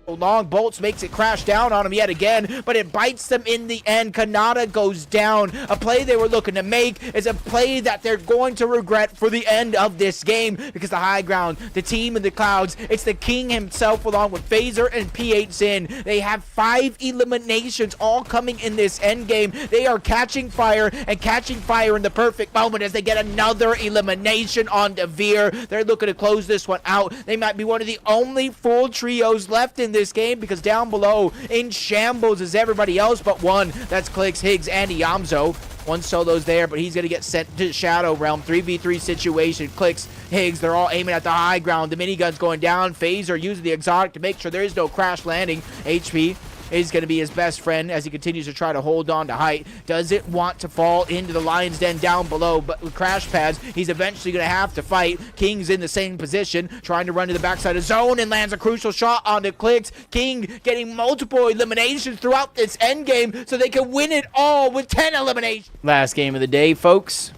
[SPEAKER 1] Long bolts makes it crash down on him yet again, but it bites them in the end. Kanata goes down. A play they were looking to make is a play that they're going to regret for the end of this game, because the high ground, the team in the clouds, it's the King himself along with Phaser and PH Zin. They have 5 eliminations all coming in this end game. They are catching fire and catching fire in the perfect moment as they get another elimination on Devere. They're looking to close this one out. They might be one of the only full trios left in this game, because down below in shambles is everybody else but one. That's Clicks, Higgs, and Iamzo. One solo's there, but he's going to get sent to Shadow Realm. 3v3 situation. Clicks, Higgs, they're all aiming at the high ground. The minigun's going down. Phaser using the exotic to make sure there is no crash landing. HP is going to be his best friend as he continues to try to hold on to height. Doesn't want to fall into the lion's den down below, but with crash pads, he's eventually going to have to fight. King's in the same position, trying to run to the backside of zone and lands a crucial shot onto Clicks. King getting multiple eliminations throughout this endgame so they can win it all with 10 eliminations. Last game of the day, folks.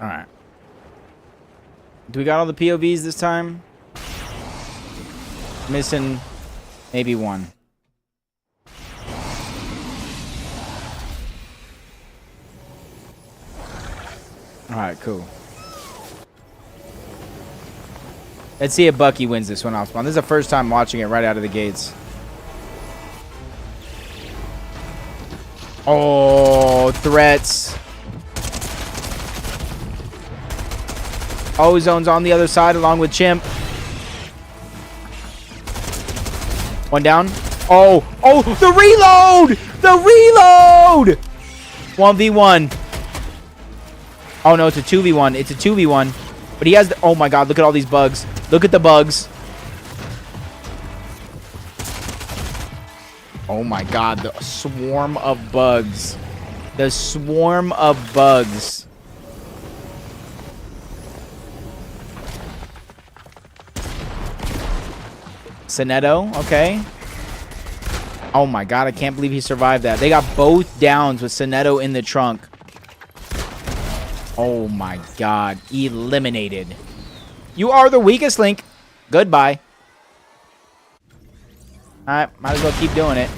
[SPEAKER 1] All right. Do we got all the POVs this time? Missing maybe one. All right, cool. Let's see if Bucky wins this one off spawn. This is the first time watching it right out of the gates. Oh, threats. Ozone's on the other side along with Chimp. One down. Oh, the reload! The reload! 1v1. Oh, no, it's a 2v1. It's a 2v1. But he has the... Oh, my God. Look at all these bugs. Look at the bugs. Oh, my God. The swarm of bugs. The swarm of bugs. Sonetto. Okay. Oh, my God. I can't believe he survived that. They got both downs with Sonetto in the trunk. Oh, my God. Eliminated. You are the weakest link. Goodbye. Alright, might as well keep doing it.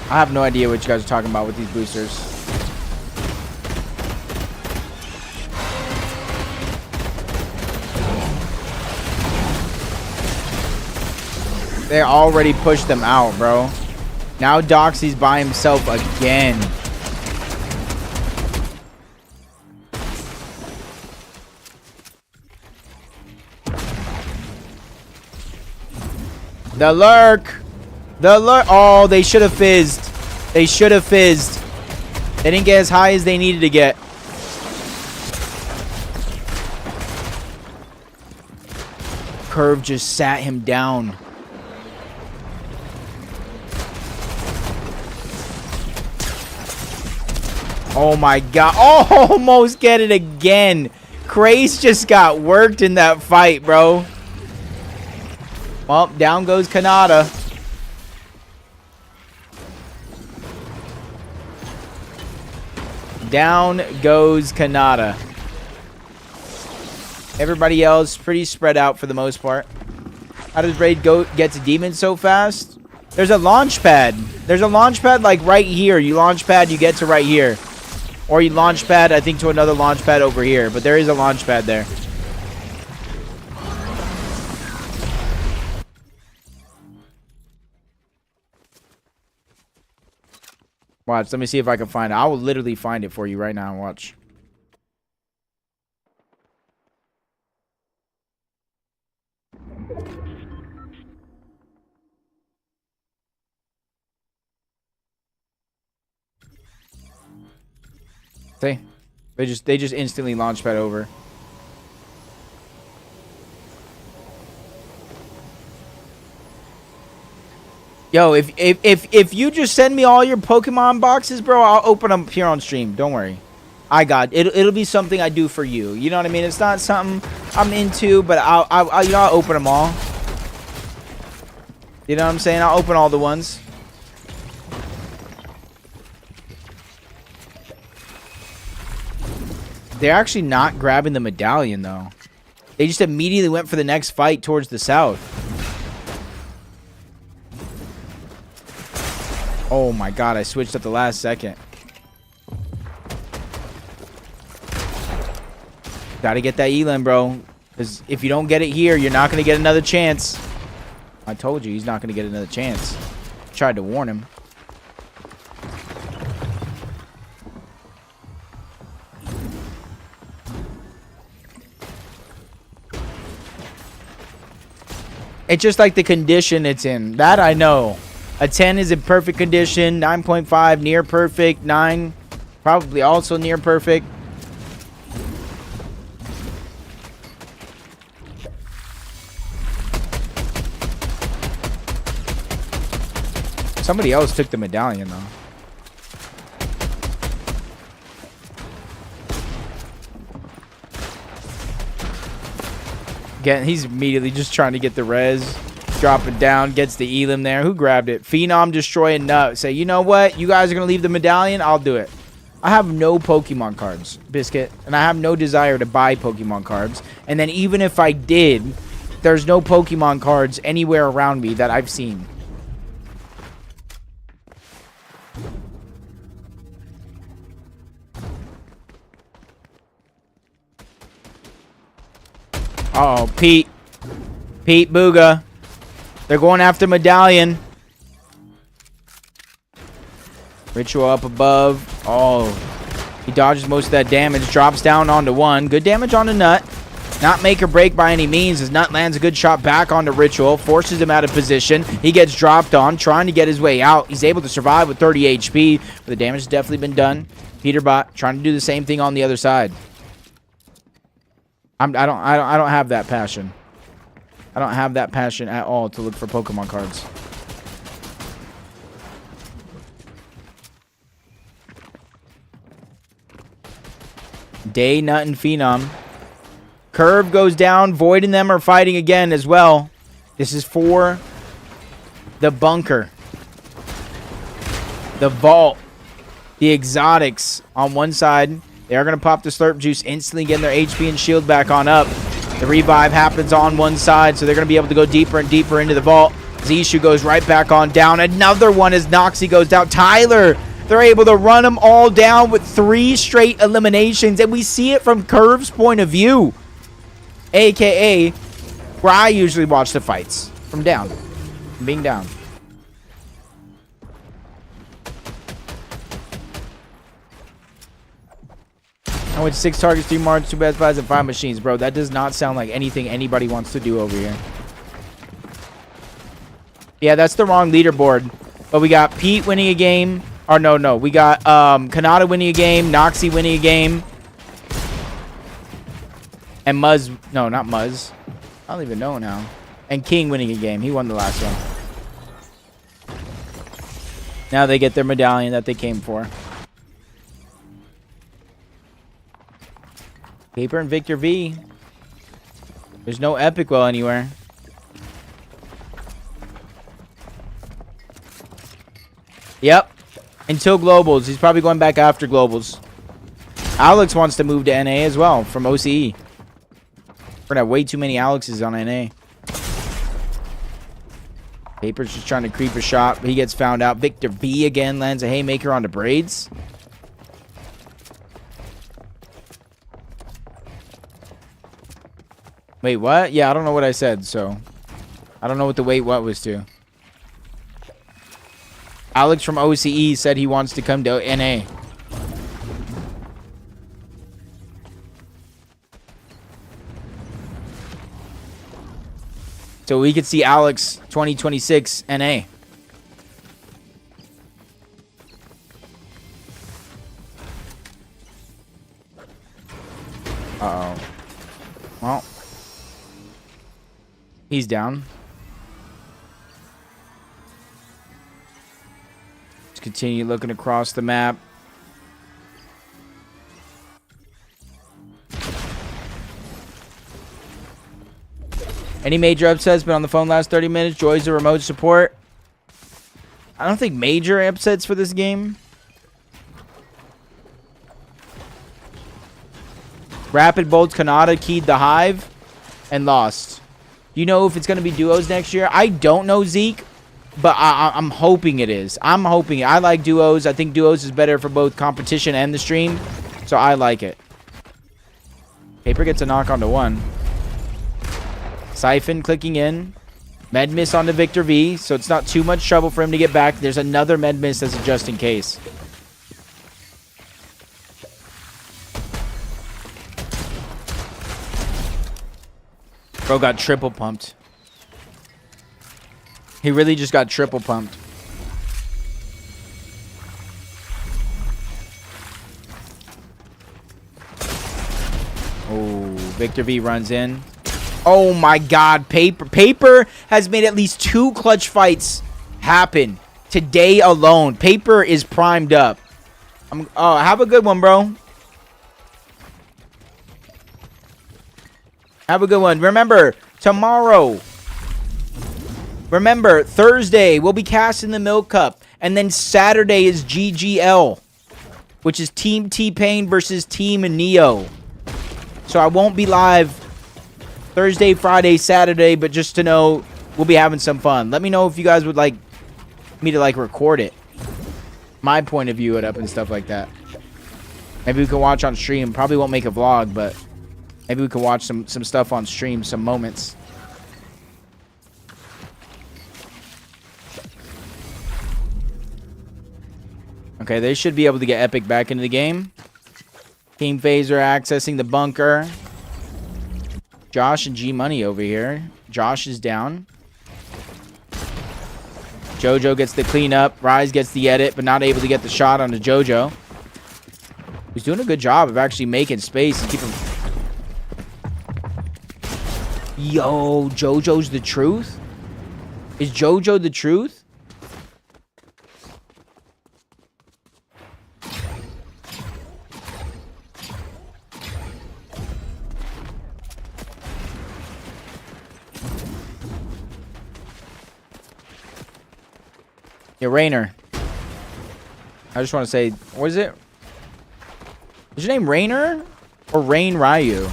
[SPEAKER 1] I have no idea what you guys are talking about with these boosters. They already pushed them out, bro. Now Doxy's by himself again. The lurk. The lurk. Oh, they should have fizzed. They should have fizzed. They didn't get as high as they needed to get. Curve just sat him down. Oh my God. Oh, almost get it again. Craze just got worked in that fight, bro. Well, down goes Kanata. Down goes Kanata. Everybody else pretty spread out for the most part. How does Raid get to Demon so fast? There's a launch pad. There's a launch pad like right here. You launch pad, you get to right here. Or you launch pad, I think, to another launch pad over here. But there is a launch pad there. Watch, let me see if I can find it. I will literally find it for you right now. Watch. See? They just instantly launch pad over. Yo, if you just send me all your Pokemon boxes, bro, I'll open them here on stream. Don't worry. I got it. It'll be something I do for you. You know what I mean? It's not something I'm into, but I'll you know, I'll open them all. You know what I'm saying? I'll open all the ones. They're actually not grabbing the medallion, though. They just immediately went for the next fight towards the south. Oh my God, I switched at the last second. Gotta get that Elan, bro. Because if you don't get it here, you're not going to get another chance. I told you, he's not going to get another chance. Tried to warn him. It's just like the condition it's in. That I know. A 10 is in perfect condition. 9.5 near perfect. 9 probably also near perfect. Somebody else took the medallion, though. Again, he's immediately just trying to get the res. Drop it down, gets the Elim there. Who grabbed it? Phenom, Destroy, and Nut. Say, you know what? You guys are going to leave the medallion? I'll do it. I have no Pokemon cards, Biscuit. And I have no desire to buy Pokemon cards. And then even if I did, there's no Pokemon cards anywhere around me that I've seen. Uh-oh, Pete Booga. They're going after Medallion. Ritual up above. Oh, he dodges most of that damage. Drops down onto one. Good damage on the Nut. Not make or break by any means, as Nut lands a good shot back onto Ritual. Forces him out of position. He gets dropped on, trying to get his way out. He's able to survive with 30 HP. But the damage has definitely been done. Peterbot trying to do the same thing on the other side. I don't have that passion. I don't have that passion at all to look for Pokemon cards. Day, Nut, and Phenom. Curve goes down. Void and them are fighting again as well. This is for the bunker. The vault. The exotics on one side. They are going to pop the Slurp Juice, instantly getting their HP and shield back on up. The revive happens on one side, so they're going to be able to go deeper and deeper into the vault. Zishu goes right back on down. Another one as Noxie goes down. Tyler, they're able to run them all down with 3 straight eliminations, and we see it from Curve's point of view. AKA where I usually watch the fights. From down. From being down. I went 6 targets, 3 marks, 2 best buys, and 5 machines. Bro, that does not sound like anything anybody wants to do over here. Yeah, that's the wrong leaderboard. But we got Pete winning a game. Or no. We got Kanata winning a game. Noxie winning a game. And Muzz. No, not Muzz. I don't even know now. And King winning a game. He won the last one. Now they get their medallion that they came for. Paper and Victor V. There's no Epic Well anywhere. Yep. Until Globals. He's probably going back after Globals. Alex wants to move to NA as well from OCE. We're gonna have way too many Alexes on NA. Paper's just trying to creep a shot, but he gets found out. Victor V again lands a haymaker onto Braids. Wait, what? Yeah, I don't know what I said, so I don't know what the wait what was to. Alex from OCE said he wants to come to NA. So we could see Alex 2026 NA. Uh-oh. Well. He's down. Let's continue looking across the map. Any major upsets been on the phone last 30 minutes? Joys of remote support. I don't think major upsets for this game. Rapid Bolts Kanata keyed the Hive and lost. You know if it's going to be duos next year? I don't know, Zeke, but I'm hoping it is. I'm hoping. I like duos. I think duos is better for both competition and the stream, so I like it. Paper gets a knock onto one. Siphon clicking in. Med miss onto Victor V, so it's not too much trouble for him to get back. There's another med miss as a just in case. Bro got triple pumped. He really just got triple pumped. Oh, Victor V runs in. Oh my God, Paper has made at least 2 clutch fights happen today alone. Paper is primed up. Oh, have a good one, bro. Have a good one. Remember, tomorrow. Remember, Thursday, we'll be casting the Milk Cup. And then Saturday is GGL, which is Team T-Pain versus Team Neo. So I won't be live Thursday, Friday, Saturday, but just to know we'll be having some fun. Let me know if you guys would like me to like record it. My point of view it up and stuff like that. Maybe we can watch on stream. Probably won't make a vlog, but maybe we can watch some stuff on stream, some moments. Okay, they should be able to get Epic back into the game. King Phaser accessing the bunker. Josh and G Money over here. Josh is down. Jojo gets the cleanup. Rise gets the edit, but not able to get the shot onto Jojo. He's doing a good job of actually making space and keep him. Yo, Jojo's the truth? Is Jojo the truth? Yeah, Rainer. I just want to say, what is it? Is your name Rainer or Rain Ryu?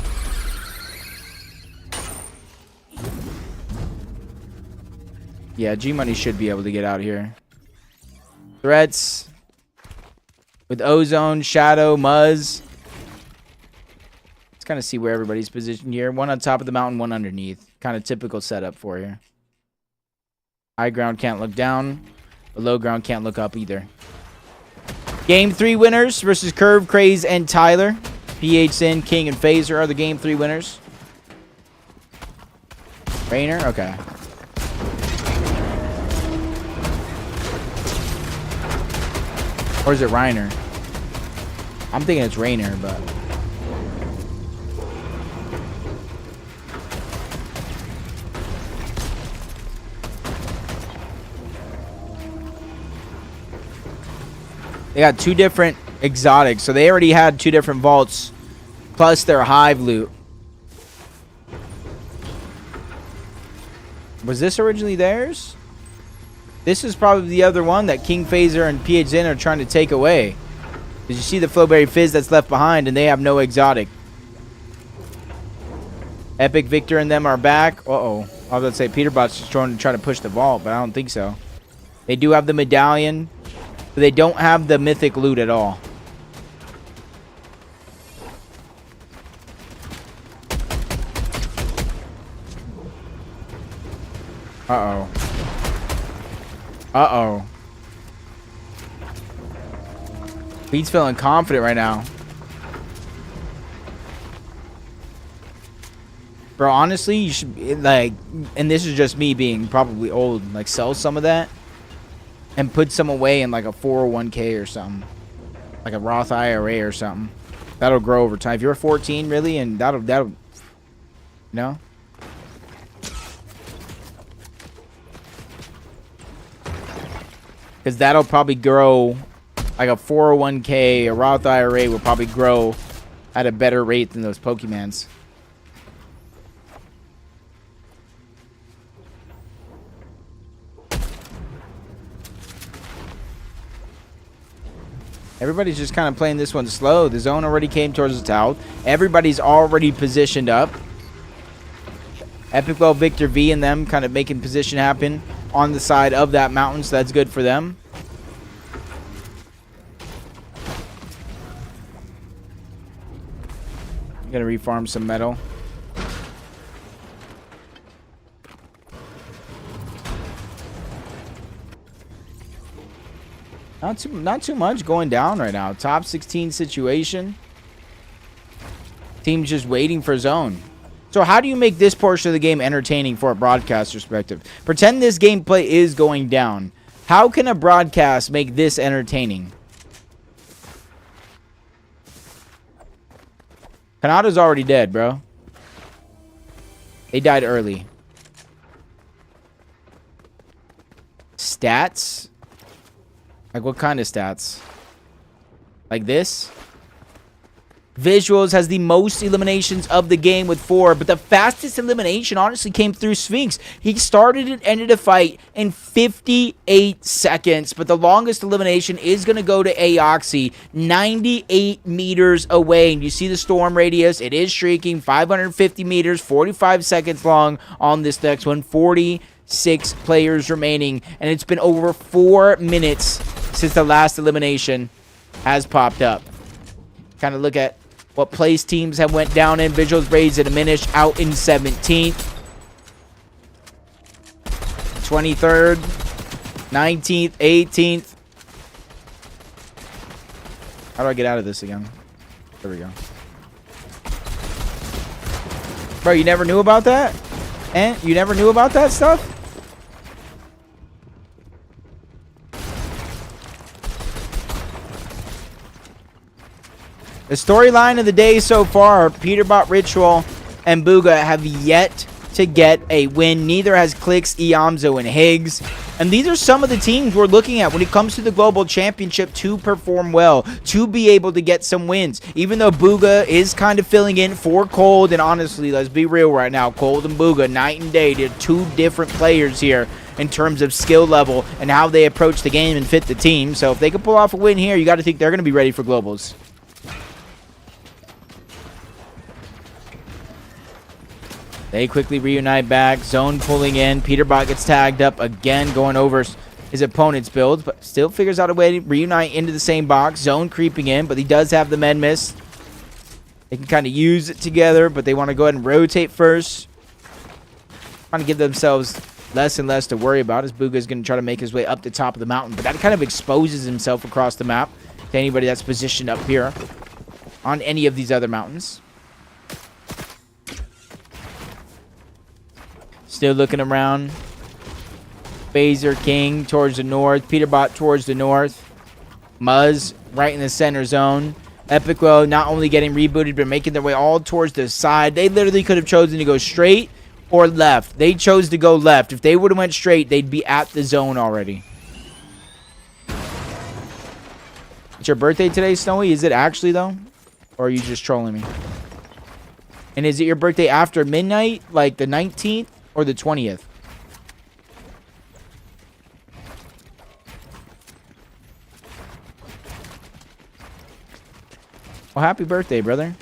[SPEAKER 1] Yeah, G Money should be able to get out of here. Threats with Ozone, Shadow, Muzz. Let's kind of see where everybody's positioned here. One on top of the mountain, one underneath. Kind of typical setup for you. High ground can't look down. The low ground can't look up either. Game 3 winners versus Curve, Craze, and Tyler. PH Sin, King, and Phaser are the Game 3 winners. Rainer? Okay. Or is it Reiner? I'm thinking it's Rainer, but... They got 2 different exotics, so they already had 2 different vaults, plus their hive loot. Was this originally theirs? This is probably the other one that King Phaser and PH Zen are trying to take away. Did you see the Flowberry Fizz that's left behind, and they have no exotic? Epic, Victor, and them are back. Uh-oh. I was about to say Peterbot's just trying to push the vault, but I don't think so. They do have the medallion. But they don't have the mythic loot at all. Uh-oh. Uh-oh. He's feeling confident right now. Bro, honestly, you should, like, and this is just me being probably old, like, sell some of that. And put some away in like a 401k or something. Like a Roth IRA or something. That'll grow over time. If you're 14, really, and that'll, you know? Because that'll probably grow, like a 401k, a Roth IRA will probably grow at a better rate than those Pokemans. Everybody's just kind of playing this one slow. The zone already came towards the tower. Everybody's already positioned up. Epic Well, Victor V and them kind of making position happen on the side of that mountain, so that's good for them. I'm gonna refarm some metal. Not too much going down right now. Top 16 situation. Team's just waiting for zone. So how do you make this portion of the game entertaining for a broadcast perspective? Pretend this gameplay is going down. How can a broadcast make this entertaining? Kanada's already dead, bro. They died early. Stats? Like, what kind of stats? Like this? Visuals has the most eliminations of the game with 4, but the fastest elimination honestly came through Sphinx. He started and ended a fight in 58 seconds, but the longest elimination is going to go to Aoxy, 98 meters away. And you see the storm radius. It is streaking 550 meters, 45 seconds long on this next one. 46 players remaining, and it's been over 4 minutes since the last elimination has popped up. Kind of look at what place teams have went down in. Visuals raised and diminished out in 17th, 23rd, 19th, 18th. How do I get out of this again? There we go. Bro, you never knew about that? And you never knew about that stuff? The storyline of the day so far, Peterbot, Ritual, and Booga have yet to get a win. Neither has Clix, Iamzo, and Higgs. And these are some of the teams we're looking at when it comes to the Global Championship to perform well, to be able to get some wins. Even though Booga is kind of filling in for Cold, and honestly, let's be real right now, Cold and Booga, night and day, they're two different players here in terms of skill level and how they approach the game and fit the team. So if they can pull off a win here, you got to think they're going to be ready for Globals. They quickly reunite back. Zone pulling in. Peterbot gets tagged up again, going over his opponent's builds, but still figures out a way to reunite into the same box. Zone creeping in, but he does have the med miss. They can kind of use it together, but they want to go ahead and rotate first. Trying to give themselves less and less to worry about as Booga is going to try to make his way up the top of the mountain, but that kind of exposes himself across the map to anybody that's positioned up here on any of these other mountains. Still looking around. Phaser King towards the north. Peterbot towards the north. Muzz right in the center zone. Epico not only getting rebooted, but making their way all towards the side. They literally could have chosen to go straight or left. They chose to go left. If they would have went straight, they'd be at the zone already. It's your birthday today, Snowy? Is it actually, though? Or are you just trolling me? And is it your birthday after midnight? Like the 19th? Or the 20th? Well, happy birthday, brother.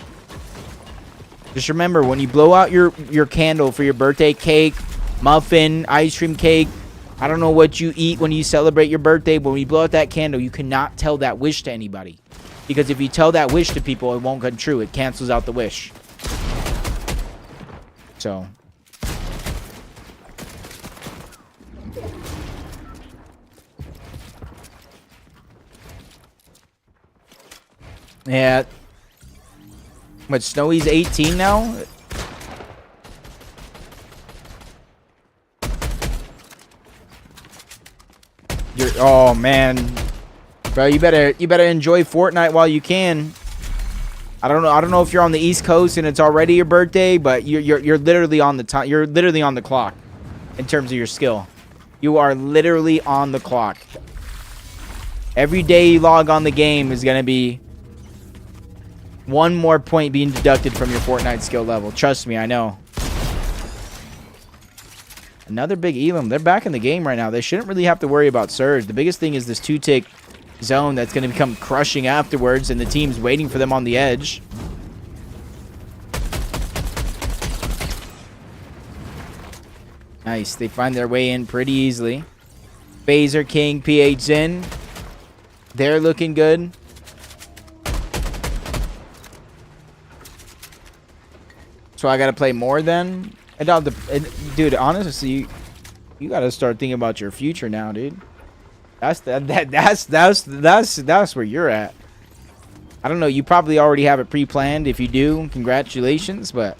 [SPEAKER 1] Just remember, when you blow out your candle for your birthday, cake, muffin, ice cream cake, I don't know what you eat when you celebrate your birthday, but when you blow out that candle, you cannot tell that wish to anybody. Because if you tell that wish to people, it won't come true. It cancels out the wish. So... yeah. But Snowy's 18 now? Oh man. Bro, you better enjoy Fortnite while you can. I don't know if you're on the East Coast and it's already your birthday, but you're literally on the time. You're literally on the clock in terms of your skill. You are literally on the clock. Every day you log on the game is going to be one more point being deducted from your Fortnite skill level. Trust me, I know. Another big Elam. They're back in the game right now. They shouldn't really have to worry about Surge. The biggest thing is this 2-tick zone that's going to become crushing afterwards, and the team's waiting for them on the edge. Nice. They find their way in pretty easily. Phaser King, PH in. They're looking good. So I gotta play more then? Dude, honestly, you gotta start thinking about your future now, dude. That's where you're at. I don't know. You probably already have it pre-planned. If you do, congratulations. But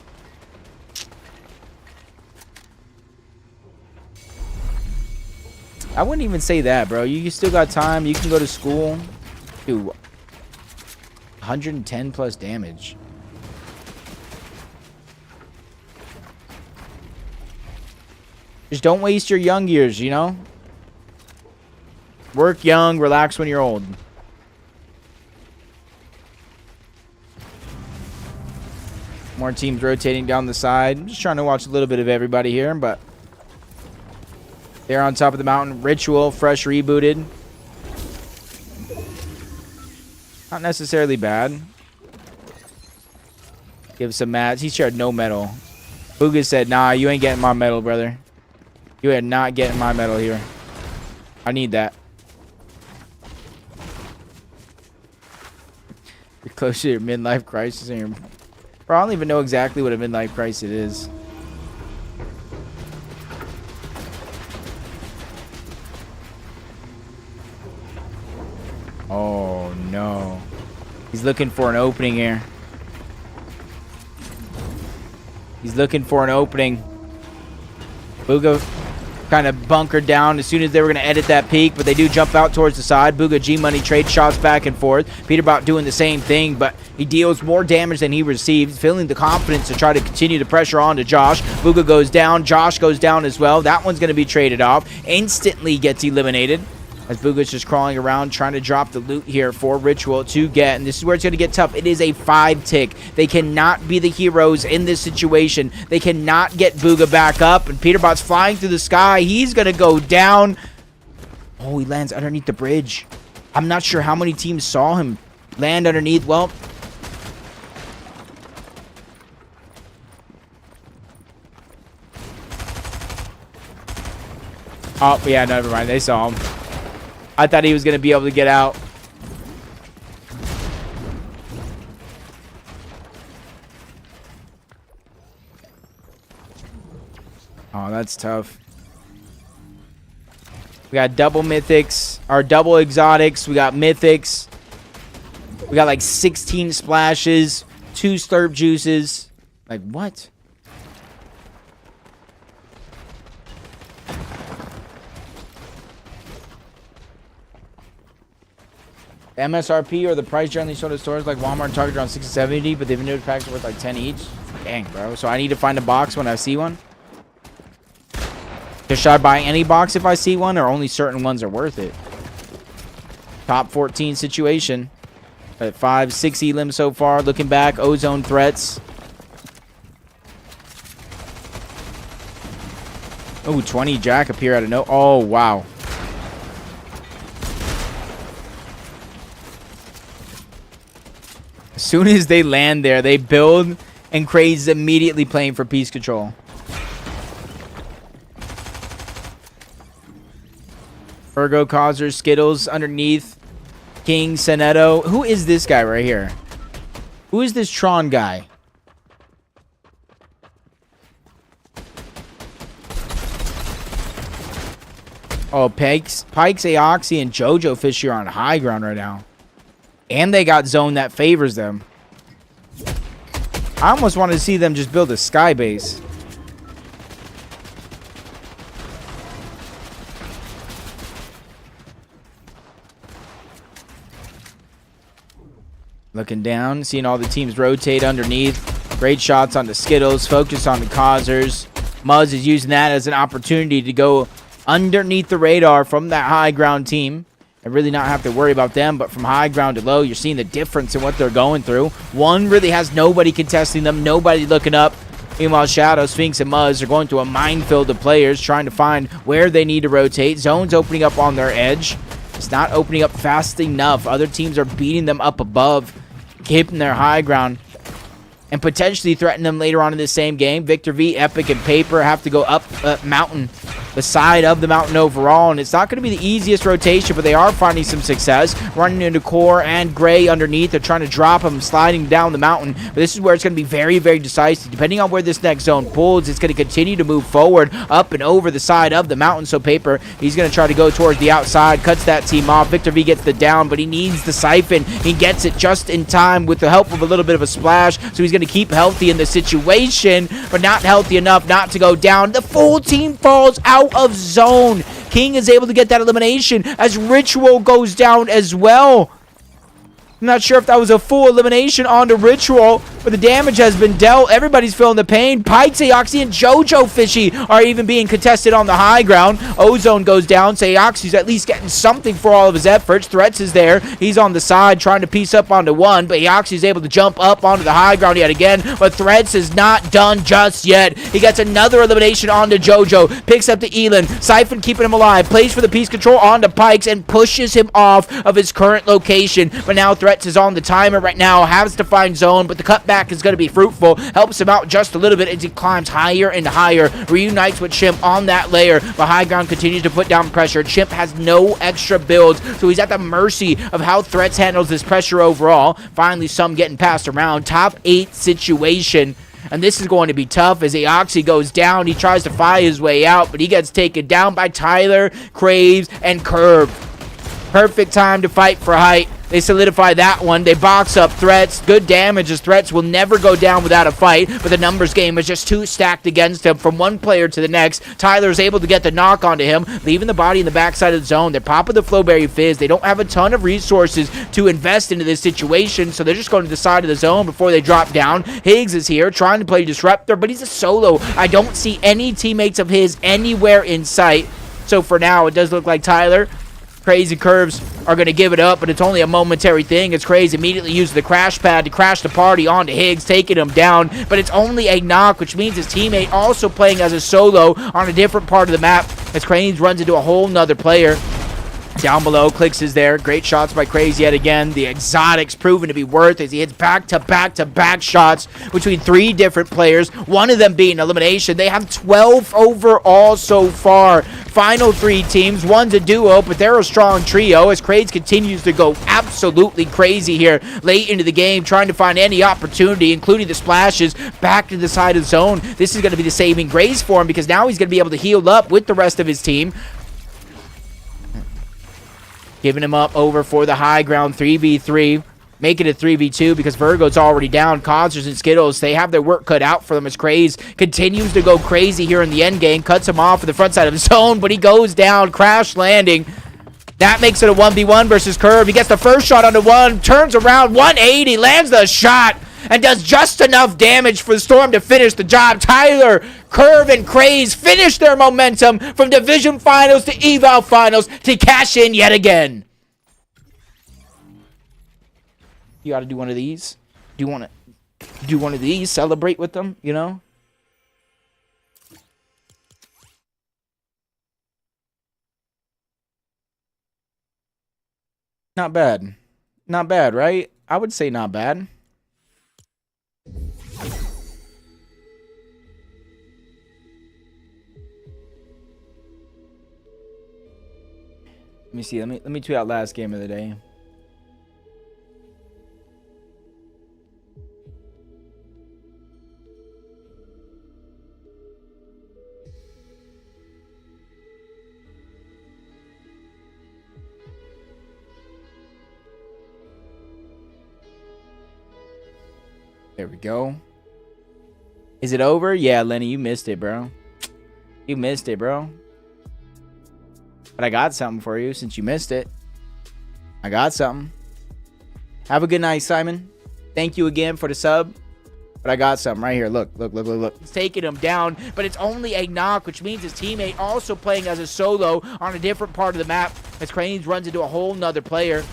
[SPEAKER 1] I wouldn't even say that, bro. You still got time. You can go to school. Do 110 plus damage. Just don't waste your young years, you know? Work young, relax when you're old. More teams rotating down the side. I'm just trying to watch a little bit of everybody here, but they're on top of the mountain. Ritual, fresh rebooted. Not necessarily bad. Give some mats. He shared no metal. Booga said, nah, you ain't getting my metal, brother. You are not getting my metal here. I need that. You're close to your midlife crisis. And you're... Bro, I don't even know exactly what a midlife crisis is. Oh, no. He's looking for an opening here. He's looking for an opening. Booga kind of bunkered down as soon as they were going to edit that peak, but they do jump out towards the side. Booga G-Money trade shots back and forth. Peterbot doing the same thing, but he deals more damage than he receives, feeling the confidence to try to continue the pressure on to Josh. Booga goes down. Josh goes down as well. That one's going to be traded off. Instantly gets eliminated. As Booga's just crawling around trying to drop the loot here for Ritual to get. And this is where it's going to get tough. It is a 5-tick. They cannot be the heroes in this situation. They cannot get Booga back up. And Peterbot's flying through the sky. He's going to go down. Oh, he lands underneath the bridge. I'm not sure how many teams saw him land underneath. Well, oh, yeah, never mind. They saw him. I thought he was going to be able to get out. Oh, that's tough. We got double mythics, or double exotics. We got mythics. We got like 16 splashes, 2 slurp juices. Like, what? MSRP or the price generally sold at stores like Walmart and Target around $6.70, but they've been doing packs worth like 10 each. Dang, bro. So I need to find a box when I see one. Should I buy any box if I see one, or only certain ones are worth it? Top 14 situation. At 5, 6 elims so far. Looking back, ozone threats. Oh, 20 Jack appear out of no. Oh, wow. As soon as they land there, they build, and Craze is immediately playing for peace control. Virgo Causer, Skittles underneath. King, Senetto. Who is this guy right here? Who is this Tron guy? Oh, Pikes, Aoxy, and Jojo Fish are on high ground right now. And they got zone that favors them. I almost wanted to see them just build a sky base. Looking down, seeing all the teams rotate underneath. Great shots on the Skittles, focus on the Causers. Muzz is using that as an opportunity to go underneath the radar from that high ground team and really not have to worry about them. But from high ground to low, you're seeing the difference in what they're going through. One really has nobody contesting them, nobody looking up. Meanwhile, Shadow, Sphinx, and Muzz are going through a minefield of players trying to find where they need to rotate. Zone's opening up on their edge. It's not opening up fast enough. Other teams are beating them up above, keeping their high ground, and potentially threaten them later on in this same game. Victor V, Epic, and Paper have to go up mountain, the side of the mountain overall, and it's not going to be the easiest rotation, but they are finding some success. Running into Core and Gray underneath. They're trying to drop them, sliding down the mountain, but this is where it's going to be very, very decisive. Depending on where this next zone pulls, it's going to continue to move forward, up and over the side of the mountain. So Paper, he's going to try to go towards the outside, cuts that team off. Victor V gets the down, but he needs the siphon. He gets it just in time with the help of a little bit of a splash, so he's going to keep healthy in the situation, but not healthy enough not to go down. The full team falls out of zone. King is able to get that elimination as Ritual goes down as well. I'm not sure if that was a full elimination onto Ritual. but the damage has been dealt. Everybody's feeling the pain. Pike, Sayoxi, and Jojo Fishy are even being contested on the high ground. Ozone goes down. Sayoxi's at least getting something for all of his efforts. Threats is there. He's on the side trying to piece up onto one, but Sayoxi's able to jump up onto the high ground yet again, but Threats is not done just yet. He gets another elimination onto Jojo, picks up the Elin. Siphon keeping him alive, plays for the piece control onto Pikes and pushes him off of his current location, but now Threats is on the timer right now, has to find zone, but the cutback is going to be fruitful, helps him out just a little bit as he climbs higher and higher, reunites with Chimp on that layer, but high ground continues to put down pressure. Chimp has no extra builds, so he's at the mercy of how Threats handles this pressure overall. Finally, some getting passed around. Top 8 situation, and this is going to be tough as Aoxy goes down. He tries to fight his way out, but he gets taken down by Tyler, Craves, and Curve. Perfect time to fight for height. They solidify that one. They box up Threats. Good damage as Threats will never go down without a fight, but the numbers game is just too stacked against him from one player to the next. Tyler's able to get the knock onto him, leaving the body in the backside of the zone. They're popping the Flowberry Fizz. They don't have a ton of resources to invest into this situation, so they're just going to the side of the zone before they drop down. Higgs is here trying to play Disruptor, but he's a solo. I don't see any teammates of his anywhere in sight. So for now, it does look like Tyler, Crazy Curves are going to give it up, but it's only a momentary thing. It's Crazy immediately uses the crash pad to crash the party onto Higgs, taking him down, but it's only a knock, which means his teammate also playing as a solo on a different part of the map as Cranes runs into a whole nother player. Down below, Clicks is there. Great shots by Crazy yet again. The exotics proven to be worth as he hits back-to-back-to-back shots between 3 different players, one of them being elimination. They have 12 overall so far. Final 3 teams. One's a duo, but they're a strong trio as Craze continues to go absolutely crazy here late into the game, trying to find any opportunity, including the splashes back to the side of the zone. This is going to be the saving grace for him because now he's going to be able to heal up with the rest of his team. Giving him up over for the high ground 3v3. Make it a 3v2 because Virgo's already down. Consters and Skittles, they have their work cut out for them as Craze continues to go crazy here in the end game. Cuts him off at the front side of the zone, but he goes down. Crash landing. That makes it a 1v1 versus Curve. He gets the first shot onto one. Turns around. 180. Lands the shot. And does just enough damage for Storm to finish the job. Tyler, Curve, and Craze finish their momentum from Division Finals to Eval Finals to cash in yet again. You ought to do one of these. Do you want to do one of these? Celebrate with them, you know? Not bad. Not bad, right? I would say not bad. Let me see. Let me tweet out last game of the day. There we go. Is it over? Yeah, Lenny, you missed it, bro. You missed it, bro. But I got something for you since you missed it. I got something. Have a good night, Simon. Thank you again for the sub. But I got something right here. Look. It's taking him down, but it's only a knock, which means his teammate also playing as a solo on a different part of the map as Cranes runs into a whole nother player.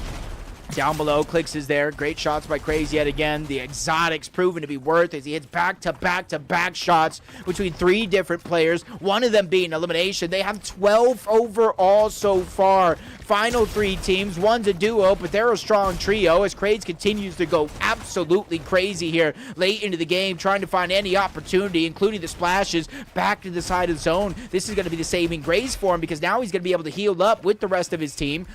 [SPEAKER 1] Down below, Clicks is there. Great shots by Crazy yet again. The exotics proven to be worth as he hits back-to-back-to-back shots between 3 different players, one of them being elimination. They have 12 overall so far. Final 3 teams. One's a duo, but they're a strong trio as Craze continues to go absolutely crazy here late into the game, trying to find any opportunity, including the splashes back to the side of the zone. This is going to be the saving grace for him because now he's going to be able to heal up with the rest of his team.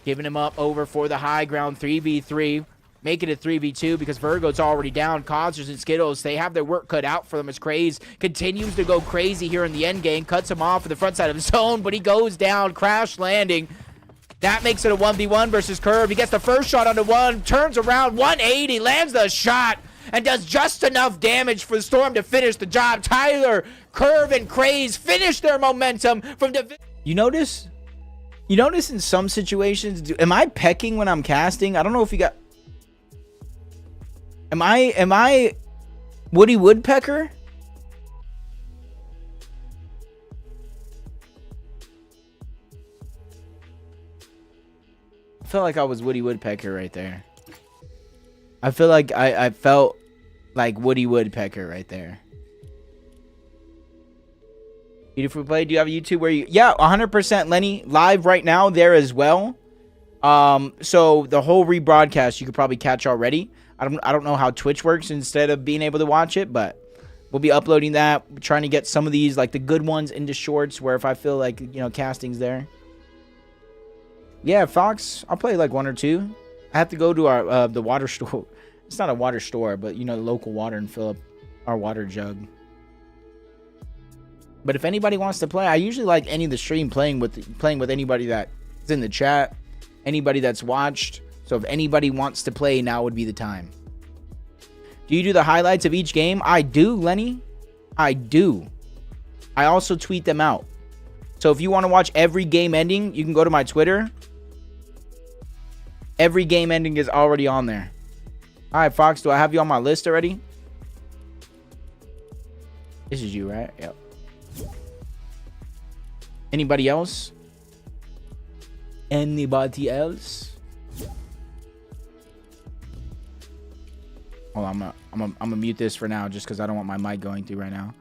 [SPEAKER 1] Giving him up over for the high ground 3v3. Make it a 3v2 because Virgo's already down. Consters and Skittles, they have their work cut out for them as Craze continues to go crazy here in the end game. Cuts him off at the front side of the zone, but he goes down. Crash landing. That makes it a 1v1 versus Curve. He gets the first shot onto one. Turns around. 180. Lands the shot. And does just enough damage for Storm to finish the job. Tyler, Curve, and Craze finish their momentum from the... You notice in some situations, am I pecking when I'm casting? I don't know if you got... Am I Woody Woodpecker? I felt like I was Woody Woodpecker right there. I feel like I felt like Woody Woodpecker right there. Beautiful play. Do you have a YouTube where you? Yeah, 100% Lenny. Live right now there as well. So the whole rebroadcast you could probably catch already. I don't know how Twitch works instead of being able to watch it, but we'll be uploading that. We're trying to get some of these, like the good ones, into shorts where if I feel like, you know, casting's there. Yeah, Fox, I'll play like 1 or 2. I have to go to our the water store. It's not a water store, but you know, the local water, and fill up our water jug. But if anybody wants to play, I usually like any of the stream playing with anybody that's in the chat, anybody that's watched. So if anybody wants to play, now would be the time. Do you do the highlights of each game? I do, Lenny. I do. I also tweet them out. So if you want to watch every game ending, you can go to my Twitter. Every game ending is already on there. All right, Fox, do I have you on my list already? This is you, right? Yep. Anybody else? Anybody else? Hold on, I'm gonna mute this for now just because I don't want my mic going through right now.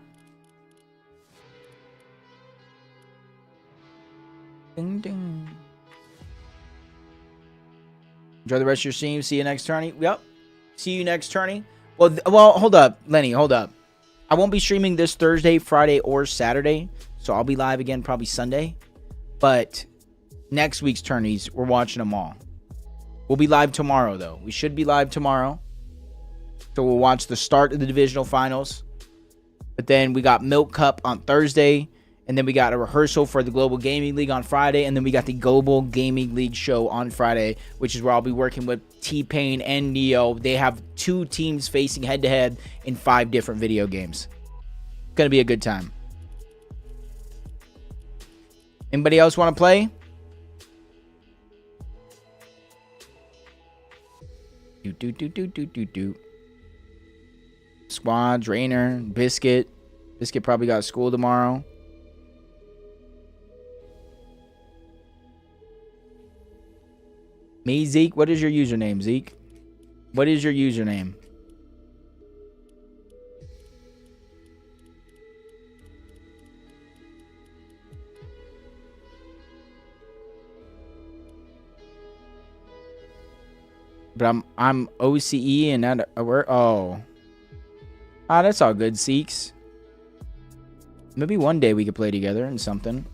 [SPEAKER 1] Ding ding. Enjoy the rest of your stream. See you next tourney. Yep. See you next tourney. Well, hold up, Lenny. Hold up. I won't be streaming this Thursday, Friday, or Saturday, so I'll be live again probably Sunday. But next week's tourneys, we're watching them all. We'll be live tomorrow, though. We should be live tomorrow. So we'll watch the start of the divisional finals. But then we got Milk Cup on Thursday. And then we got a rehearsal for the Global Gaming League on Friday. And then we got the Global Gaming League show on Friday, which is where I'll be working with T-Pain and Neo. They have 2 teams facing head-to-head in 5 different video games. It's going to be a good time. Anybody else want to play? Squads, Rainer, Biscuit. Biscuit probably got school tomorrow. Me, Zeke. What is your username, Zeke? What is your username? But I'm OCE and not oh. Ah, that's all good, Seeks. Maybe one day we could play together in something.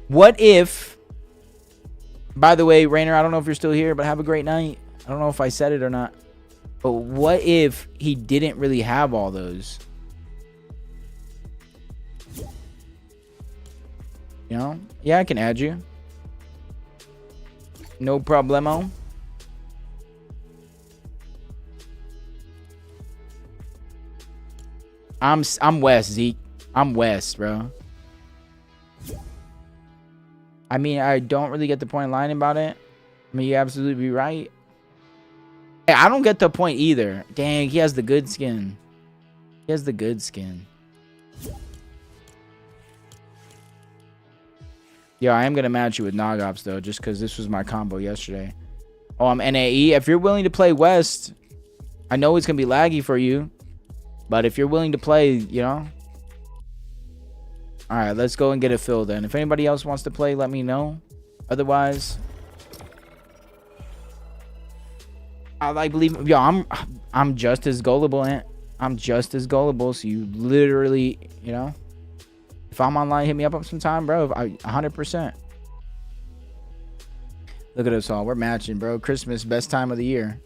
[SPEAKER 1] What if, by the way, Rainer, I don't know if you're still here, but have a great night. I don't know if I said it or not. But what if he didn't really have all those? You know? Yeah, I can add you. No problemo. I'm West, Zeke. I'm West, bro. I mean, I don't really get the point lying about it. I mean, you absolutely be right. Hey, I don't get the point either. Dang, he has the good skin. He has the good skin. Yeah, I am going to match you with Nogops, though, just because this was my combo yesterday. Oh, I'm NAE. If you're willing to play West, I know it's going to be laggy for you. But if you're willing to play, you know. All right, let's go and get it filled then. If anybody else wants to play, let me know. Otherwise, I believe, yo, I'm just as gullible, Ant. I'm just as gullible. So you literally, you know, if I'm online, hit me up sometime, bro. 100%. Look at us all. We're matching, bro. Christmas, best time of the year.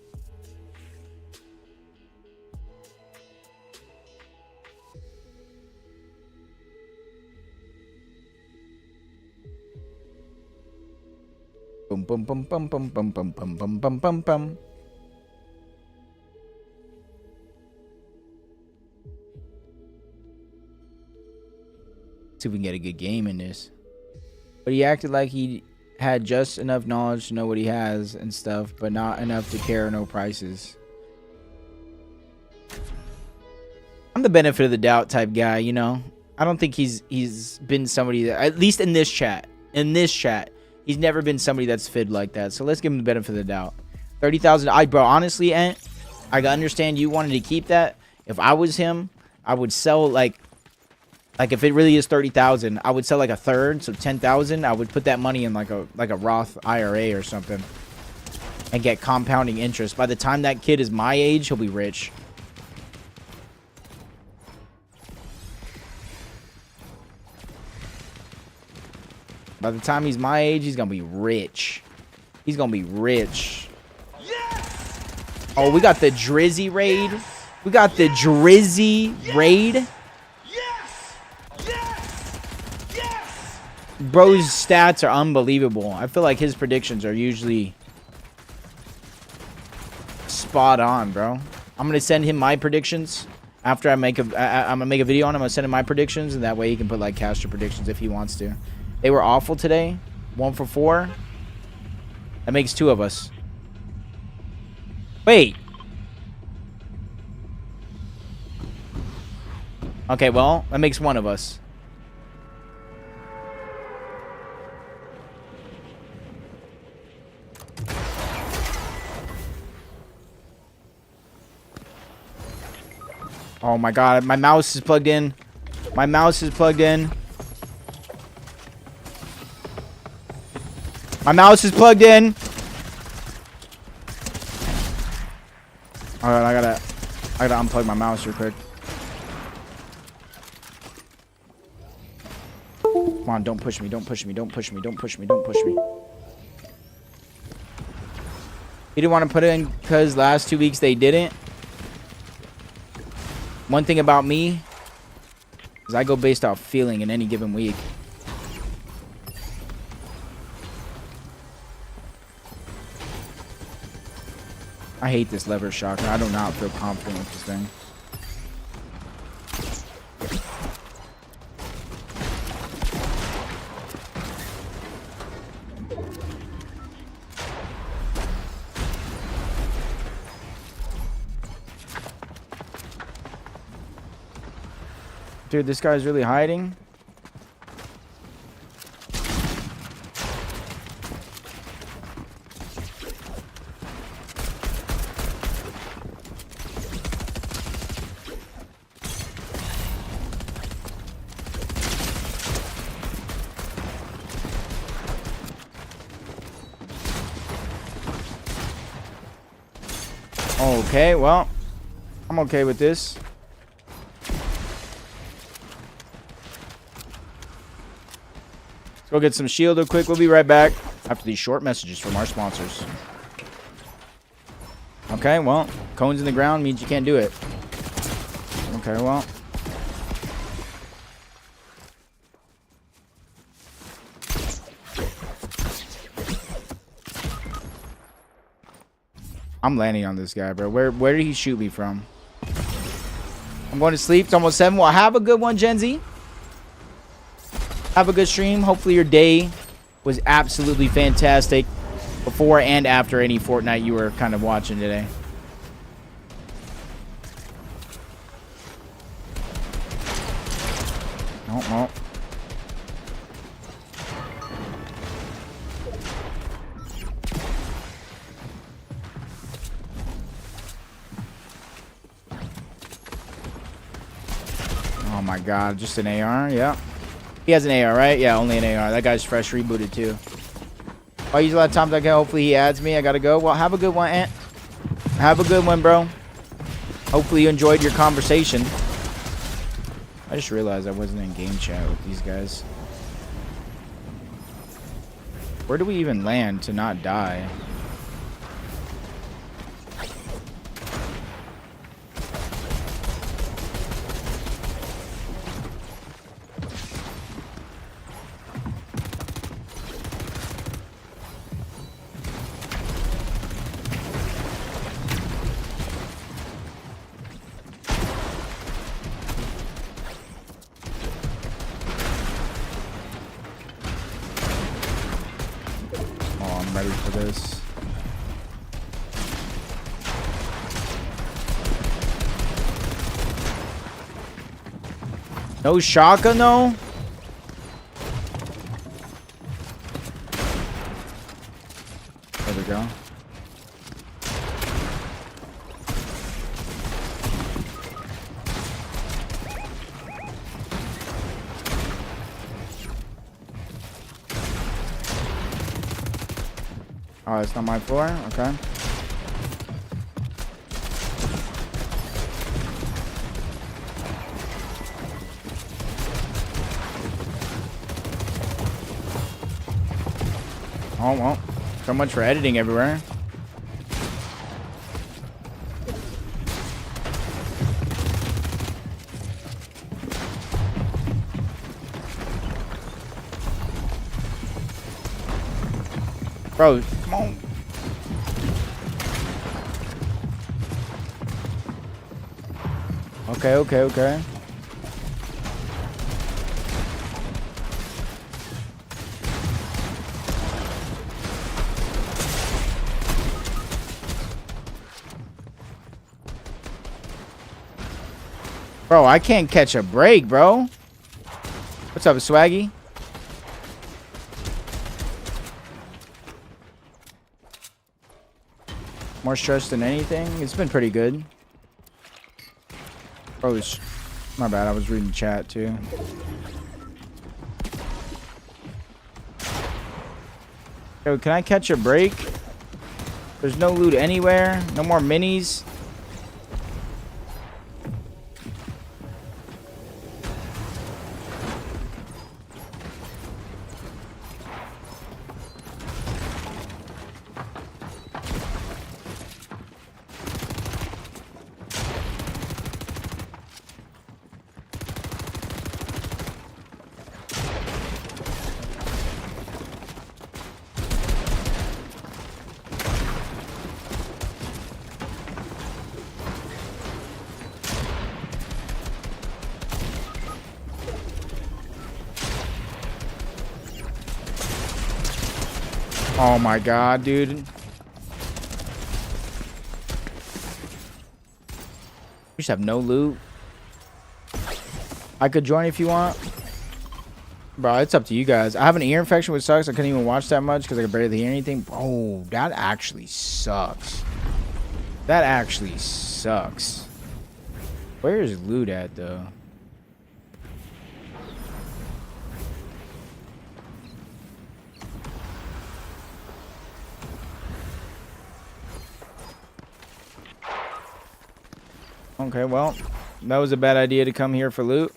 [SPEAKER 1] Boom, boom, boom, boom, boom, boom, boom, boom, boom, boom, boom, boom. See if we can get a good game in this. But he acted like he had just enough knowledge to know what he has and stuff, but not enough to care no prices. I'm the benefit of the doubt type guy, you know. I don't think he's been somebody that, at least in this chat, he's never been somebody that's fid like that. So let's give him the benefit of the doubt. 30,000. Bro, honestly, Ant, I understand you wanted to keep that. If I was him, I would sell like if it really is 30,000, I would sell like a third, so 10,000. I would put that money in like a Roth IRA or something, and get compounding interest. By the time that kid is my age, he'll be rich. By the time he's my age, he's gonna be rich. He's gonna be rich.
[SPEAKER 6] Yes!
[SPEAKER 1] Oh, we got the Drizzy raid. We got the Drizzy raid.
[SPEAKER 6] Yes! Yes! Yes!
[SPEAKER 1] Bro's stats are unbelievable. I feel like his predictions are usually spot on, bro. I'm gonna send him my predictions after I make a. I'm gonna make a video on him. I'm gonna send him my predictions, and that way he can put like caster predictions if he wants to. They were awful today. 1 for 4. That makes 2 of us. Wait. Okay, well, that makes 1 of us. Oh my god, my mouse is plugged in. My mouse is plugged in. My mouse is plugged in. Alright, I gotta unplug my mouse real quick. Come on, don't push me, don't push me, don't push me, don't push me, don't push me. He didn't want to put it in because last 2 weeks they didn't. One thing about me is I go based off feeling in any given week. I hate this lever shocker. I do not feel confident with this thing. Dude, this guy's really hiding. Okay, well, I'm okay with this. Let's go get some shield real quick. We'll be right back after these short messages from our sponsors. Okay, well, cones in the ground means you can't do it. Okay, well. I'm landing on this guy, bro. Where did he shoot me from? I'm going to sleep. It's almost 7. Well, have a good one, Gen Z. Have a good stream. Hopefully your day was absolutely fantastic before and after any Fortnite you were kind of watching today. Oh. Oh my god, just an AR? Yeah. He has an AR, right? Yeah, only an AR. That guy's fresh rebooted too. I use a lot of times I can. Hopefully he adds me. I gotta go. Well, have a good one, Ant. Have a good one, bro. Hopefully you enjoyed your conversation. I just realized I wasn't in game chat with these guys. Where do we even land to not die? for this. No shotgun, no? There we go. Oh, it's not my floor? Okay. Oh, well. So much for editing everywhere. Bro, come on. Okay, okay, okay. Bro, I can't catch a break, bro. What's up, Swaggy? More stress than anything. It's been pretty good. Oh, my bad. I was reading chat too. Yo, can I catch a break? There's no loot anywhere. No more minis. Oh my god, dude. We just have no loot. I could join if you want. Bro, it's up to you guys. I have an ear infection, which sucks. I couldn't even watch that much because I could barely hear anything. Oh, that actually sucks. That actually sucks. Where is loot at, though? Okay, well, that was a bad idea to come here for loot.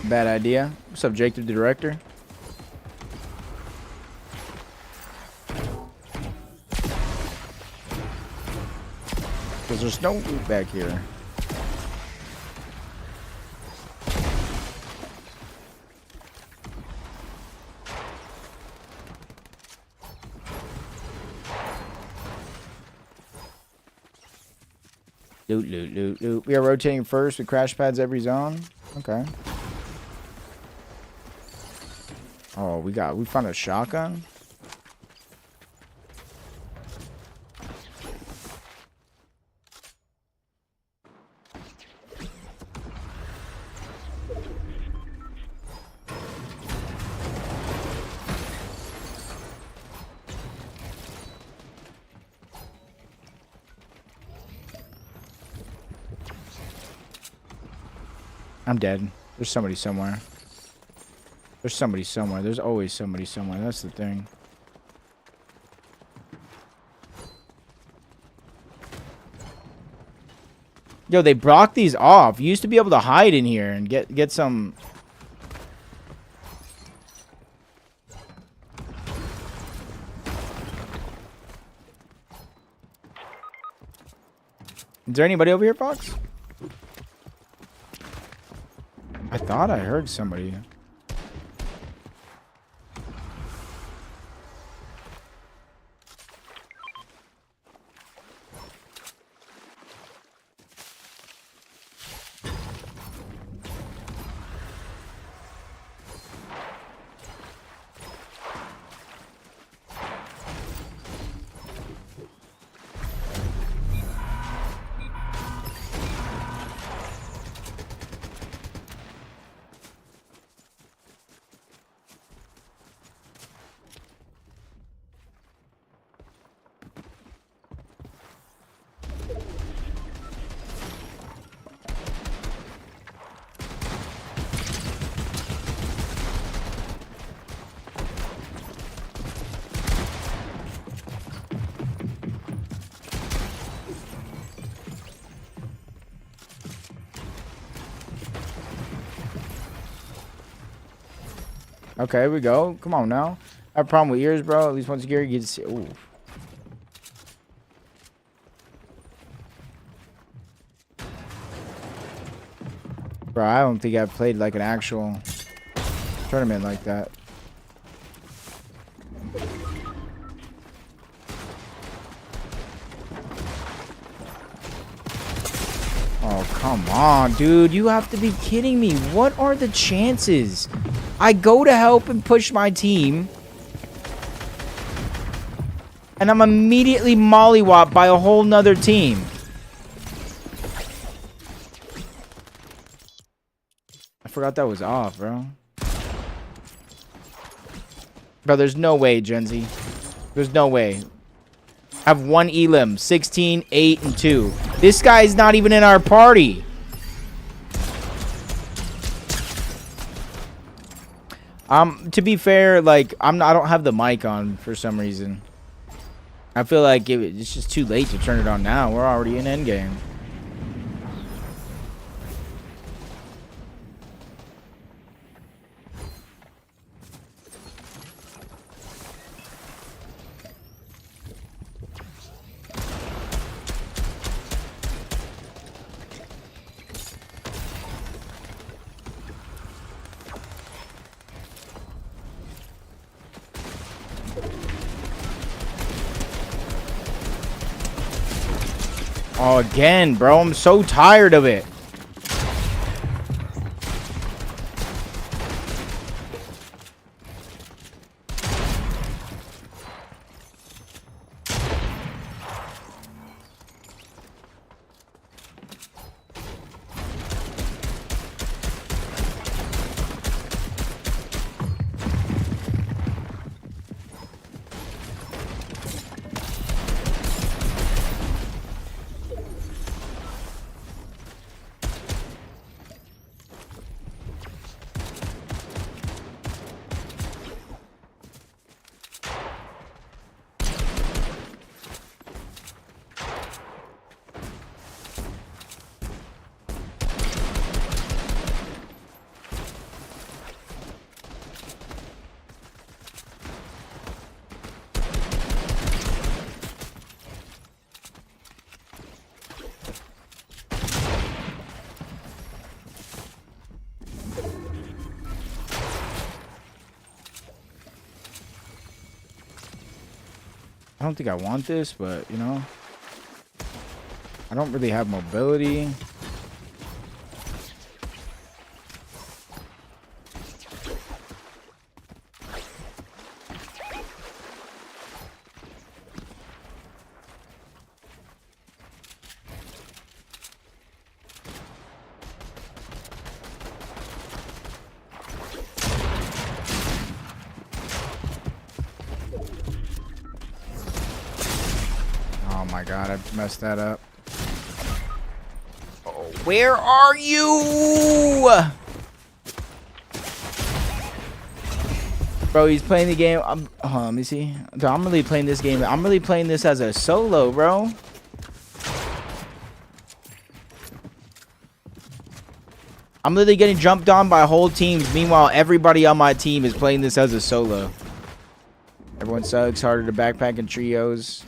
[SPEAKER 1] Bad idea. What's up, Jake, the director? Because there's no loot back here. Loot, loot, loot, loot. We are rotating first with crash pads every zone. Okay. Oh, we found a shotgun. I'm dead. There's somebody somewhere. There's somebody somewhere. There's always somebody somewhere. That's the thing. Yo, they blocked these off. You used to be able to hide in here and get some. Is there anybody over here, Fox? I thought I heard somebody. Okay, here we go. Come on now. I have a problem with ears, bro. At least once a year you get to see. Ooh. Bro, I don't think I've played like an actual tournament like that. Oh, come on, dude. You have to be kidding me. What are the chances? I go to help and push my team, and I'm immediately mollywopped by a whole nother team. I forgot that was off, bro. Bro, there's no way, Gen Z. There's no way. I have one elim, 16, 8, and 2. This guy's not even in our party. To be fair, like I don't have the mic on for some reason. I feel like it's just too late to turn it on now. We're already in endgame. Oh, again, bro. I'm so tired of it. I don't think I want this, but, you know, I don't really have mobility. Oh my god, I messed that up. Oh, where are you? Bro, he's playing the game. Let me see. I'm really playing this game. I'm really playing this as a solo, bro. I'm literally getting jumped on by whole teams. Meanwhile, everybody on my team is playing this as a solo. Everyone sucks. Harder to backpack in trios.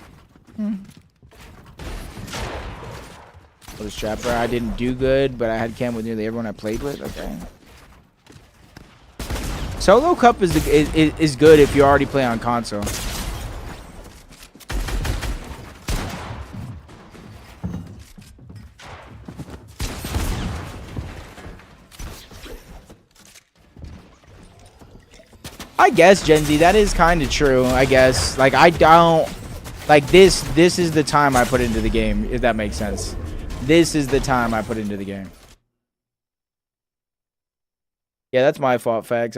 [SPEAKER 1] Was Trapper. I didn't do good, but I had cam with nearly everyone I played with. Okay. Solo Cup is good if you already play on console. I guess, Gen Z, that is kind of true. I guess. Like, I don't like this. This is the time I put into the game, if that makes sense. This is the time I put into the game. Yeah, that's my fault, Fags.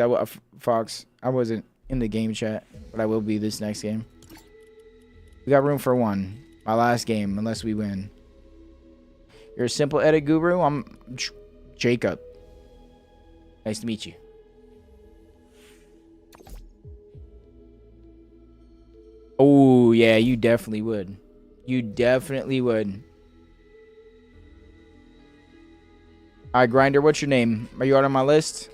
[SPEAKER 1] Fox. I wasn't in the game chat, but I will be this next game. We got room for one. My last game, unless we win. You're a simple edit guru. I'm Jacob. Nice to meet you. Oh, yeah, you definitely would. You definitely would. Alright, Grinder, what's your name? Are you out on my list?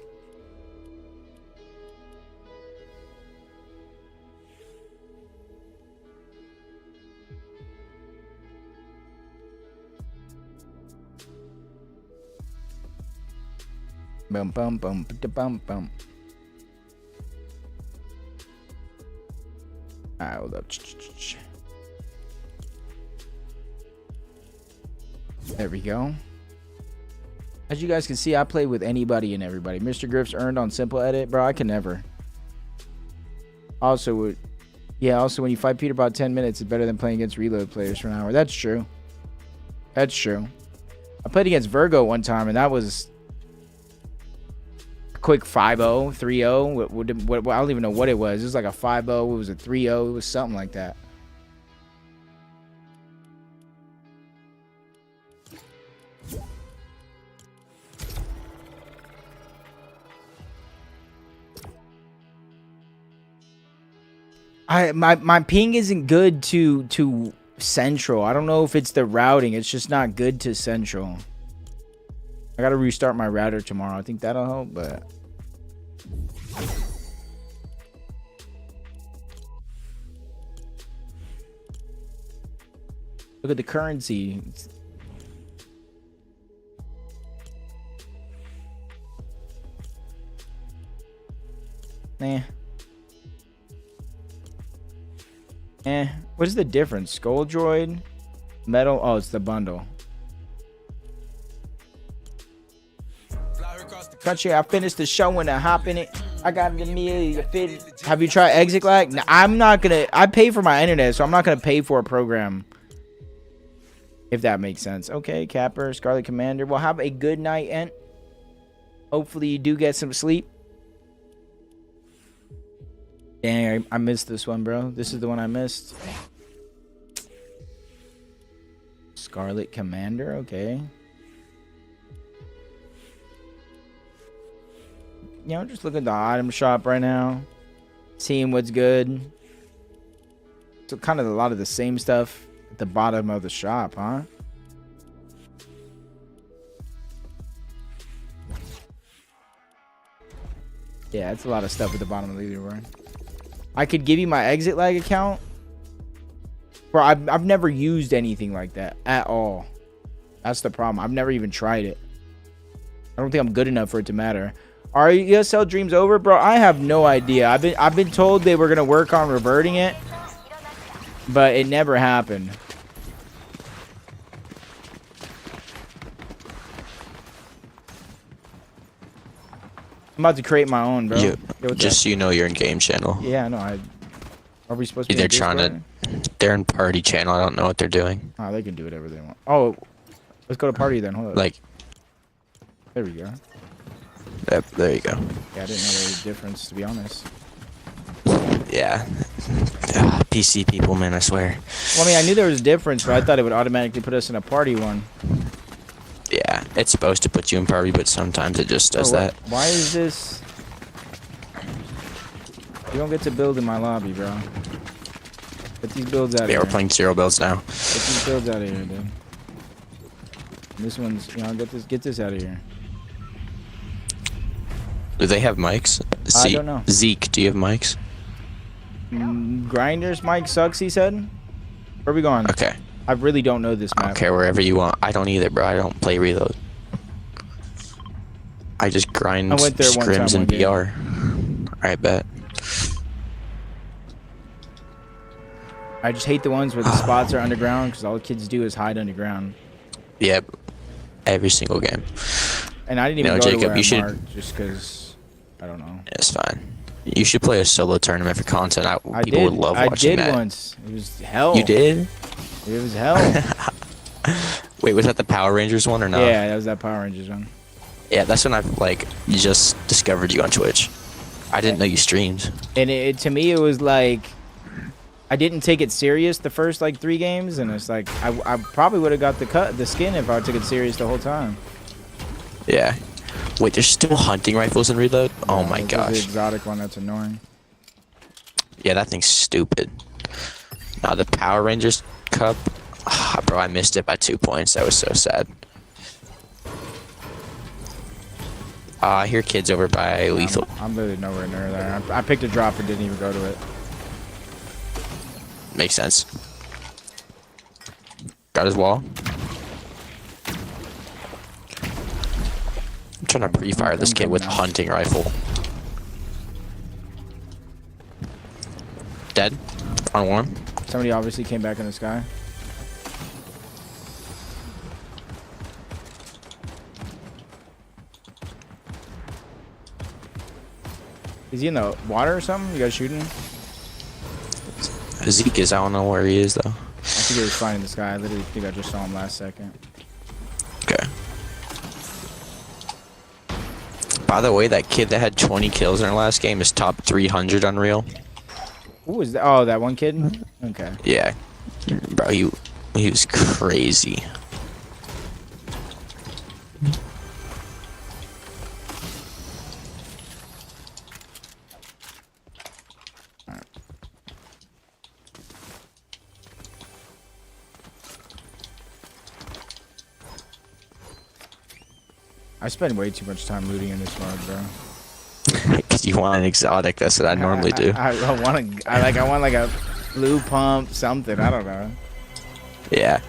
[SPEAKER 1] Bum bum bum bum bum. Alright, hold up. There we go. As you guys can see, I play with anybody and everybody. Mr. Griff's earned on simple edit, bro. I can never. Also, when you fight Peter about 10 minutes, it's better than playing against reload players for an hour. That's true. That's true. I played against Virgo one time, and that was a quick 5-0, 3-0. What, I don't even know what it was. It was like a 5-0. It was a 3-0. It was something like that. My ping isn't good to central. I don't know if it's the routing. It's just not good to central. I gotta restart my router tomorrow. I think that'll help, but look at the currency. Nah. What is the difference? Skull droid, metal. Oh, it's the bundle. Country, I finished the show and I hop in it. I got the meal. Have you tried exit lag? No, I'm not gonna. I pay for my internet, so I'm not gonna pay for a program. If that makes sense. Okay, Capper, Scarlet Commander. Well, have a good night, Ent. Hopefully you do get some sleep. Dang, I missed this one, bro. This is the one I missed. Scarlet Commander, okay. Yeah, I'm just looking at the item shop right now. Seeing what's good. So kind of a lot of the same stuff at the bottom of the shop, huh? Yeah, it's a lot of stuff at the bottom of the leaderboard. I could give you my exit lag account. Bro, I've never used anything like that at all. That's the problem. I've never even tried it. I don't think I'm good enough for it to matter. Are ESL dreams over? Bro, I have no idea. I've been told they were gonna work on reverting it, but it never happened. I'm about to create my own, bro.
[SPEAKER 7] Just so you know, you're in game channel.
[SPEAKER 1] Yeah, no, are we supposed to be
[SPEAKER 7] They're trying to... They're in party channel. I don't know what they're doing.
[SPEAKER 1] Oh, they can do whatever they want. Oh, let's go to party then. Hold on.
[SPEAKER 7] Like...
[SPEAKER 1] There we go.
[SPEAKER 7] Yep, there you go.
[SPEAKER 1] Yeah, I didn't know there was a difference, to be honest.
[SPEAKER 7] Yeah. PC people, man, I swear.
[SPEAKER 1] Well, I mean, I knew there was a difference, but I thought it would automatically put us in a party one.
[SPEAKER 7] Yeah, it's supposed to put you in party, but sometimes it just does that.
[SPEAKER 1] Why is this? You don't get to build in my lobby, bro. Get these builds out of here.
[SPEAKER 7] Yeah, we're playing 0 builds now.
[SPEAKER 1] Get these builds out of here, dude. This one's, you know, get this out of here.
[SPEAKER 7] Do they have mics?
[SPEAKER 1] I don't know.
[SPEAKER 7] Zeke, do you have mics?
[SPEAKER 1] Grinders mic sucks, he said. Where are we going?
[SPEAKER 7] Okay.
[SPEAKER 1] I really don't know this map.
[SPEAKER 7] Okay, wherever you want. I don't either, bro. I don't play reload. I just grind scrims and BR. I bet.
[SPEAKER 1] I just hate the ones where the spots are underground because all the kids do is hide underground.
[SPEAKER 7] Yep. Every single game.
[SPEAKER 1] And I didn't even go
[SPEAKER 7] Jacob,
[SPEAKER 1] to where
[SPEAKER 7] you should...
[SPEAKER 1] marked just because, I don't know.
[SPEAKER 7] It's fine. You should play a solo tournament for content. People would love watching that.
[SPEAKER 1] I did once. It was hell.
[SPEAKER 7] You did?
[SPEAKER 1] It was hell.
[SPEAKER 7] Wait, was that the Power Rangers one or not?
[SPEAKER 1] Yeah, that was that Power Rangers one.
[SPEAKER 7] Yeah, that's when I just discovered you on Twitch. I didn't know you streamed.
[SPEAKER 1] And to me, it was like, I didn't take it serious the first 3 games, and it's like I probably would have got the skin if I took it serious the whole time.
[SPEAKER 7] Yeah. Wait, there's still hunting rifles in Reload?
[SPEAKER 1] Yeah,
[SPEAKER 7] oh my gosh.
[SPEAKER 1] The exotic one that's annoying.
[SPEAKER 7] Yeah, that thing's stupid. Now the Power Rangers Cup, bro, I missed it by 2 points. That was so sad. I hear kids over by Lethal.
[SPEAKER 1] I'm literally nowhere near there. I picked a drop and didn't even go to it.
[SPEAKER 7] Makes sense. Got his wall. I'm trying to pre-fire this kid with a hunting rifle. Dead. On one.
[SPEAKER 1] Somebody obviously came back in the sky. Is he in the water or something? You guys shooting?
[SPEAKER 7] Zeke is, I don't know where he is though.
[SPEAKER 1] I think he was flying in the sky. I literally think I just saw him last second.
[SPEAKER 7] Okay. By the way, that kid that had 20 kills in our last game is top 300 Unreal.
[SPEAKER 1] Who was that? Oh, that one kid? Okay.
[SPEAKER 7] Yeah. Bro, he was crazy.
[SPEAKER 1] I spend way too much time looting in this mode, bro.
[SPEAKER 7] Because you want an exotic, that's what I normally do.
[SPEAKER 1] I want like a blue pump, something. I don't know.
[SPEAKER 7] Yeah.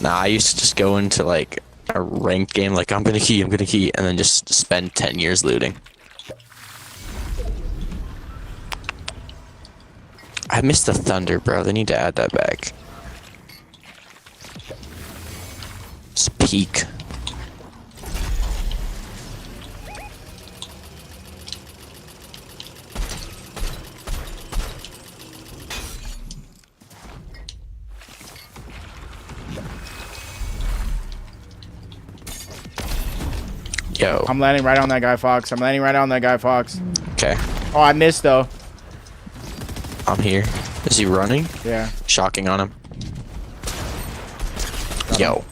[SPEAKER 7] Nah, I used to just go into like a ranked game, like I'm gonna key, and then just spend 10 years looting. I missed the thunder, bro. They need to add that back. It's peak. Yo.
[SPEAKER 1] I'm landing right on that guy, Fox.
[SPEAKER 7] Okay.
[SPEAKER 1] Oh, I missed though.
[SPEAKER 7] I'm here. Is he running?
[SPEAKER 1] Yeah.
[SPEAKER 7] Shocking on him. Yo.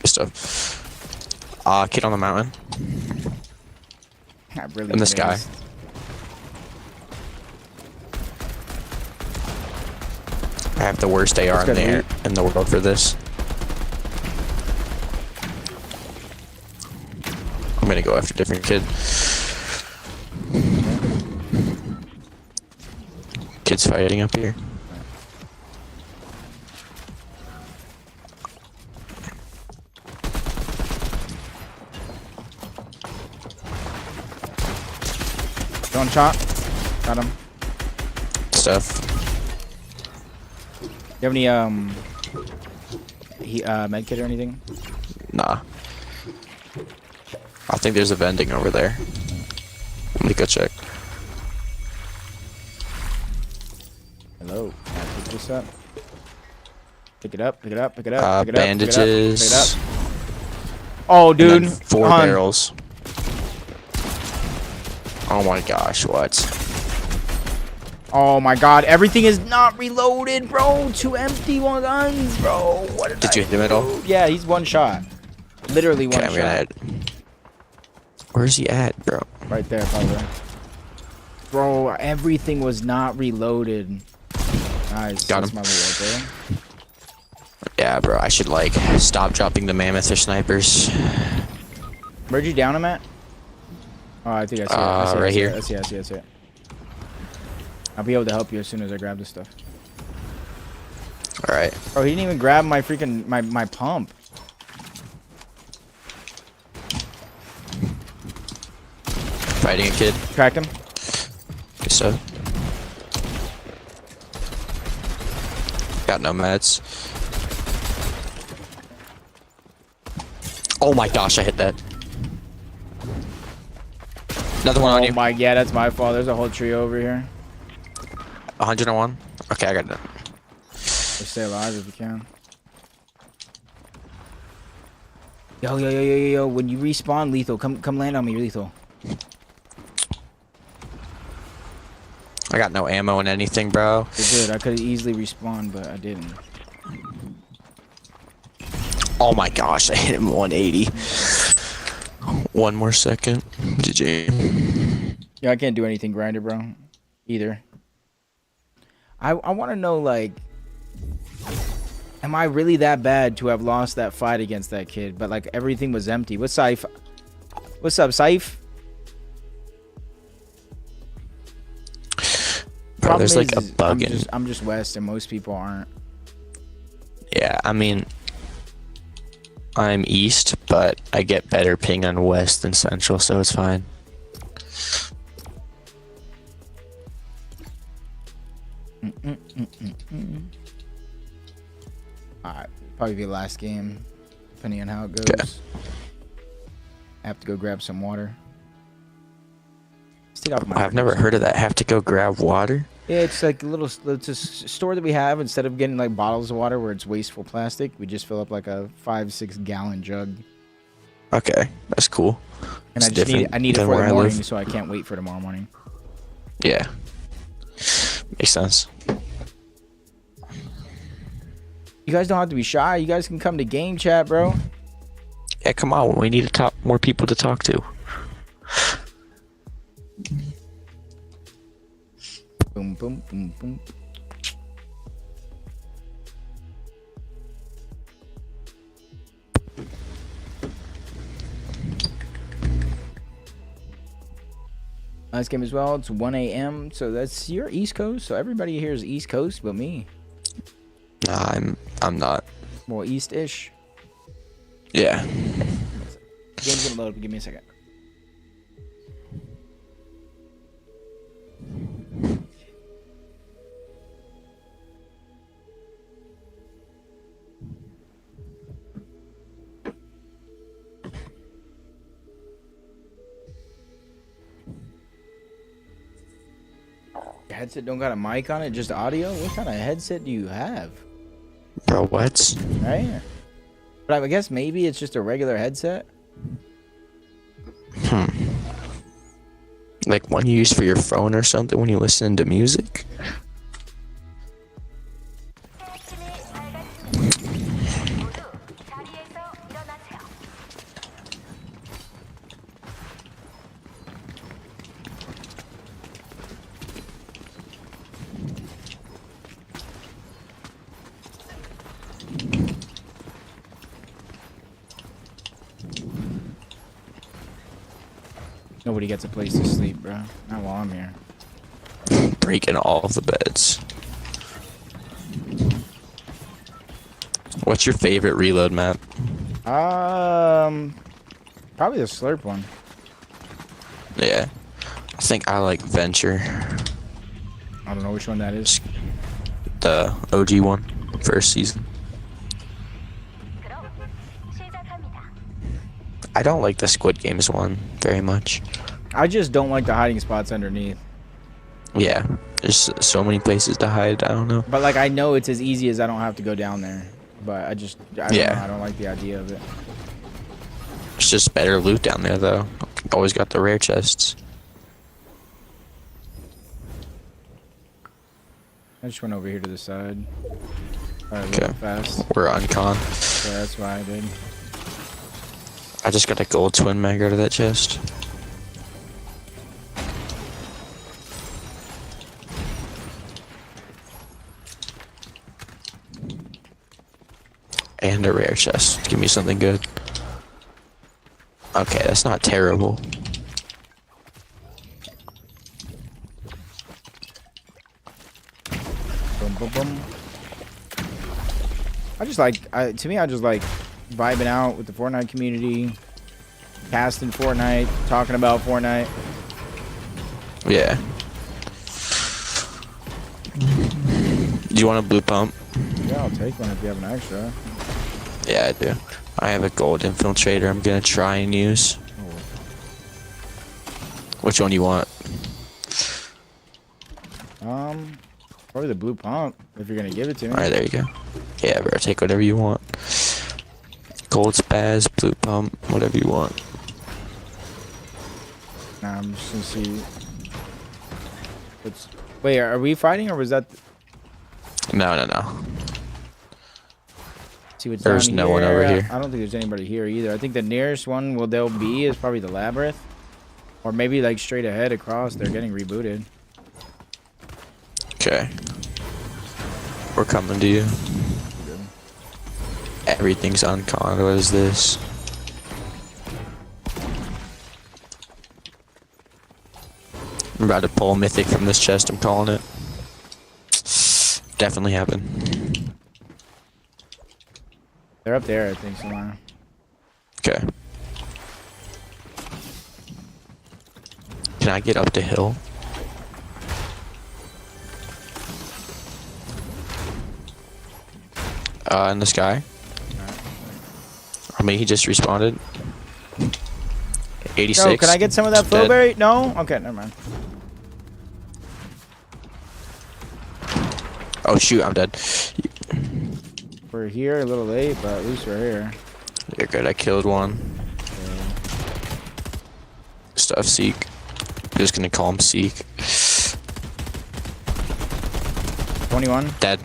[SPEAKER 7] Good stuff. Kid on the mountain.
[SPEAKER 1] I really
[SPEAKER 7] In the sky.
[SPEAKER 1] missed.
[SPEAKER 7] I have the worst AR in
[SPEAKER 1] good
[SPEAKER 7] the air
[SPEAKER 1] loot.
[SPEAKER 7] in the world for this. I'm gonna go after a different kid. Kids fighting up here.
[SPEAKER 1] One shot. Got him.
[SPEAKER 7] Stuff.
[SPEAKER 1] You have any med kit or anything?
[SPEAKER 7] Nah. I think there's a vending over there. Let me go check.
[SPEAKER 1] Hello. Can I pick this up? Pick it up. Pick it up. Pick it up. Pick it up.
[SPEAKER 7] Bandages.
[SPEAKER 1] Pick it up. Oh,
[SPEAKER 7] and
[SPEAKER 1] dude.
[SPEAKER 7] then 4
[SPEAKER 1] Hun.
[SPEAKER 7] barrels. Oh my gosh, what?
[SPEAKER 1] Oh my god, everything is not reloaded, bro. 2 empty guns, bro. What
[SPEAKER 7] Did you hit him at all?
[SPEAKER 1] Yeah, he's one shot. Literally one
[SPEAKER 7] Okay, I'm gonna
[SPEAKER 1] shot.
[SPEAKER 7] add. Where's he at, bro?
[SPEAKER 1] Right there, probably. Bro, everything was not reloaded. Nice.
[SPEAKER 7] Got
[SPEAKER 1] That's
[SPEAKER 7] him.
[SPEAKER 1] my loot right there.
[SPEAKER 7] Yeah, bro, I should like stop dropping the mammoth or snipers.
[SPEAKER 1] Where'd you down him at? Oh, I think I see it. I see it,
[SPEAKER 7] right here.
[SPEAKER 1] I see it. I'll be able to help you as soon as I grab this stuff.
[SPEAKER 7] Alright.
[SPEAKER 1] Bro, he didn't even grab my freaking my pump.
[SPEAKER 7] Fighting a kid.
[SPEAKER 1] Cracked him.
[SPEAKER 7] Good stuff. Got no meds. Oh my gosh, I hit that. Another one on
[SPEAKER 1] Oh
[SPEAKER 7] you.
[SPEAKER 1] my, yeah, that's my fault. There's a whole tree over here.
[SPEAKER 7] 101. Okay, I got that.
[SPEAKER 1] Just stay alive if you can. Yo. When you respawn, Lethal, come land on me, Lethal.
[SPEAKER 7] I got no ammo and anything, bro.
[SPEAKER 1] You're good. I could have easily respawned, but I didn't.
[SPEAKER 7] Oh my gosh, I hit him 180. One more second. GG.
[SPEAKER 1] Yeah, I can't do anything grinder, bro. Either. I want to know, like, am I really that bad to have lost that fight against that kid? But, like, everything was empty. What's Saif? What's up, Saif?
[SPEAKER 7] Bro, there's like a
[SPEAKER 1] is,
[SPEAKER 7] bug in.
[SPEAKER 1] I'm just West, and most people aren't.
[SPEAKER 7] Yeah, I mean, I'm east, but I get better ping on west than central, so it's fine.
[SPEAKER 1] Alright, probably be last game, depending on how it goes.
[SPEAKER 7] Okay.
[SPEAKER 1] I have to go grab some water. Let's take off my
[SPEAKER 7] I've never heard of that. Have to go grab water?
[SPEAKER 1] Yeah, it's like a little, it's a store that we have. Instead of getting like bottles of water where it's wasteful plastic, we just fill up like a 5-6 gallon jug.
[SPEAKER 7] Okay, that's cool.
[SPEAKER 1] And
[SPEAKER 7] It's
[SPEAKER 1] I just
[SPEAKER 7] different
[SPEAKER 1] need it
[SPEAKER 7] than
[SPEAKER 1] for
[SPEAKER 7] where
[SPEAKER 1] the
[SPEAKER 7] I
[SPEAKER 1] morning,
[SPEAKER 7] live.
[SPEAKER 1] so I can't wait for tomorrow morning.
[SPEAKER 7] Yeah. Makes sense.
[SPEAKER 1] You guys don't have to be shy. You guys can come to game chat, bro.
[SPEAKER 7] Yeah, come on. We need to talk more people to talk to.
[SPEAKER 1] Boom, boom, boom, boom. Last game as well. It's 1 a.m. So that's your East Coast. So everybody here is East Coast, but me.
[SPEAKER 7] Nah, I'm not.
[SPEAKER 1] Well, East-ish.
[SPEAKER 7] Yeah.
[SPEAKER 1] Game's gonna load up. Give me a second. Your headset don't got a mic on it, just audio? What kind of headset do you have?
[SPEAKER 7] Bro, what?
[SPEAKER 1] Right? But I guess maybe it's just a regular headset.
[SPEAKER 7] Like one you use for your phone or something when you listen to music?
[SPEAKER 1] Nobody gets a place to sleep, bro. Not while I'm here.
[SPEAKER 7] Breaking all of the beds. What's your favorite reload map?
[SPEAKER 1] Probably the Slurp one.
[SPEAKER 7] Yeah. I think I like Venture.
[SPEAKER 1] I don't know which one that is.
[SPEAKER 7] The OG one. First season. I don't like the Squid Games one very much.
[SPEAKER 1] I just don't like the hiding spots underneath.
[SPEAKER 7] Yeah. There's so many places to hide. I don't know.
[SPEAKER 1] But like I know it's as easy as I don't have to go down there. But I don't know, I don't like the idea of it.
[SPEAKER 7] It's just better loot down there though. Always got the rare chests.
[SPEAKER 1] I just went over here to the side. Alright,
[SPEAKER 7] Okay.
[SPEAKER 1] real fast.
[SPEAKER 7] We're on con.
[SPEAKER 1] So that's why I did.
[SPEAKER 7] I just got a gold twin mag out of that chest. And a rare chest. Give me something good. Okay, that's not terrible.
[SPEAKER 1] Boom, boom, boom. I just like, to me, I just like vibing out with the Fortnite community, casting Fortnite, talking about Fortnite.
[SPEAKER 7] Yeah. Do you want a blue pump?
[SPEAKER 1] Yeah, I'll take one if you have an extra.
[SPEAKER 7] Yeah, I do. I have a gold infiltrator I'm gonna try and use. Which one do you want?
[SPEAKER 1] Probably the blue pump, if you're gonna give it to me.
[SPEAKER 7] Alright, there you go. Yeah, bro, take whatever you want. Gold spaz, blue pump, whatever you want.
[SPEAKER 1] Nah, I'm just gonna see. Wait, are we fighting or was that?
[SPEAKER 7] No.
[SPEAKER 1] See what's
[SPEAKER 7] There's
[SPEAKER 1] down
[SPEAKER 7] no one over here.
[SPEAKER 1] I don't think there's anybody here either. I think the nearest one they'll be is probably the labyrinth, or maybe like straight ahead across. They're getting rebooted.
[SPEAKER 7] Okay. We're coming to you. Everything's on con. What is this? I'm about to pull a mythic from this chest. I'm calling it. Definitely happened.
[SPEAKER 1] They're up there, I think, somewhere.
[SPEAKER 7] Okay. Can I get up the hill? In the sky. I mean, he just respawned. 86.
[SPEAKER 1] Yo, can I get some of that
[SPEAKER 7] Dead.
[SPEAKER 1] flowberry? No? Okay, never mind.
[SPEAKER 7] Oh shoot, I'm dead.
[SPEAKER 1] We're here a little late, but at least we're here.
[SPEAKER 7] You're good. I killed one. Stuff Seek. I'm just gonna call him Seek.
[SPEAKER 1] 21.
[SPEAKER 7] Dead.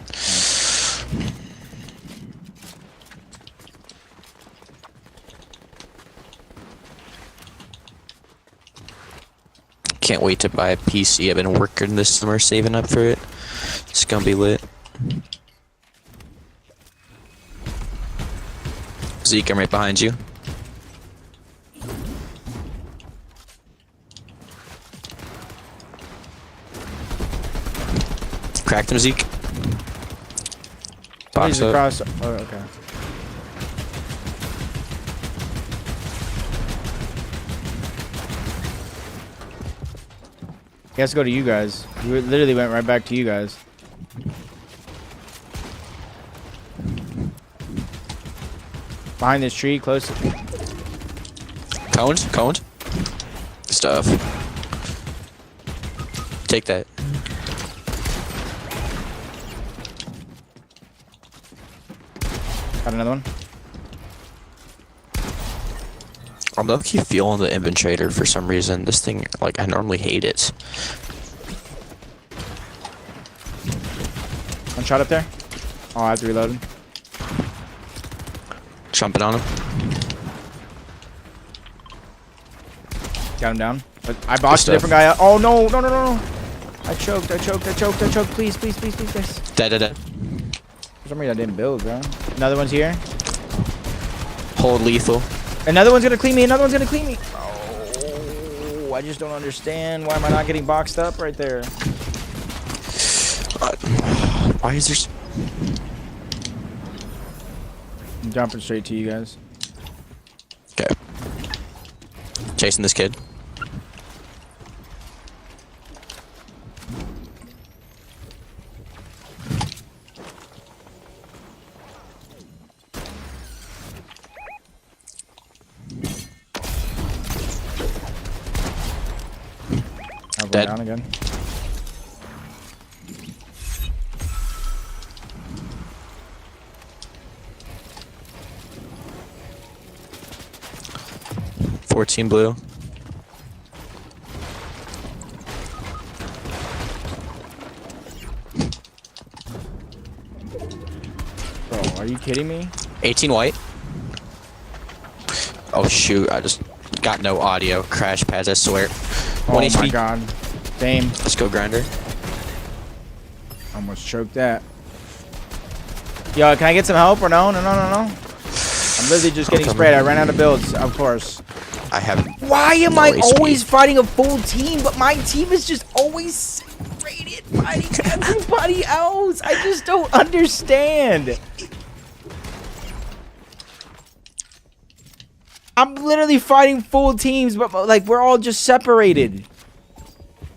[SPEAKER 7] Can't wait to buy a PC. I've been working this summer, saving up for it. It's gonna be lit. Zeke, I'm right behind you. Cracked him, Zeke.
[SPEAKER 1] Somebody's
[SPEAKER 7] Box up.
[SPEAKER 1] across. Oh, okay. He has to go to you guys. We literally went right back to you guys. Behind this tree, close.
[SPEAKER 7] Coned? Coned? Stuff. Take that.
[SPEAKER 1] Got another one.
[SPEAKER 7] I'm low-key feeling the Inventrator for some reason. This thing, like, I normally hate it.
[SPEAKER 1] One shot up there. Oh, I have to reload him.
[SPEAKER 7] Jumping on him.
[SPEAKER 1] Got him down. But I boxed a
[SPEAKER 7] stuff.
[SPEAKER 1] different guy out. Oh, no, no, no, no, no. I choked, I choked, I choked, I choked. Please, please, please, please, please.
[SPEAKER 7] Dead, dead, dead.
[SPEAKER 1] For some reason, I didn't build, bro. Another one's here.
[SPEAKER 7] Hold lethal.
[SPEAKER 1] Another one's gonna clean me. Another one's gonna clean me. Oh, I just don't understand. Why am I not getting boxed up right there?
[SPEAKER 7] Why is there...
[SPEAKER 1] I'm jumping straight to you guys.
[SPEAKER 7] Okay. Chasing this kid.
[SPEAKER 1] I'll go
[SPEAKER 7] Dead.
[SPEAKER 1] down again.
[SPEAKER 7] Team blue.
[SPEAKER 1] Bro, are you kidding me?
[SPEAKER 7] 18 white. Oh shoot, I just got no audio. Crash pads, I swear.
[SPEAKER 1] Oh
[SPEAKER 7] 1
[SPEAKER 1] my
[SPEAKER 7] HP.
[SPEAKER 1] god. Same.
[SPEAKER 7] Let's go, grinder.
[SPEAKER 1] Almost choked that. Yo, can I get some help or no? No, no, no, no. I'm literally just getting sprayed. I ran out of builds, of course.
[SPEAKER 7] I have.
[SPEAKER 1] Why am
[SPEAKER 7] no
[SPEAKER 1] I
[SPEAKER 7] HP.
[SPEAKER 1] always fighting a full team, but my team is just always separated fighting everybody else? I just don't understand. I'm literally fighting full teams, but like we're all just separated.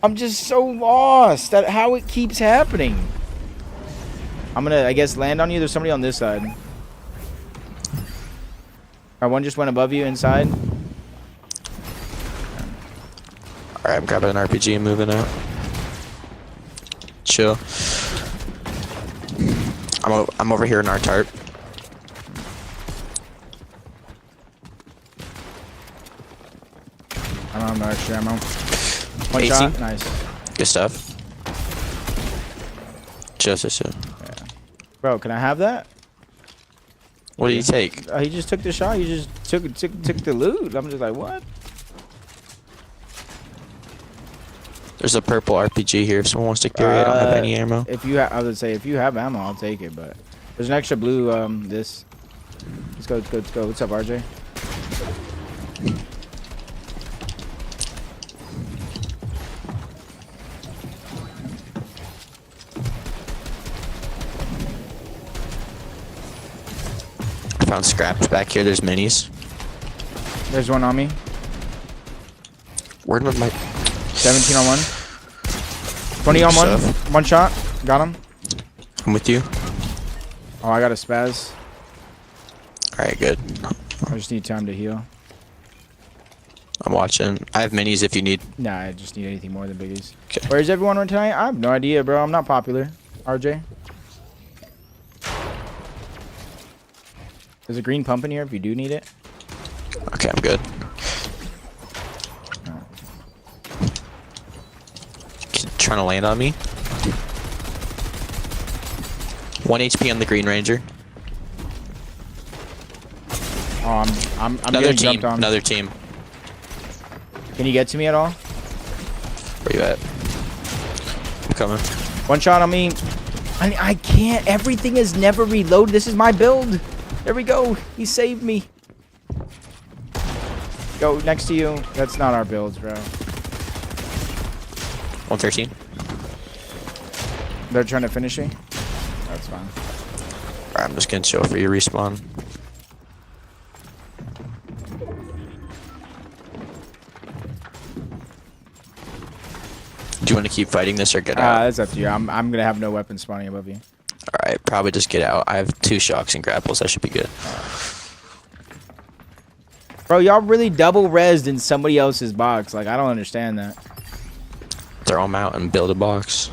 [SPEAKER 1] I'm just so lost at how it keeps happening. I'm gonna, I guess, land on you. There's somebody on this side. Our one just went above you inside.
[SPEAKER 7] Alright, I'm grabbing an RPG and moving out. Chill. I'm over here in our tarp.
[SPEAKER 1] I don't have no extra ammo. One
[SPEAKER 7] 18.
[SPEAKER 1] shot. Nice.
[SPEAKER 7] Good stuff. Chill, chill, chill.
[SPEAKER 1] Bro, can I have that?
[SPEAKER 7] What did you take?
[SPEAKER 1] He just took the shot. He just took the loot. I'm just like, what?
[SPEAKER 7] There's a purple RPG here if someone wants to carry it. I don't have any ammo.
[SPEAKER 1] If you, I would say if you have ammo, I'll take it. But there's an extra blue. This. Let's go. Let's go. Let's go. What's up, RJ?
[SPEAKER 7] I found scraps back here. There's minis.
[SPEAKER 1] There's one on me.
[SPEAKER 7] Where did my
[SPEAKER 1] 17 on one. 20 on one.
[SPEAKER 7] Stuff.
[SPEAKER 1] One shot. Got him.
[SPEAKER 7] I'm with you.
[SPEAKER 1] Oh, I got a spaz.
[SPEAKER 7] Alright, good.
[SPEAKER 1] I just need time to heal.
[SPEAKER 7] I'm watching. I have minis if you need.
[SPEAKER 1] Nah, I just need anything more than biggies.
[SPEAKER 7] Okay.
[SPEAKER 1] Where's everyone on tonight? I have no idea, bro. I'm not popular. RJ. There's a green pump in here if you do need it.
[SPEAKER 7] Okay, I'm good. Trying to land on me. 1 HP on the Green Ranger.
[SPEAKER 1] Oh, I'm
[SPEAKER 7] Another
[SPEAKER 1] getting
[SPEAKER 7] team.
[SPEAKER 1] jumped on.
[SPEAKER 7] Another team.
[SPEAKER 1] Can you get to me at all?
[SPEAKER 7] Where you at? I'm coming.
[SPEAKER 1] One shot on me. I can't. Everything is never reloaded. This is my build. There we go. He saved me. Go next to you. That's not our builds, bro.
[SPEAKER 7] 113.
[SPEAKER 1] They're trying to finish me. That's fine.
[SPEAKER 7] Alright, I'm just gonna chill for your respawn. Do you want to keep fighting this or get out?
[SPEAKER 1] That's up to you. I'm gonna have no weapon spawning above you.
[SPEAKER 7] Alright, probably just get out. I have 2 shocks and grapples. That should be good.
[SPEAKER 1] Bro, y'all really double rezzed in somebody else's box. Like, I don't understand that.
[SPEAKER 7] Throw them out and build a box.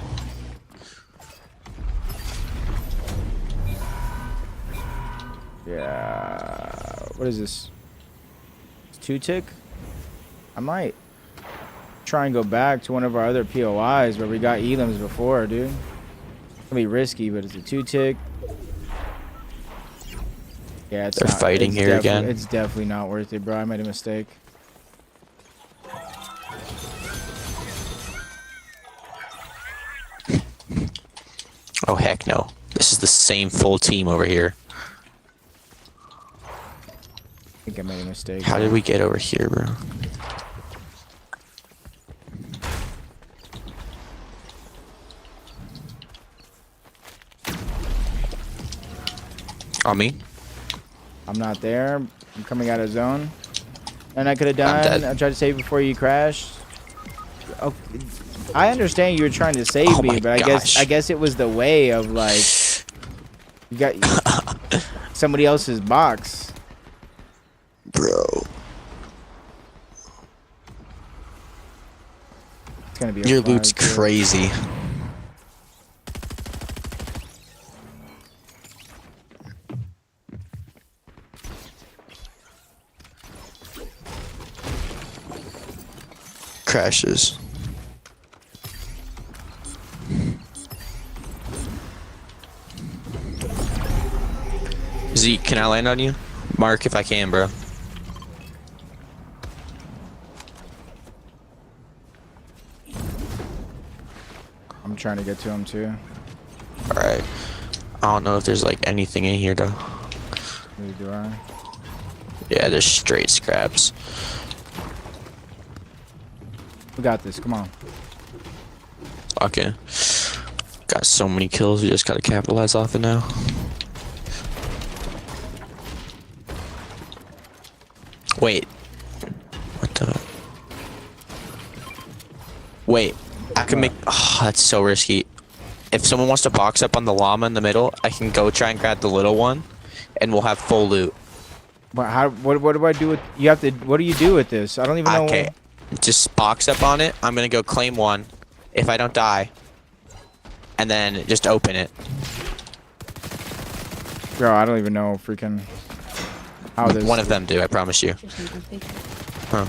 [SPEAKER 1] Yeah. What is this? 2-tick? I might try and go back to one of our other POIs where we got elims before, dude. It's gonna be risky, but it's a 2-tick. Yeah, it's
[SPEAKER 7] They're
[SPEAKER 1] not,
[SPEAKER 7] fighting
[SPEAKER 1] it's
[SPEAKER 7] here again.
[SPEAKER 1] It's definitely not worth it, bro. I made a mistake.
[SPEAKER 7] Oh, heck no. This is the same full team over here.
[SPEAKER 1] I think I made a mistake.
[SPEAKER 7] How did we get over here, bro? On me?
[SPEAKER 1] I'm not there. I'm coming out of zone. And I could have
[SPEAKER 7] I'm
[SPEAKER 1] done.
[SPEAKER 7] dead.
[SPEAKER 1] I tried to save before you crashed. Oh, I understand you were trying to save
[SPEAKER 7] Oh
[SPEAKER 1] me,
[SPEAKER 7] my
[SPEAKER 1] but
[SPEAKER 7] gosh.
[SPEAKER 1] I guess it was the way of like you got somebody else's box.
[SPEAKER 7] Bro.
[SPEAKER 1] It's gonna be a
[SPEAKER 7] Your
[SPEAKER 1] 5,
[SPEAKER 7] loot's
[SPEAKER 1] too.
[SPEAKER 7] crazy. Crashes. Zeke, can I land on you? Mark if I can, bro.
[SPEAKER 1] I'm trying to get to him too.
[SPEAKER 7] Alright. I don't know if there's like anything in here though.
[SPEAKER 1] Neither do I.
[SPEAKER 7] Yeah, there's straight scraps.
[SPEAKER 1] We got this. Come on.
[SPEAKER 7] Okay. Got so many kills, we just gotta capitalize off it now. Wait. What the? Wait. I can make. Oh, that's so risky. If someone wants to box up on the llama in the middle, I can go try and grab the little one, and we'll have full loot.
[SPEAKER 1] But how? What do I do with? You have to. What do you do with this? I don't even know.
[SPEAKER 7] Okay. Just box up on it. I'm gonna go claim one. If I don't die, and then just open it.
[SPEAKER 1] Bro, I don't even know freaking how this.
[SPEAKER 7] One of them do. I promise you. Huh.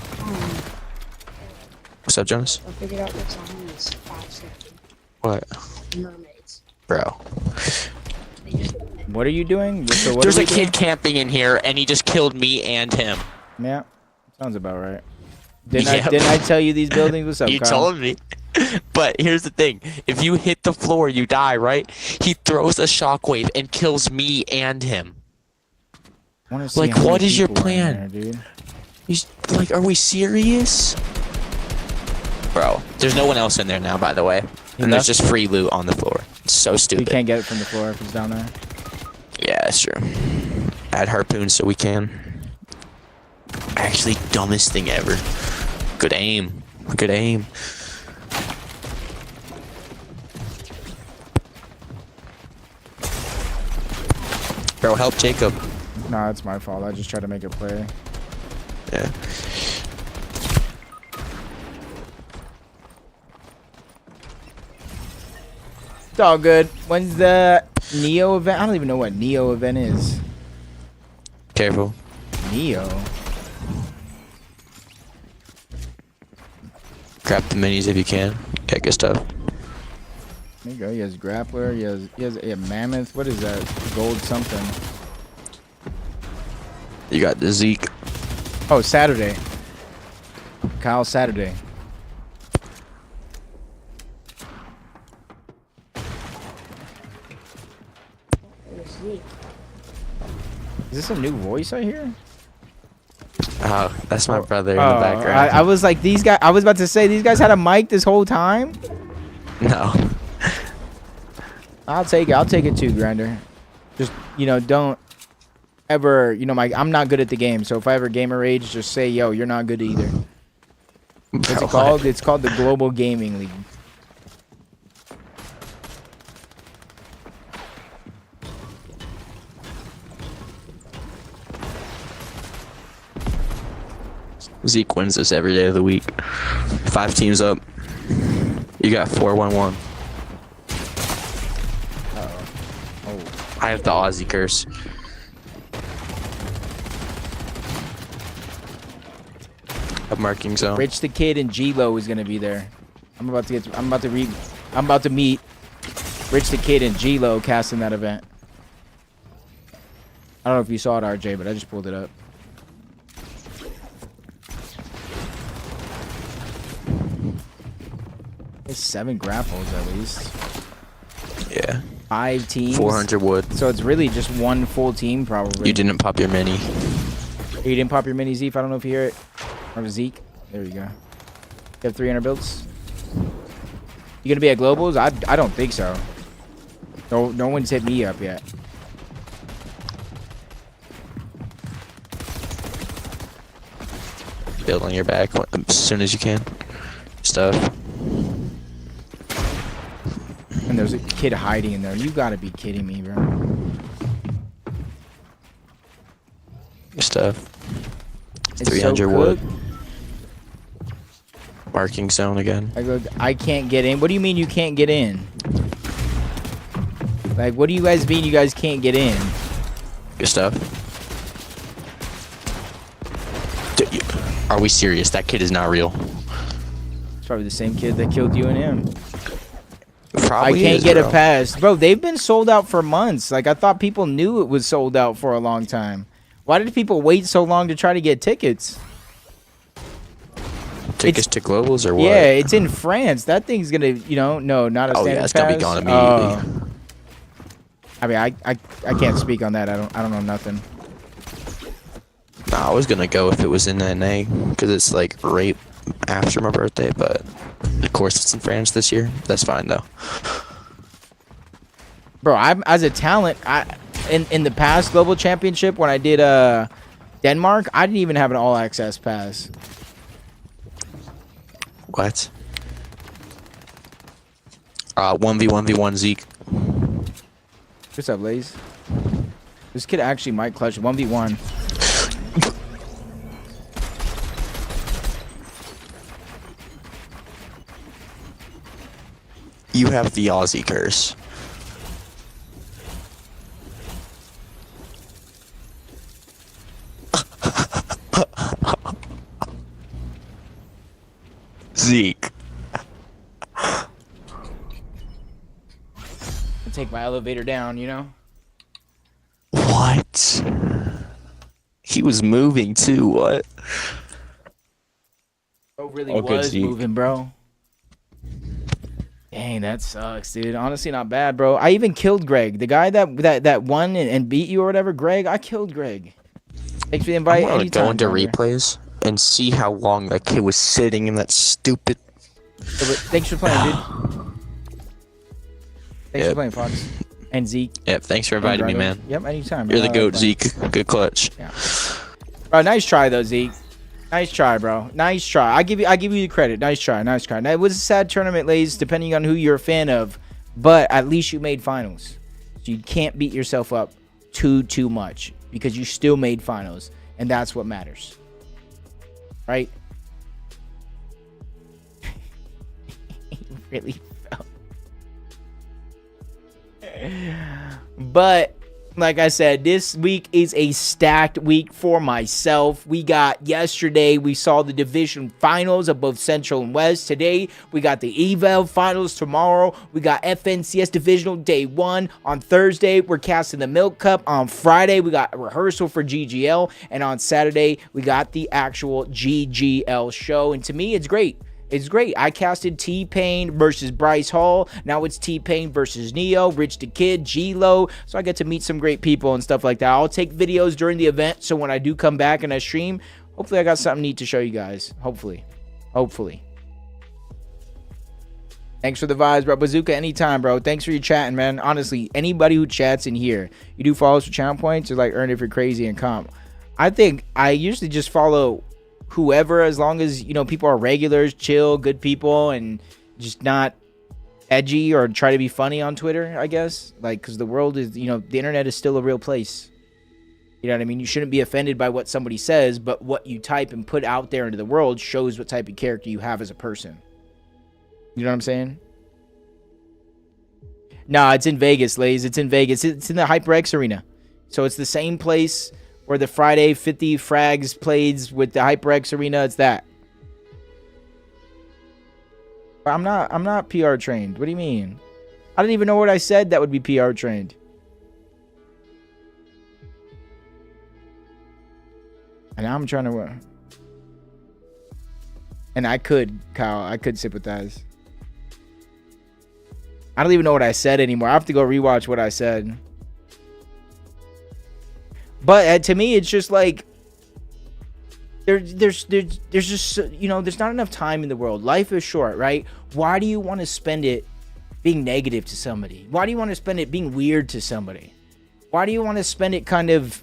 [SPEAKER 7] What's up, Jonas?
[SPEAKER 8] I figured out what's on this 5 seconds.
[SPEAKER 7] What?
[SPEAKER 8] Mermaids.
[SPEAKER 7] Bro.
[SPEAKER 8] They just
[SPEAKER 1] What are you doing? So what
[SPEAKER 7] There's
[SPEAKER 1] are
[SPEAKER 7] a
[SPEAKER 1] we doing?
[SPEAKER 7] kid camping in here, and he just killed me and him.
[SPEAKER 1] Yeah, sounds about right. Didn't
[SPEAKER 7] Yep.
[SPEAKER 1] I tell you these buildings? What's up,
[SPEAKER 7] You
[SPEAKER 1] Kyle?
[SPEAKER 7] told me. But here's the thing. If you hit the floor, you die, right? He throws a shockwave and kills me and him.
[SPEAKER 1] I wanna see
[SPEAKER 7] Like,
[SPEAKER 1] how
[SPEAKER 7] what
[SPEAKER 1] many
[SPEAKER 7] is your
[SPEAKER 1] people are in
[SPEAKER 7] plan?
[SPEAKER 1] there, dude.
[SPEAKER 7] He's like, are we serious? Bro, there's no one else in there now, by the way. And there's just free loot on the floor. It's so
[SPEAKER 1] You
[SPEAKER 7] stupid.
[SPEAKER 1] can't get it from the floor if it's down there.
[SPEAKER 7] Yeah, that's true. Add harpoons so we can. Actually, dumbest thing ever. Good aim. Good aim. Bro, help Jacob.
[SPEAKER 1] Nah, it's my fault. I just tried to make a play.
[SPEAKER 7] Yeah.
[SPEAKER 1] It's all good. When's the Neo event? I don't even know what Neo event is.
[SPEAKER 7] Careful.
[SPEAKER 1] Neo?
[SPEAKER 7] Grab the minis if you can. Yeah, good stuff.
[SPEAKER 1] There you go. He has grappler. He has a mammoth. What is that? Gold something.
[SPEAKER 7] You got the Zeke.
[SPEAKER 1] Oh, Saturday. Kyle Saturday. Is this a new voice I hear?
[SPEAKER 7] Oh, that's my brother in the
[SPEAKER 1] Oh,
[SPEAKER 7] background.
[SPEAKER 1] I was like, these guys. I was about to say these guys had a mic this whole time.
[SPEAKER 7] No.
[SPEAKER 1] I'll take it. I'll take it too, Grinder. Just don't ever. I'm not good at the game, so if I ever gamer rage, just say, yo, you're not good either. What's it called? It's called the Global Gaming League.
[SPEAKER 7] Zeke wins this every day of the week. 5 teams up. You got 4-1-1.
[SPEAKER 1] Oh.
[SPEAKER 7] I have the Aussie curse. A marking zone.
[SPEAKER 1] Rich the Kid and G-Lo is gonna be there. I'm about to meet Rich the Kid and G-Lo casting that event. I don't know if you saw it, RJ, but I just pulled it up. It's 7 grapples at least.
[SPEAKER 7] Yeah.
[SPEAKER 1] 5 teams.
[SPEAKER 7] 400 wood.
[SPEAKER 1] So it's really just one full team, probably.
[SPEAKER 7] You didn't pop your mini.
[SPEAKER 1] You didn't pop your mini Zeke. I don't know if you hear it. Or Zeke. There you go. You have 300 builds. You gonna be at globals? I don't think so. No one's hit me up yet.
[SPEAKER 7] Build on your back as soon as you can. Stuff.
[SPEAKER 1] And there's a kid hiding in there. You gotta be kidding me, bro.
[SPEAKER 7] Stuff.
[SPEAKER 1] It's
[SPEAKER 7] 300
[SPEAKER 1] so
[SPEAKER 7] wood.
[SPEAKER 1] cooked.
[SPEAKER 7] Marking zone again.
[SPEAKER 1] I can't get in. What do you mean you can't get in? Like, what do you guys mean you guys can't get in?
[SPEAKER 7] Good stuff. Are we serious? That kid is not real.
[SPEAKER 1] It's probably the same kid that killed you and him.
[SPEAKER 7] Probably
[SPEAKER 1] I can't
[SPEAKER 7] is,
[SPEAKER 1] get
[SPEAKER 7] bro.
[SPEAKER 1] a pass. Bro, they've been sold out for months. Like, I thought people knew it was sold out for a long time. Why did people wait so long to try to get tickets?
[SPEAKER 7] Tickets to globals or what?
[SPEAKER 1] Yeah, it's in France. That thing's gonna, no, not a
[SPEAKER 7] Oh
[SPEAKER 1] standard
[SPEAKER 7] yeah, it's gonna be
[SPEAKER 1] pass.
[SPEAKER 7] gone immediately.
[SPEAKER 1] I mean, I can't speak on that. I don't know nothing.
[SPEAKER 7] Nah, I was gonna go if it was in NA because it's like right after my birthday, but of course it's in France this year. That's fine though.
[SPEAKER 1] Bro, I'm as a talent. In the past global championship when I did Denmark, I didn't even have an all access pass.
[SPEAKER 7] What? 1v1v1 Zeke.
[SPEAKER 1] What's up, Laze? This kid actually might clutch 1v1.
[SPEAKER 7] You have the Aussie curse. Zeke.
[SPEAKER 1] I'll take my elevator down,
[SPEAKER 7] What? He was moving too, what?
[SPEAKER 1] Bro really
[SPEAKER 7] Oh, good
[SPEAKER 1] was
[SPEAKER 7] Zeke.
[SPEAKER 1] moving, bro. Dang, that sucks, dude. Honestly, not bad, bro. I even killed Greg. The guy that won and beat you or whatever, Greg, I killed Greg. Thanks for the invite.
[SPEAKER 7] I want to
[SPEAKER 1] Anytime,
[SPEAKER 7] go into
[SPEAKER 1] brother.
[SPEAKER 7] replays and see how long that kid was sitting in that stupid...
[SPEAKER 1] Yeah, but thanks for playing, dude. Thanks for
[SPEAKER 7] Yep.
[SPEAKER 1] playing, Fox. And Zeke.
[SPEAKER 7] Yep, thanks for inviting me, man.
[SPEAKER 1] Yep, anytime.
[SPEAKER 7] You're
[SPEAKER 1] bro.
[SPEAKER 7] the
[SPEAKER 1] I
[SPEAKER 7] GOAT,
[SPEAKER 1] like playing.
[SPEAKER 7] Zeke. Good clutch.
[SPEAKER 1] Yeah. Bro, nice try, though, Zeke. Nice try, bro. Nice try. I give you the credit. Nice try. Nice try. Now, it was a sad tournament, ladies, depending on who you're a fan of, but at least you made finals. So you can't beat yourself up too much because you still made finals, and that's what matters. Right? Really felt. But like I said, this week is a stacked week for myself. We got yesterday, we saw the division finals of both Central and West. Today, we got the Eval finals. Tomorrow, we got FNCS divisional day 1. On Thursday, we're casting the Milk Cup. On Friday, we got a rehearsal for GGL. And on Saturday, we got the actual GGL show. And to me, it's great. It's great. I casted T-Pain versus Bryce Hall. Now it's T-Pain versus Neo, Rich the Kid, G-Lo. So I get to meet some great people and stuff like that. I'll take videos during the event, so when I do come back and I stream, hopefully I got something neat to show you guys. Hopefully. Thanks for the vibes, bro. Bazooka, anytime, bro. Thanks for your chatting, man. Honestly, anybody who chats in here, you do follows for channel points or like earn if you're crazy and comp. I think I usually just follow whoever, as long as, you know, people are regulars, chill, good people, and just not edgy or try to be funny on Twitter, I guess. Like, because the world is, you know, the internet is still a real place. You know what I mean? You shouldn't be offended by what somebody says, but what you type and put out there into the world shows what type of character you have as a person. You know what I'm saying? Nah, it's in Vegas, ladies. It's in Vegas. It's in the HyperX Arena. So it's the same place where the Friday 50 frags plays with the HyperX Arena. It's that. I'm not PR trained. What do you mean? I didn't even know what I said that would be PR trained. And now I'm trying to and I could, Kyle, I could sympathize. I don't even know what I said anymore. I have to go rewatch what I said. But to me, it's just like there's just, you know, there's not enough time in the world. Life is short, right? Why do you want to spend it being negative to somebody? Why do you want to spend it being weird to somebody? Why do you want to spend it kind of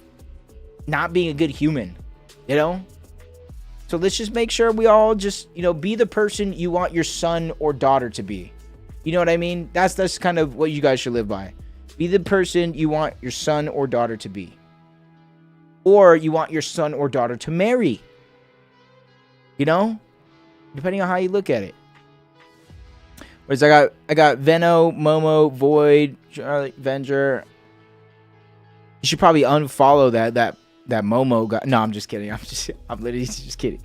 [SPEAKER 1] not being a good human? You know? So let's just make sure we all just, you know, be the person you want your son or daughter to be. You know what I mean? That's kind of what you guys should live by. Be the person you want your son or daughter to be. Or you want your son or daughter to marry. You know? Depending on how you look at it. Whereas I got Veno, Momo, Void, Charlie, Venger. You should probably unfollow that Momo guy. No, I'm just kidding. I'm literally just kidding.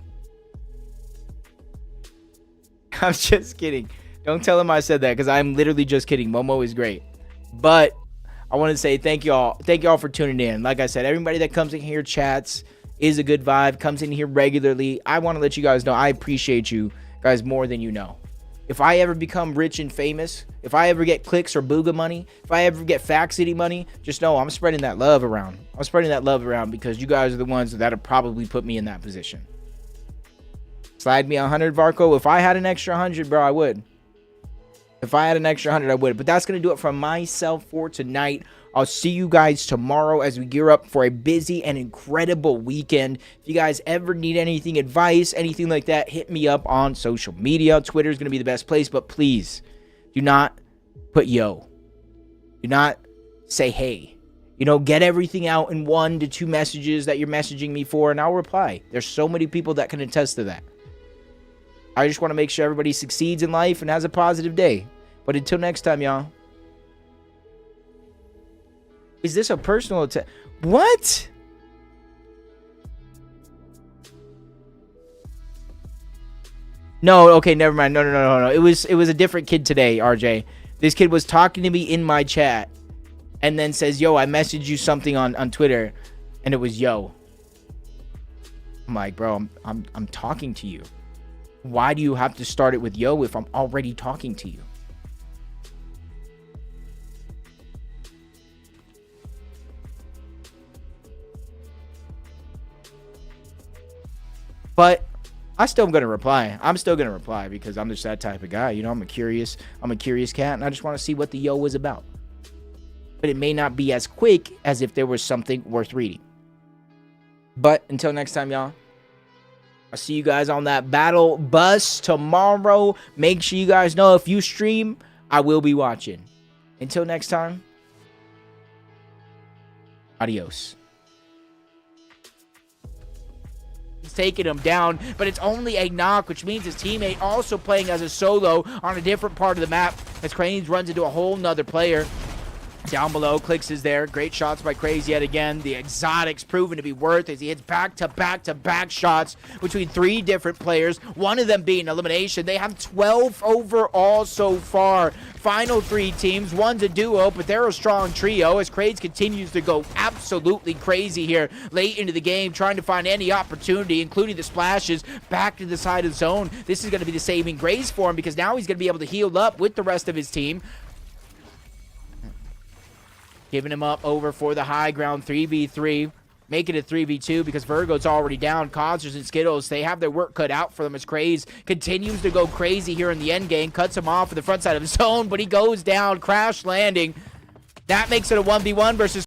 [SPEAKER 1] I'm just kidding. Don't tell him I said that, because I'm literally just kidding. Momo is great. But I want to say thank y'all. Thank y'all for tuning in. Like I said, everybody that comes in here, chats, is a good vibe, comes in here regularly. I want to let you guys know I appreciate you guys more than you know. If I ever become rich and famous, if I ever get clicks or booga money, if I ever get Fact City money, just know I'm spreading that love around. I'm spreading that love around because you guys are the ones that have probably put me in that position. Slide me 100, Varco. If I had an extra 100, bro, I would. If I had an extra 100, I would. But that's going to do it from myself for tonight. I'll see you guys tomorrow as we gear up for a busy and incredible weekend. If you guys ever need anything, advice, anything like that, hit me up on social media. Twitter is going to be the best place. But please, do not put yo. Do not say hey. You know, get everything out in 1 to 2 messages that you're messaging me for, and I'll reply. There's so many people that can attest to that. I just want to make sure everybody succeeds in life and has a positive day. But until next time, y'all. Is this a personal attack? What? No, okay, never mind. No. It was a different kid today, RJ. This kid was talking to me in my chat and then says, yo, I messaged you something on Twitter, and it was yo. I'm like, bro, I'm talking to you. Why do you have to start it with yo if I'm already talking to you? But I still am going to reply. I'm still going to reply because I'm just that type of guy. You know, I'm a curious cat, and I just want to see what the yo was about. But it may not be as quick as if there was something worth reading. But until next time, y'all, I'll see you guys on that battle bus tomorrow. Make sure you guys know if you stream, I will be watching. Until next time, adios. He's taking him down, but it's only a knock, which means his teammate also playing as a solo on a different part of the map as Cranes runs into a whole nother player. Down below, Clicks is there. Great shots by Crazy yet again. The exotics proven to be worth as he hits back-to-back-to-back shots between 3 different players, one of them being elimination. They have 12 overall so far. Final 3 teams. One's a duo, but they're a strong trio as Crazy continues to go absolutely crazy here late into the game, trying to find any opportunity, including the splashes back to the side of the zone. This is going to be the saving grace for him because now he's going to be able to heal up with the rest of his team. Giving him up over for the high ground 3v3. Make it a 3v2 because Virgo's already down. Consters and Skittles, they have their work cut out for them as Craze continues to go crazy here in the end game. Cuts him off for the front side of his zone, but he goes down. Crash landing. That makes it a 1v1 versus